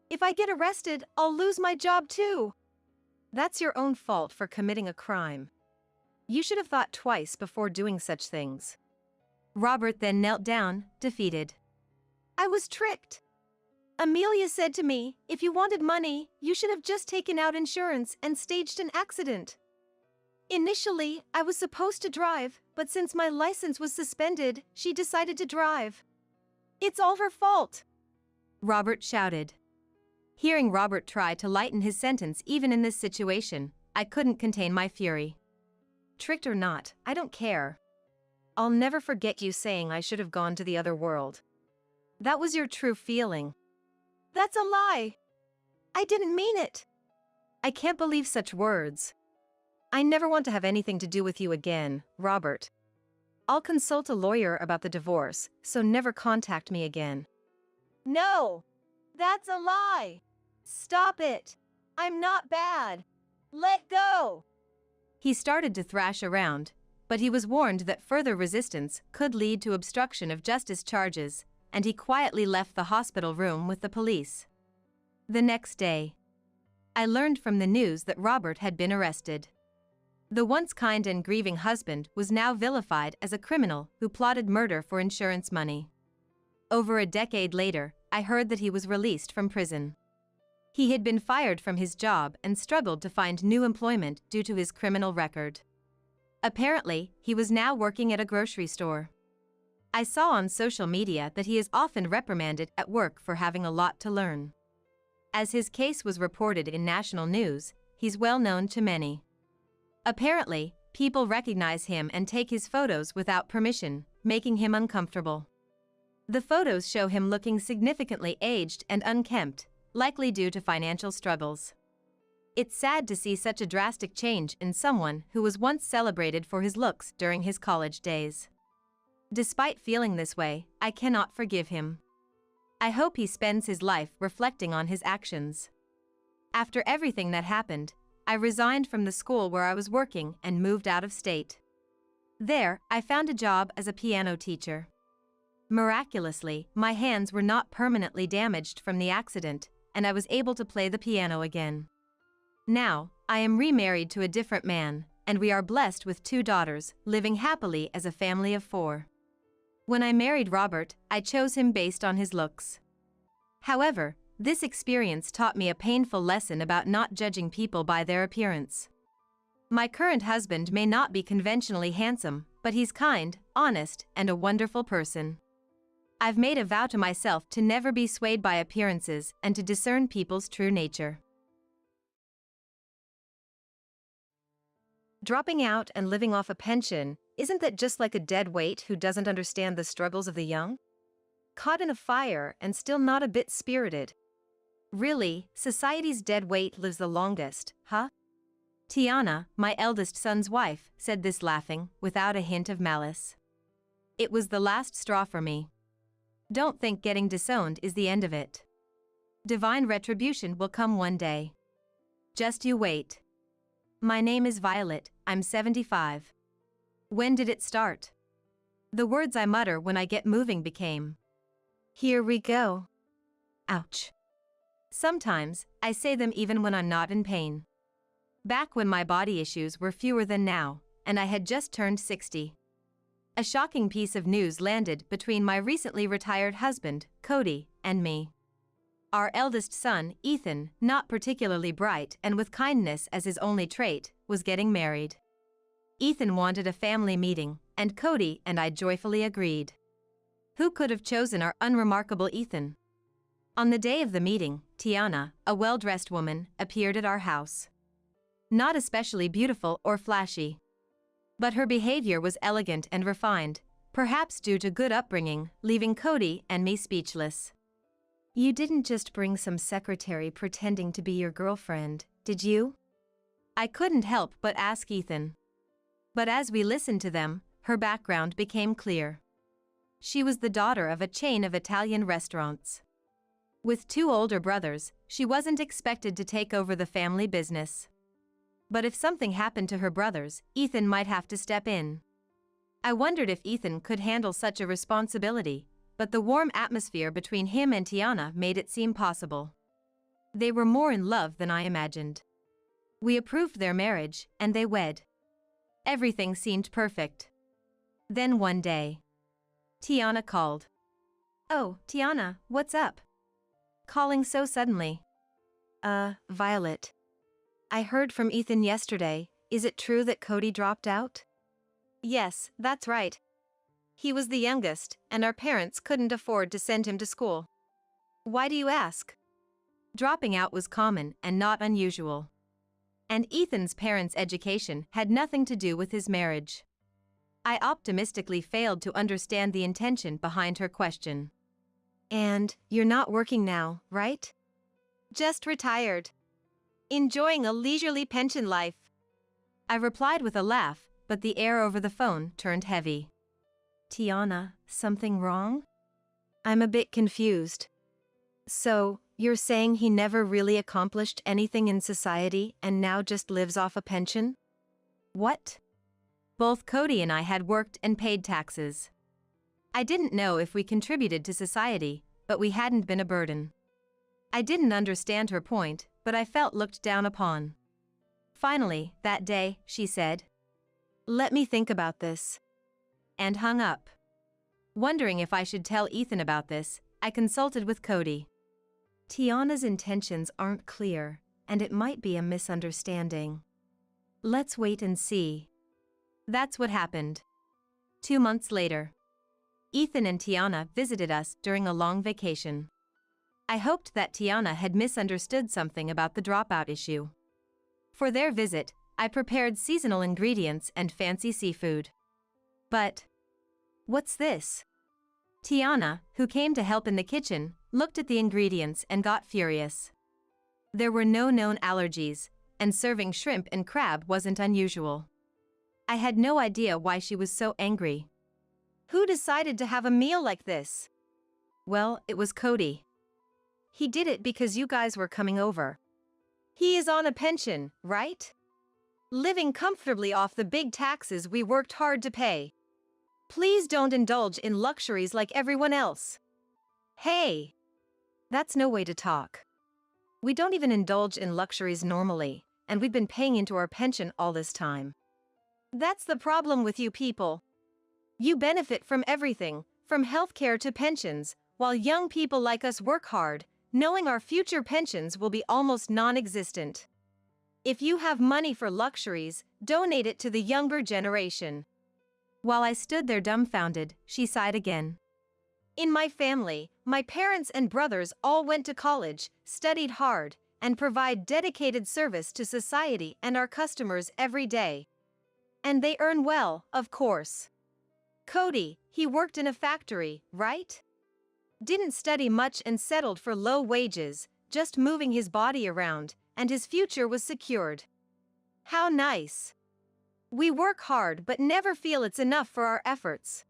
If I get arrested, I'll lose my job too." That's your own fault for committing a crime. You should have thought twice before doing such things. Robert then knelt down, defeated. "I was tricked. Amelia said to me, if you wanted money, you should have just taken out insurance and staged an accident. Initially, I was supposed to drive, but since my license was suspended, she decided to drive. It's all her fault." Robert shouted. Hearing Robert try to lighten his sentence even in this situation, I couldn't contain my fury. Tricked or not, I don't care. I'll never forget you saying I should have gone to the other world. That was your true feeling. "That's a lie. I didn't mean it." I can't believe such words. I never want to have anything to do with you again, Robert. I'll consult a lawyer about the divorce, so never contact me again. "No, that's a lie. Stop it. I'm not bad. Let go." He started to thrash around, but he was warned that further resistance could lead to obstruction of justice charges, and he quietly left the hospital room with the police. The next day, I learned from the news that Robert had been arrested. The once kind and grieving husband was now vilified as a criminal who plotted murder for insurance money. Over a decade later, I heard that he was released from prison. He had been fired from his job and struggled to find new employment due to his criminal record. Apparently, he was now working at a grocery store. I saw on social media that he is often reprimanded at work for having a lot to learn. As his case was reported in national news, he's well known to many. Apparently, people recognize him and take his photos without permission, making him uncomfortable. The photos show him looking significantly aged and unkempt, likely due to financial struggles. It's sad to see such a drastic change in someone who was once celebrated for his looks during his college days. Despite feeling this way, I cannot forgive him. I hope he spends his life reflecting on his actions. After everything that happened, I resigned from the school where I was working and moved out of state. There, I found a job as a piano teacher. Miraculously, my hands were not permanently damaged from the accident, and I was able to play the piano again. Now, I am remarried to a different man, and we are blessed with 2 daughters, living happily as a family of 4. When I married Robert, I chose him based on his looks. However, this experience taught me a painful lesson about not judging people by their appearance. My current husband may not be conventionally handsome, but he's kind, honest, and a wonderful person. I've made a vow to myself to never be swayed by appearances and to discern people's true nature. Dropping out and living off a pension, isn't that just like a dead weight who doesn't understand the struggles of the young? Caught in a fire and still not a bit spirited. Really, society's dead weight lives the longest, huh? Tiana, my eldest son's wife, said this laughing, without a hint of malice. It was the last straw for me. Don't think getting disowned is the end of it. Divine retribution will come one day. Just you wait. My name is Violet, I'm 75. When did it start? The words I mutter when I get moving became, Here we go. ouch. Sometimes, I say them even when I'm not in pain. Back when my body issues were fewer than now, and I had just turned 60. A shocking piece of news landed between my recently retired husband, Cody, and me. Our eldest son, Ethan, not particularly bright and with kindness as his only trait, was getting married. Ethan wanted a family meeting, and Cody and I joyfully agreed. Who could have chosen our unremarkable Ethan? On the day of the meeting, Tiana, a well-dressed woman, appeared at our house. Not especially beautiful or flashy. But her behavior was elegant and refined, perhaps due to good upbringing, leaving Cody and me speechless. You didn't just bring some secretary pretending to be your girlfriend, did you? I couldn't help but ask Ethan. But as we listened to them, her background became clear. She was the daughter of a chain of Italian restaurants. With 2 older brothers, she wasn't expected to take over the family business. But if something happened to her brothers, Ethan might have to step in. I wondered if Ethan could handle such a responsibility, but the warm atmosphere between him and Tiana made it seem possible. They were more in love than I imagined. We approved their marriage, and they wed. Everything seemed perfect. Then one day, Tiana called. Oh, Tiana, what's up? Calling so suddenly. Violet. I heard from Ethan yesterday. Is it true that Cody dropped out? Yes, that's right. He was the youngest, and our parents couldn't afford to send him to school. Why do you ask? Dropping out was common and not unusual. And Ethan's parents' education had nothing to do with his marriage. I optimistically failed to understand the intention behind her question. And you're not working now, right? Just retired. Enjoying a leisurely pension life. I replied with a laugh, but the air over the phone turned heavy. Tiana, something wrong? I'm a bit confused. So, you're saying he never really accomplished anything in society and now just lives off a pension? What? Both Cody and I had worked and paid taxes. I didn't know if we contributed to society, but we hadn't been a burden. I didn't understand her point, but I felt looked down upon. Finally, that day, she said, Let me think about this. And hung up. Wondering if I should tell Ethan about this, I consulted with Cody. Tiana's intentions aren't clear, and it might be a misunderstanding. Let's wait and see. That's what happened. 2 months later. Ethan and Tiana visited us during a long vacation. I hoped that Tiana had misunderstood something about the dropout issue. For their visit, I prepared seasonal ingredients and fancy seafood. But what's this? Tiana, who came to help in the kitchen, looked at the ingredients and got furious. There were no known allergies, and serving shrimp and crab wasn't unusual. I had no idea why she was so angry. Who decided to have a meal like this? Well, it was Cody. He did it because you guys were coming over. He is on a pension, right? Living comfortably off the big taxes we worked hard to pay. Please don't indulge in luxuries like everyone else. Hey! That's no way to talk. We don't even indulge in luxuries normally, and we've been paying into our pension all this time. That's the problem with you people. You benefit from everything, from healthcare to pensions, while young people like us work hard, knowing our future pensions will be almost non-existent. If you have money for luxuries, donate it to the younger generation. While I stood there dumbfounded, she sighed again. In my family, my parents and brothers all went to college, studied hard, and provide dedicated service to society and our customers every day. And they earn well, of course. Cody, he worked in a factory, right? Didn't study much and settled for low wages, just moving his body around, and his future was secured. How nice. We work hard but never feel it's enough for our efforts.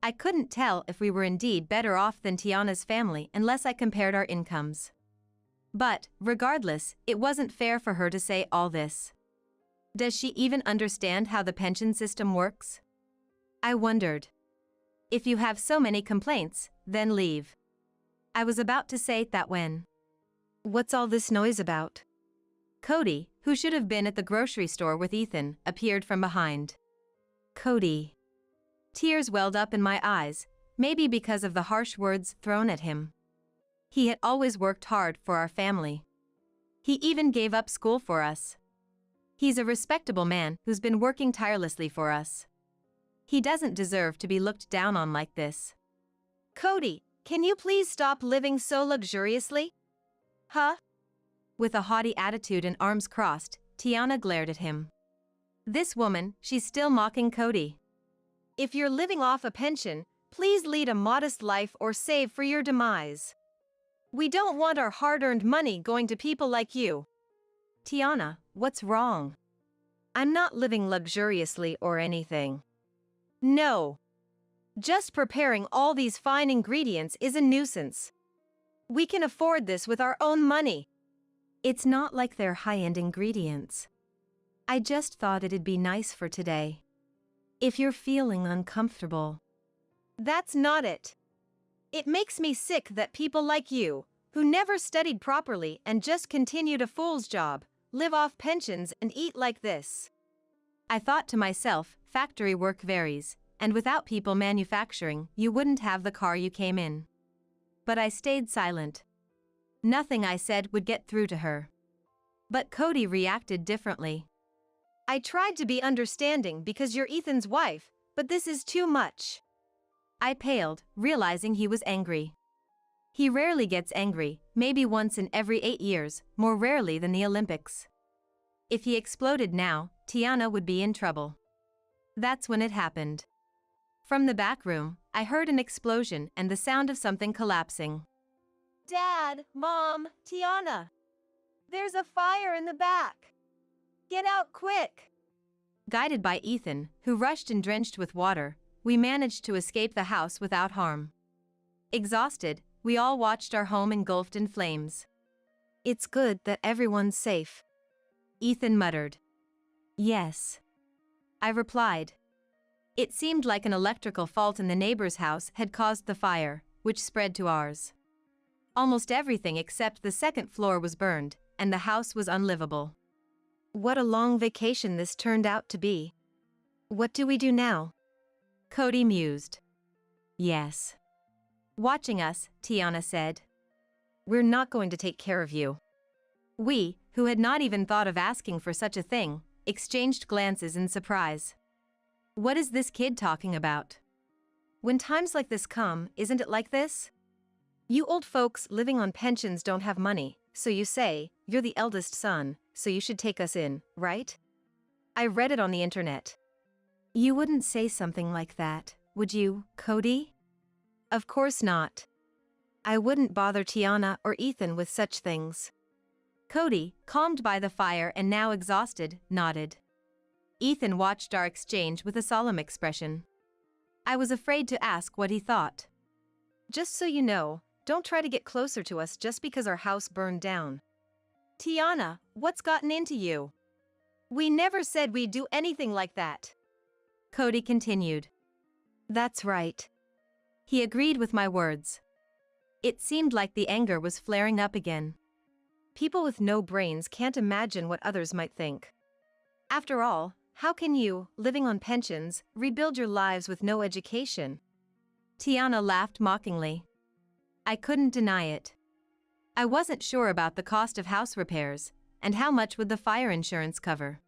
I couldn't tell if we were indeed better off than Tiana's family unless I compared our incomes. But, regardless, it wasn't fair for her to say all this. Does she even understand how the pension system works? I wondered. If you have so many complaints, then leave. I was about to say that when. What's all this noise about? Cody, who should have been at the grocery store with Ethan, appeared from behind. Cody. Tears welled up in my eyes, maybe because of the harsh words thrown at him. He had always worked hard for our family. He even gave up school for us. He's a respectable man who's been working tirelessly for us. He doesn't deserve to be looked down on like this. Cody, can you please stop living so luxuriously? Huh? With a haughty attitude and arms crossed, Tiana glared at him. This woman, she's still mocking Cody. If you're living off a pension, please lead a modest life or save for your demise. We don't want our hard-earned money going to people like you. Tiana, what's wrong? I'm not living luxuriously or anything. No. Just preparing all these fine ingredients is a nuisance. We can afford this with our own money. It's not like they're high-end ingredients. I just thought it'd be nice for today. If you're feeling uncomfortable. That's not it. It makes me sick that people like you, who never studied properly and just continued a fool's job, live off pensions and eat like this. I thought to myself, factory work varies, and without people manufacturing, you wouldn't have the car you came in. But I stayed silent. Nothing I said would get through to her. But Cody reacted differently. I tried to be understanding because you're Ethan's wife, but this is too much. I paled, realizing he was angry. He rarely gets angry, maybe once in every 8 years, more rarely than the Olympics. If he exploded now, Tiana would be in trouble. That's when it happened. From the back room, I heard an explosion and the sound of something collapsing. Dad, Mom, Tiana. There's a fire in the back. Get out quick. Guided by Ethan, who rushed and drenched with water, we managed to escape the house without harm. Exhausted, we all watched our home engulfed in flames. It's good that everyone's safe. Ethan muttered. Yes. I replied. It seemed like an electrical fault in the neighbor's house had caused the fire, which spread to ours. Almost everything except the second floor was burned, and the house was unlivable. What a long vacation this turned out to be. What do we do now? Cody mused. Yes. Watching us, Tiana said. We're not going to take care of you. We, who had not even thought of asking for such a thing, exchanged glances in surprise. What is this kid talking about? When times like this come, isn't it like this? You old folks living on pensions don't have money, so you say, you're the eldest son, so you should take us in, right? I read it on the internet. You wouldn't say something like that, would you, Cody? Of course not. I wouldn't bother Tiana or Ethan with such things. Cody, calmed by the fire and now exhausted, nodded. Ethan watched our exchange with a solemn expression. I was afraid to ask what he thought. Just so you know, don't try to get closer to us just because our house burned down. Tiana, what's gotten into you? We never said we'd do anything like that. Cody continued. That's right. He agreed with my words. It seemed like the anger was flaring up again. People with no brains can't imagine what others might think. After all, how can you, living on pensions, rebuild your lives with no education? Tiana laughed mockingly. I couldn't deny it. I wasn't sure about the cost of house repairs, and how much would the fire insurance cover.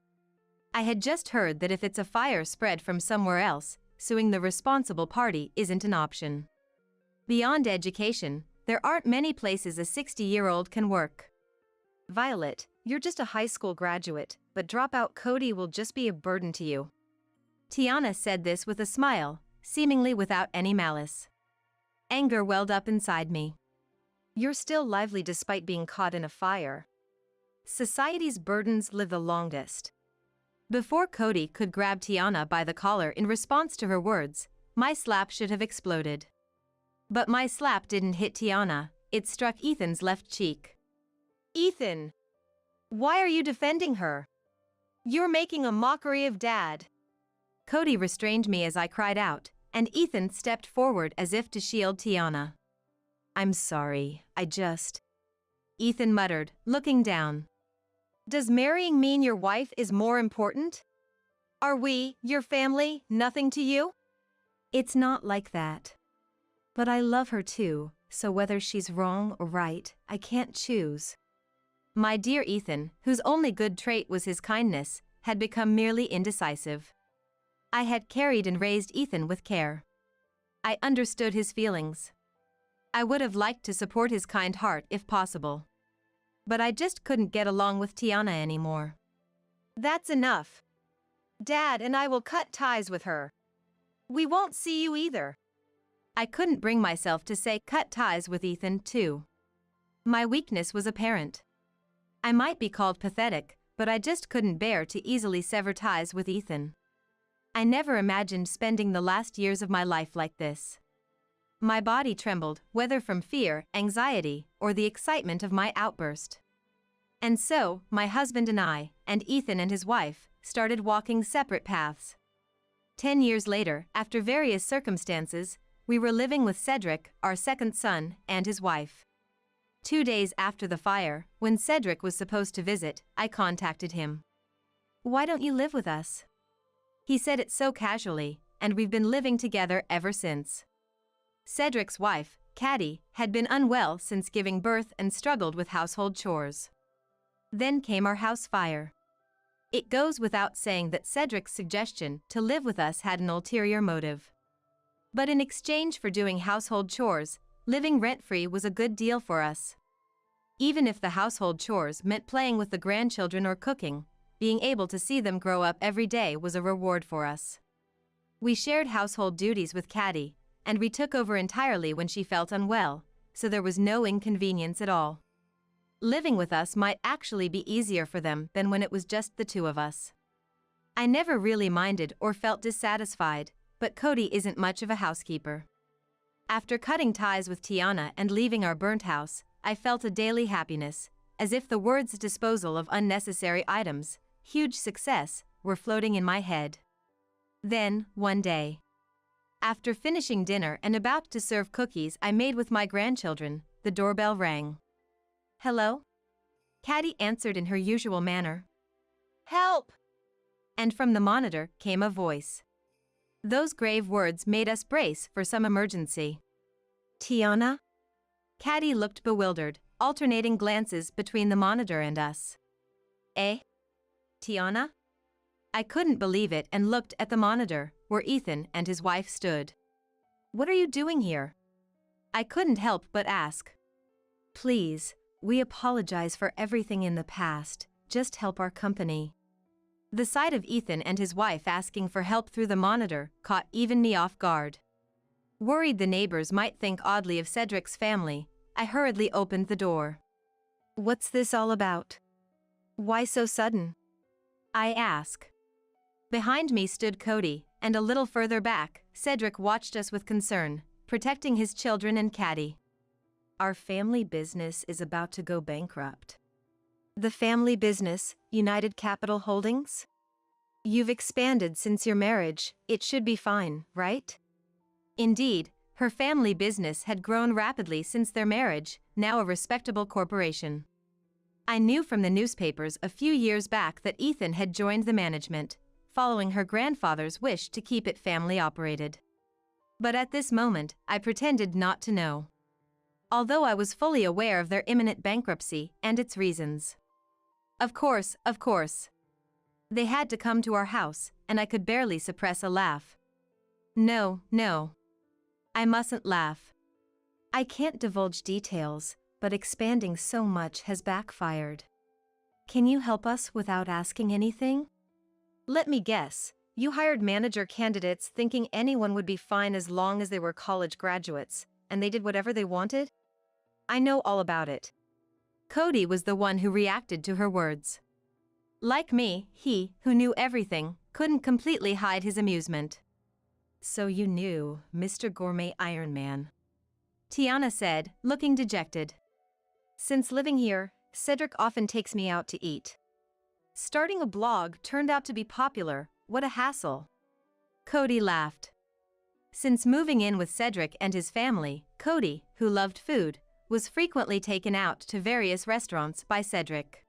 I had just heard that if it's a fire spread from somewhere else, suing the responsible party isn't an option. Beyond education, there aren't many places a 60-year-old can work. Violet, you're just a high school graduate, but dropout Cody will just be a burden to you. Tiana said this with a smile, seemingly without any malice. Anger welled up inside me. You're still lively despite being caught in a fire. Society's burdens live the longest. Before Cody could grab Tiana by the collar in response to her words, my slap should have exploded. But my slap didn't hit Tiana, it struck Ethan's left cheek. Ethan! Why are you defending her? You're making a mockery of Dad. Cody restrained me as I cried out, and Ethan stepped forward as if to shield Tiana. I'm sorry, Ethan muttered, looking down. Does marrying mean your wife is more important? Are we, your family, nothing to you? It's not like that. But I love her too, so whether she's wrong or right, I can't choose. My dear Ethan, whose only good trait was his kindness, had become merely indecisive. I had carried and raised Ethan with care. I understood his feelings. I would have liked to support his kind heart if possible. But I just couldn't get along with Tiana anymore. That's enough. Dad and I will cut ties with her. We won't see you either. I couldn't bring myself to say cut ties with Ethan too. My weakness was apparent. I might be called pathetic, but I just couldn't bear to easily sever ties with Ethan. I never imagined spending the last years of my life like this. My body trembled, whether from fear, anxiety, or the excitement of my outburst. And so, my husband and I, and Ethan and his wife, started walking separate paths. 10 years later, after various circumstances, we were living with Cedric, our second son, and his wife. 2 days after the fire, when Cedric was supposed to visit, I contacted him. Why don't you live with us? He said it so casually, and we've been living together ever since. Cedric's wife, Caddy, had been unwell since giving birth and struggled with household chores. Then came our house fire. It goes without saying that Cedric's suggestion to live with us had an ulterior motive. But in exchange for doing household chores, living rent-free was a good deal for us. Even if the household chores meant playing with the grandchildren or cooking, being able to see them grow up every day was a reward for us. We shared household duties with Caddy, and we took over entirely when she felt unwell, so there was no inconvenience at all. Living with us might actually be easier for them than when it was just the two of us. I never really minded or felt dissatisfied, but Cody isn't much of a housekeeper. After cutting ties with Tiana and leaving our burnt house, I felt a daily happiness, as if the words disposal of unnecessary items, huge success, were floating in my head. Then, one day, after finishing dinner and about to serve cookies I made with my grandchildren, the doorbell rang. Hello? Caddy answered in her usual manner. Help! And from the monitor came a voice. Those grave words made us brace for some emergency. Tiana? Caddy looked bewildered, alternating glances between the monitor and us. Eh? Tiana? I couldn't believe it and looked at the monitor, where Ethan and his wife stood. What are you doing here? I couldn't help but ask. Please, we apologize for everything in the past, just help our company. The sight of Ethan and his wife asking for help through the monitor caught even me off guard. Worried the neighbors might think oddly of Cedric's family, I hurriedly opened the door. What's this all about? Why so sudden? I ask. Behind me stood Cody, and a little further back, Cedric watched us with concern, protecting his children and caddy. Our family business is about to go bankrupt. The family business, United Capital Holdings? You've expanded since your marriage, it should be fine, right? Indeed, her family business had grown rapidly since their marriage, now a respectable corporation. I knew from the newspapers a few years back that Ethan had joined the management, following her grandfather's wish to keep it family-operated. But at this moment, I pretended not to know. Although I was fully aware of their imminent bankruptcy and its reasons. Of course. They had to come to our house, and I could barely suppress a laugh. No. I mustn't laugh. I can't divulge details, but expanding so much has backfired. Can you help us without asking anything? Let me guess, you hired manager candidates thinking anyone would be fine as long as they were college graduates, and they did whatever they wanted? I know all about it. Cody was the one who reacted to her words. Like me, he, who knew everything, couldn't completely hide his amusement. So you knew, Mr. Gourmet Iron Man. Tiana said, looking dejected. Since living here, Cedric often takes me out to eat. Starting a blog turned out to be popular, what a hassle. Cody laughed. Since moving in with Cedric and his family, Cody, who loved food, was frequently taken out to various restaurants by Cedric.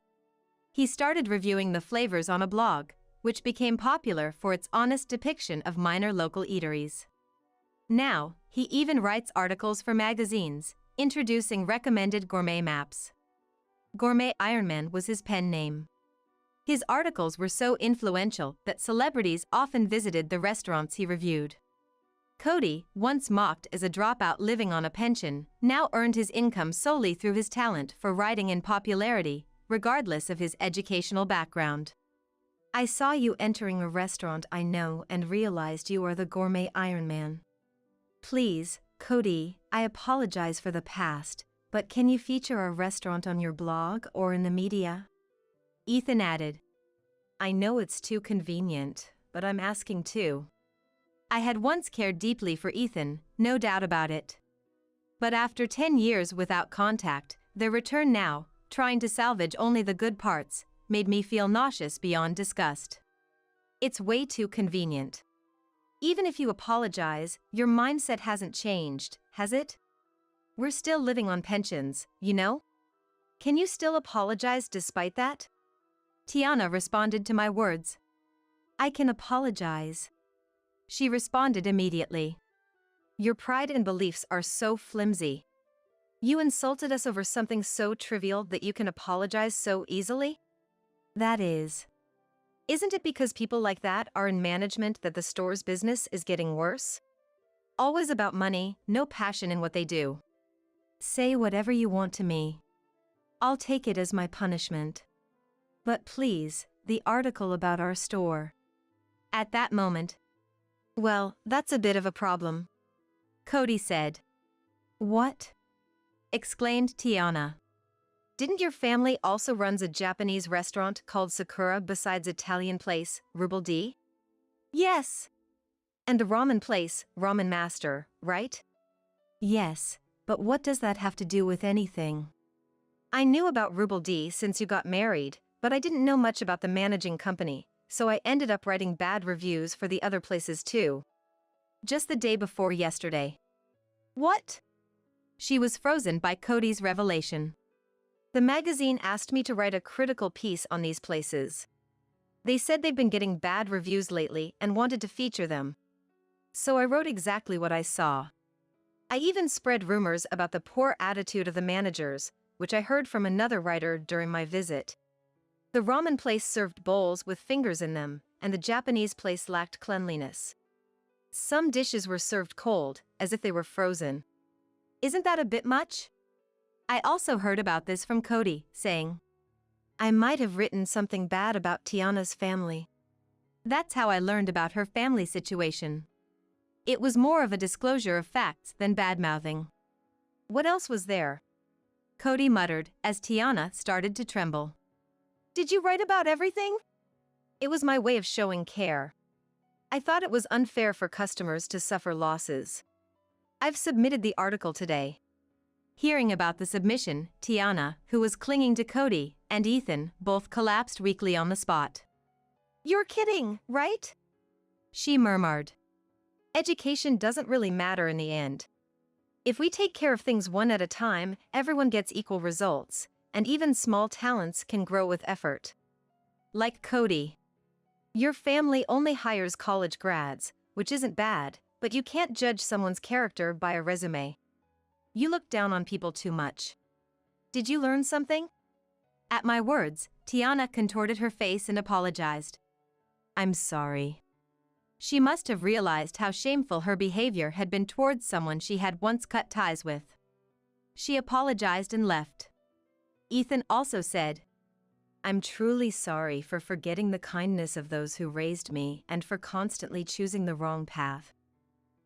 He started reviewing the flavors on a blog, which became popular for its honest depiction of minor local eateries. Now, he even writes articles for magazines, introducing recommended gourmet maps. Gourmet Ironman was his pen name. His articles were so influential that celebrities often visited the restaurants he reviewed. Cody, once mocked as a dropout living on a pension, now earned his income solely through his talent for writing and popularity, regardless of his educational background. I saw you entering a restaurant I know and realized you are the Gourmet Iron Man. Please, Cody, I apologize for the past, but can you feature our restaurant on your blog or in the media? Ethan added. I know it's too convenient, but I'm asking too. I had once cared deeply for Ethan, no doubt about it. But after 10 years without contact, their return now, trying to salvage only the good parts, made me feel nauseous beyond disgust. It's way too convenient. Even if you apologize, your mindset hasn't changed, has it? We're still living on pensions, you know? Can you still apologize despite that? Tiana responded to my words. I can apologize. She responded immediately. Your pride and beliefs are so flimsy. You insulted us over something so trivial that you can apologize so easily? That is. Isn't it because people like that are in management that the store's business is getting worse? Always about money, no passion in what they do. Say whatever you want to me. I'll take it as my punishment. But please, the article about our store. At that moment. Well, that's a bit of a problem. Cody said. What? Exclaimed Tiana. Didn't your family also runs a Japanese restaurant called Sakura besides Italian place, Ruble D? Yes. And the ramen place, Ramen Master, right? Yes, but what does that have to do with anything? I knew about Ruble D since you got married, but I didn't know much about the managing company, so I ended up writing bad reviews for the other places too. Just the day before yesterday. What? She was frozen by Cody's revelation. The magazine asked me to write a critical piece on these places. They said they've been getting bad reviews lately and wanted to feature them. So I wrote exactly what I saw. I even spread rumors about the poor attitude of the managers, which I heard from another writer during my visit. The ramen place served bowls with fingers in them, and the Japanese place lacked cleanliness. Some dishes were served cold, as if they were frozen. Isn't that a bit much? I also heard about this from Cody, saying, I might have written something bad about Tiana's family. That's how I learned about her family situation. It was more of a disclosure of facts than bad-mouthing. What else was there? Cody muttered as Tiana started to tremble. Did you write about everything? It was my way of showing care. I thought it was unfair for customers to suffer losses. I've submitted the article today. Hearing about the submission, Tiana, who was clinging to Cody, and Ethan both collapsed weakly on the spot. You're kidding, right? She murmured. Education doesn't really matter in the end. If we take care of things one at a time, everyone gets equal results, and even small talents can grow with effort. Like Cody. Your family only hires college grads, which isn't bad, but you can't judge someone's character by a resume. You look down on people too much. Did you learn something? At my words, Tiana contorted her face and apologized. I'm sorry. She must have realized how shameful her behavior had been towards someone she had once cut ties with. She apologized and left. Ethan also said, I'm truly sorry for forgetting the kindness of those who raised me and for constantly choosing the wrong path.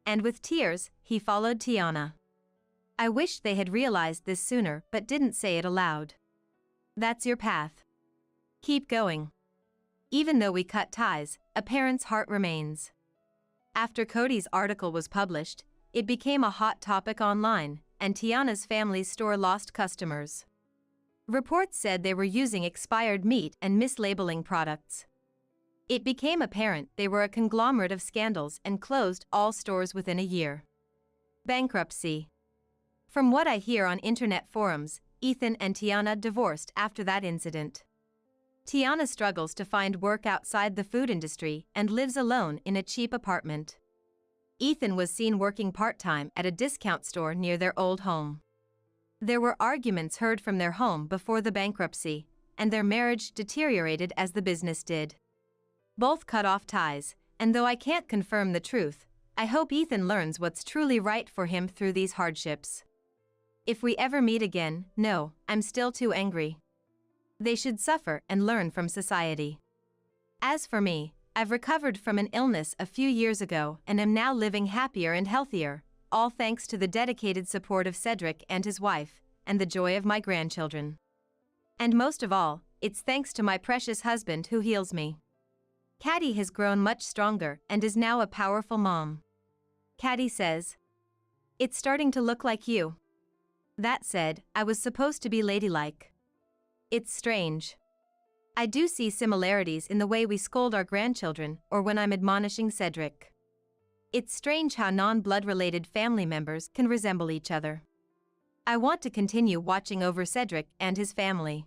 And with tears, he followed Tiana. I wished they had realized this sooner but didn't say it aloud. That's your path. Keep going. Even though we cut ties, a parent's heart remains. After Cody's article was published, it became a hot topic online, and Tiana's family's store lost customers. Reports said they were using expired meat and mislabeling products. It became apparent they were a conglomerate of scandals and closed all stores within a year. Bankruptcy. From what I hear on internet forums, Ethan and Tiana divorced after that incident. Tiana struggles to find work outside the food industry and lives alone in a cheap apartment. Ethan was seen working part-time at a discount store near their old home. There were arguments heard from their home before the bankruptcy, and their marriage deteriorated as the business did. Both cut off ties, and though I can't confirm the truth, I hope Ethan learns what's truly right for him through these hardships. If we ever meet again, no, I'm still too angry. They should suffer and learn from society. As for me, I've recovered from an illness a few years ago and am now living happier and healthier, all thanks to the dedicated support of Cedric and his wife, and the joy of my grandchildren. And most of all, it's thanks to my precious husband who heals me. Caddy has grown much stronger and is now a powerful mom. Caddy says, "It's starting to look like you." That said, I was supposed to be ladylike. It's strange. I do see similarities in the way we scold our grandchildren or when I'm admonishing Cedric. It's strange how non-blood-related family members can resemble each other. I want to continue watching over Cedric and his family.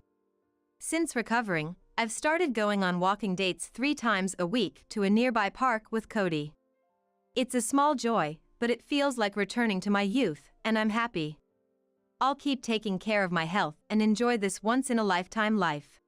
Since recovering, I've started going on walking dates 3 times a week to a nearby park with Cody. It's a small joy, but it feels like returning to my youth, and I'm happy. I'll keep taking care of my health and enjoy this once-in-a-lifetime life.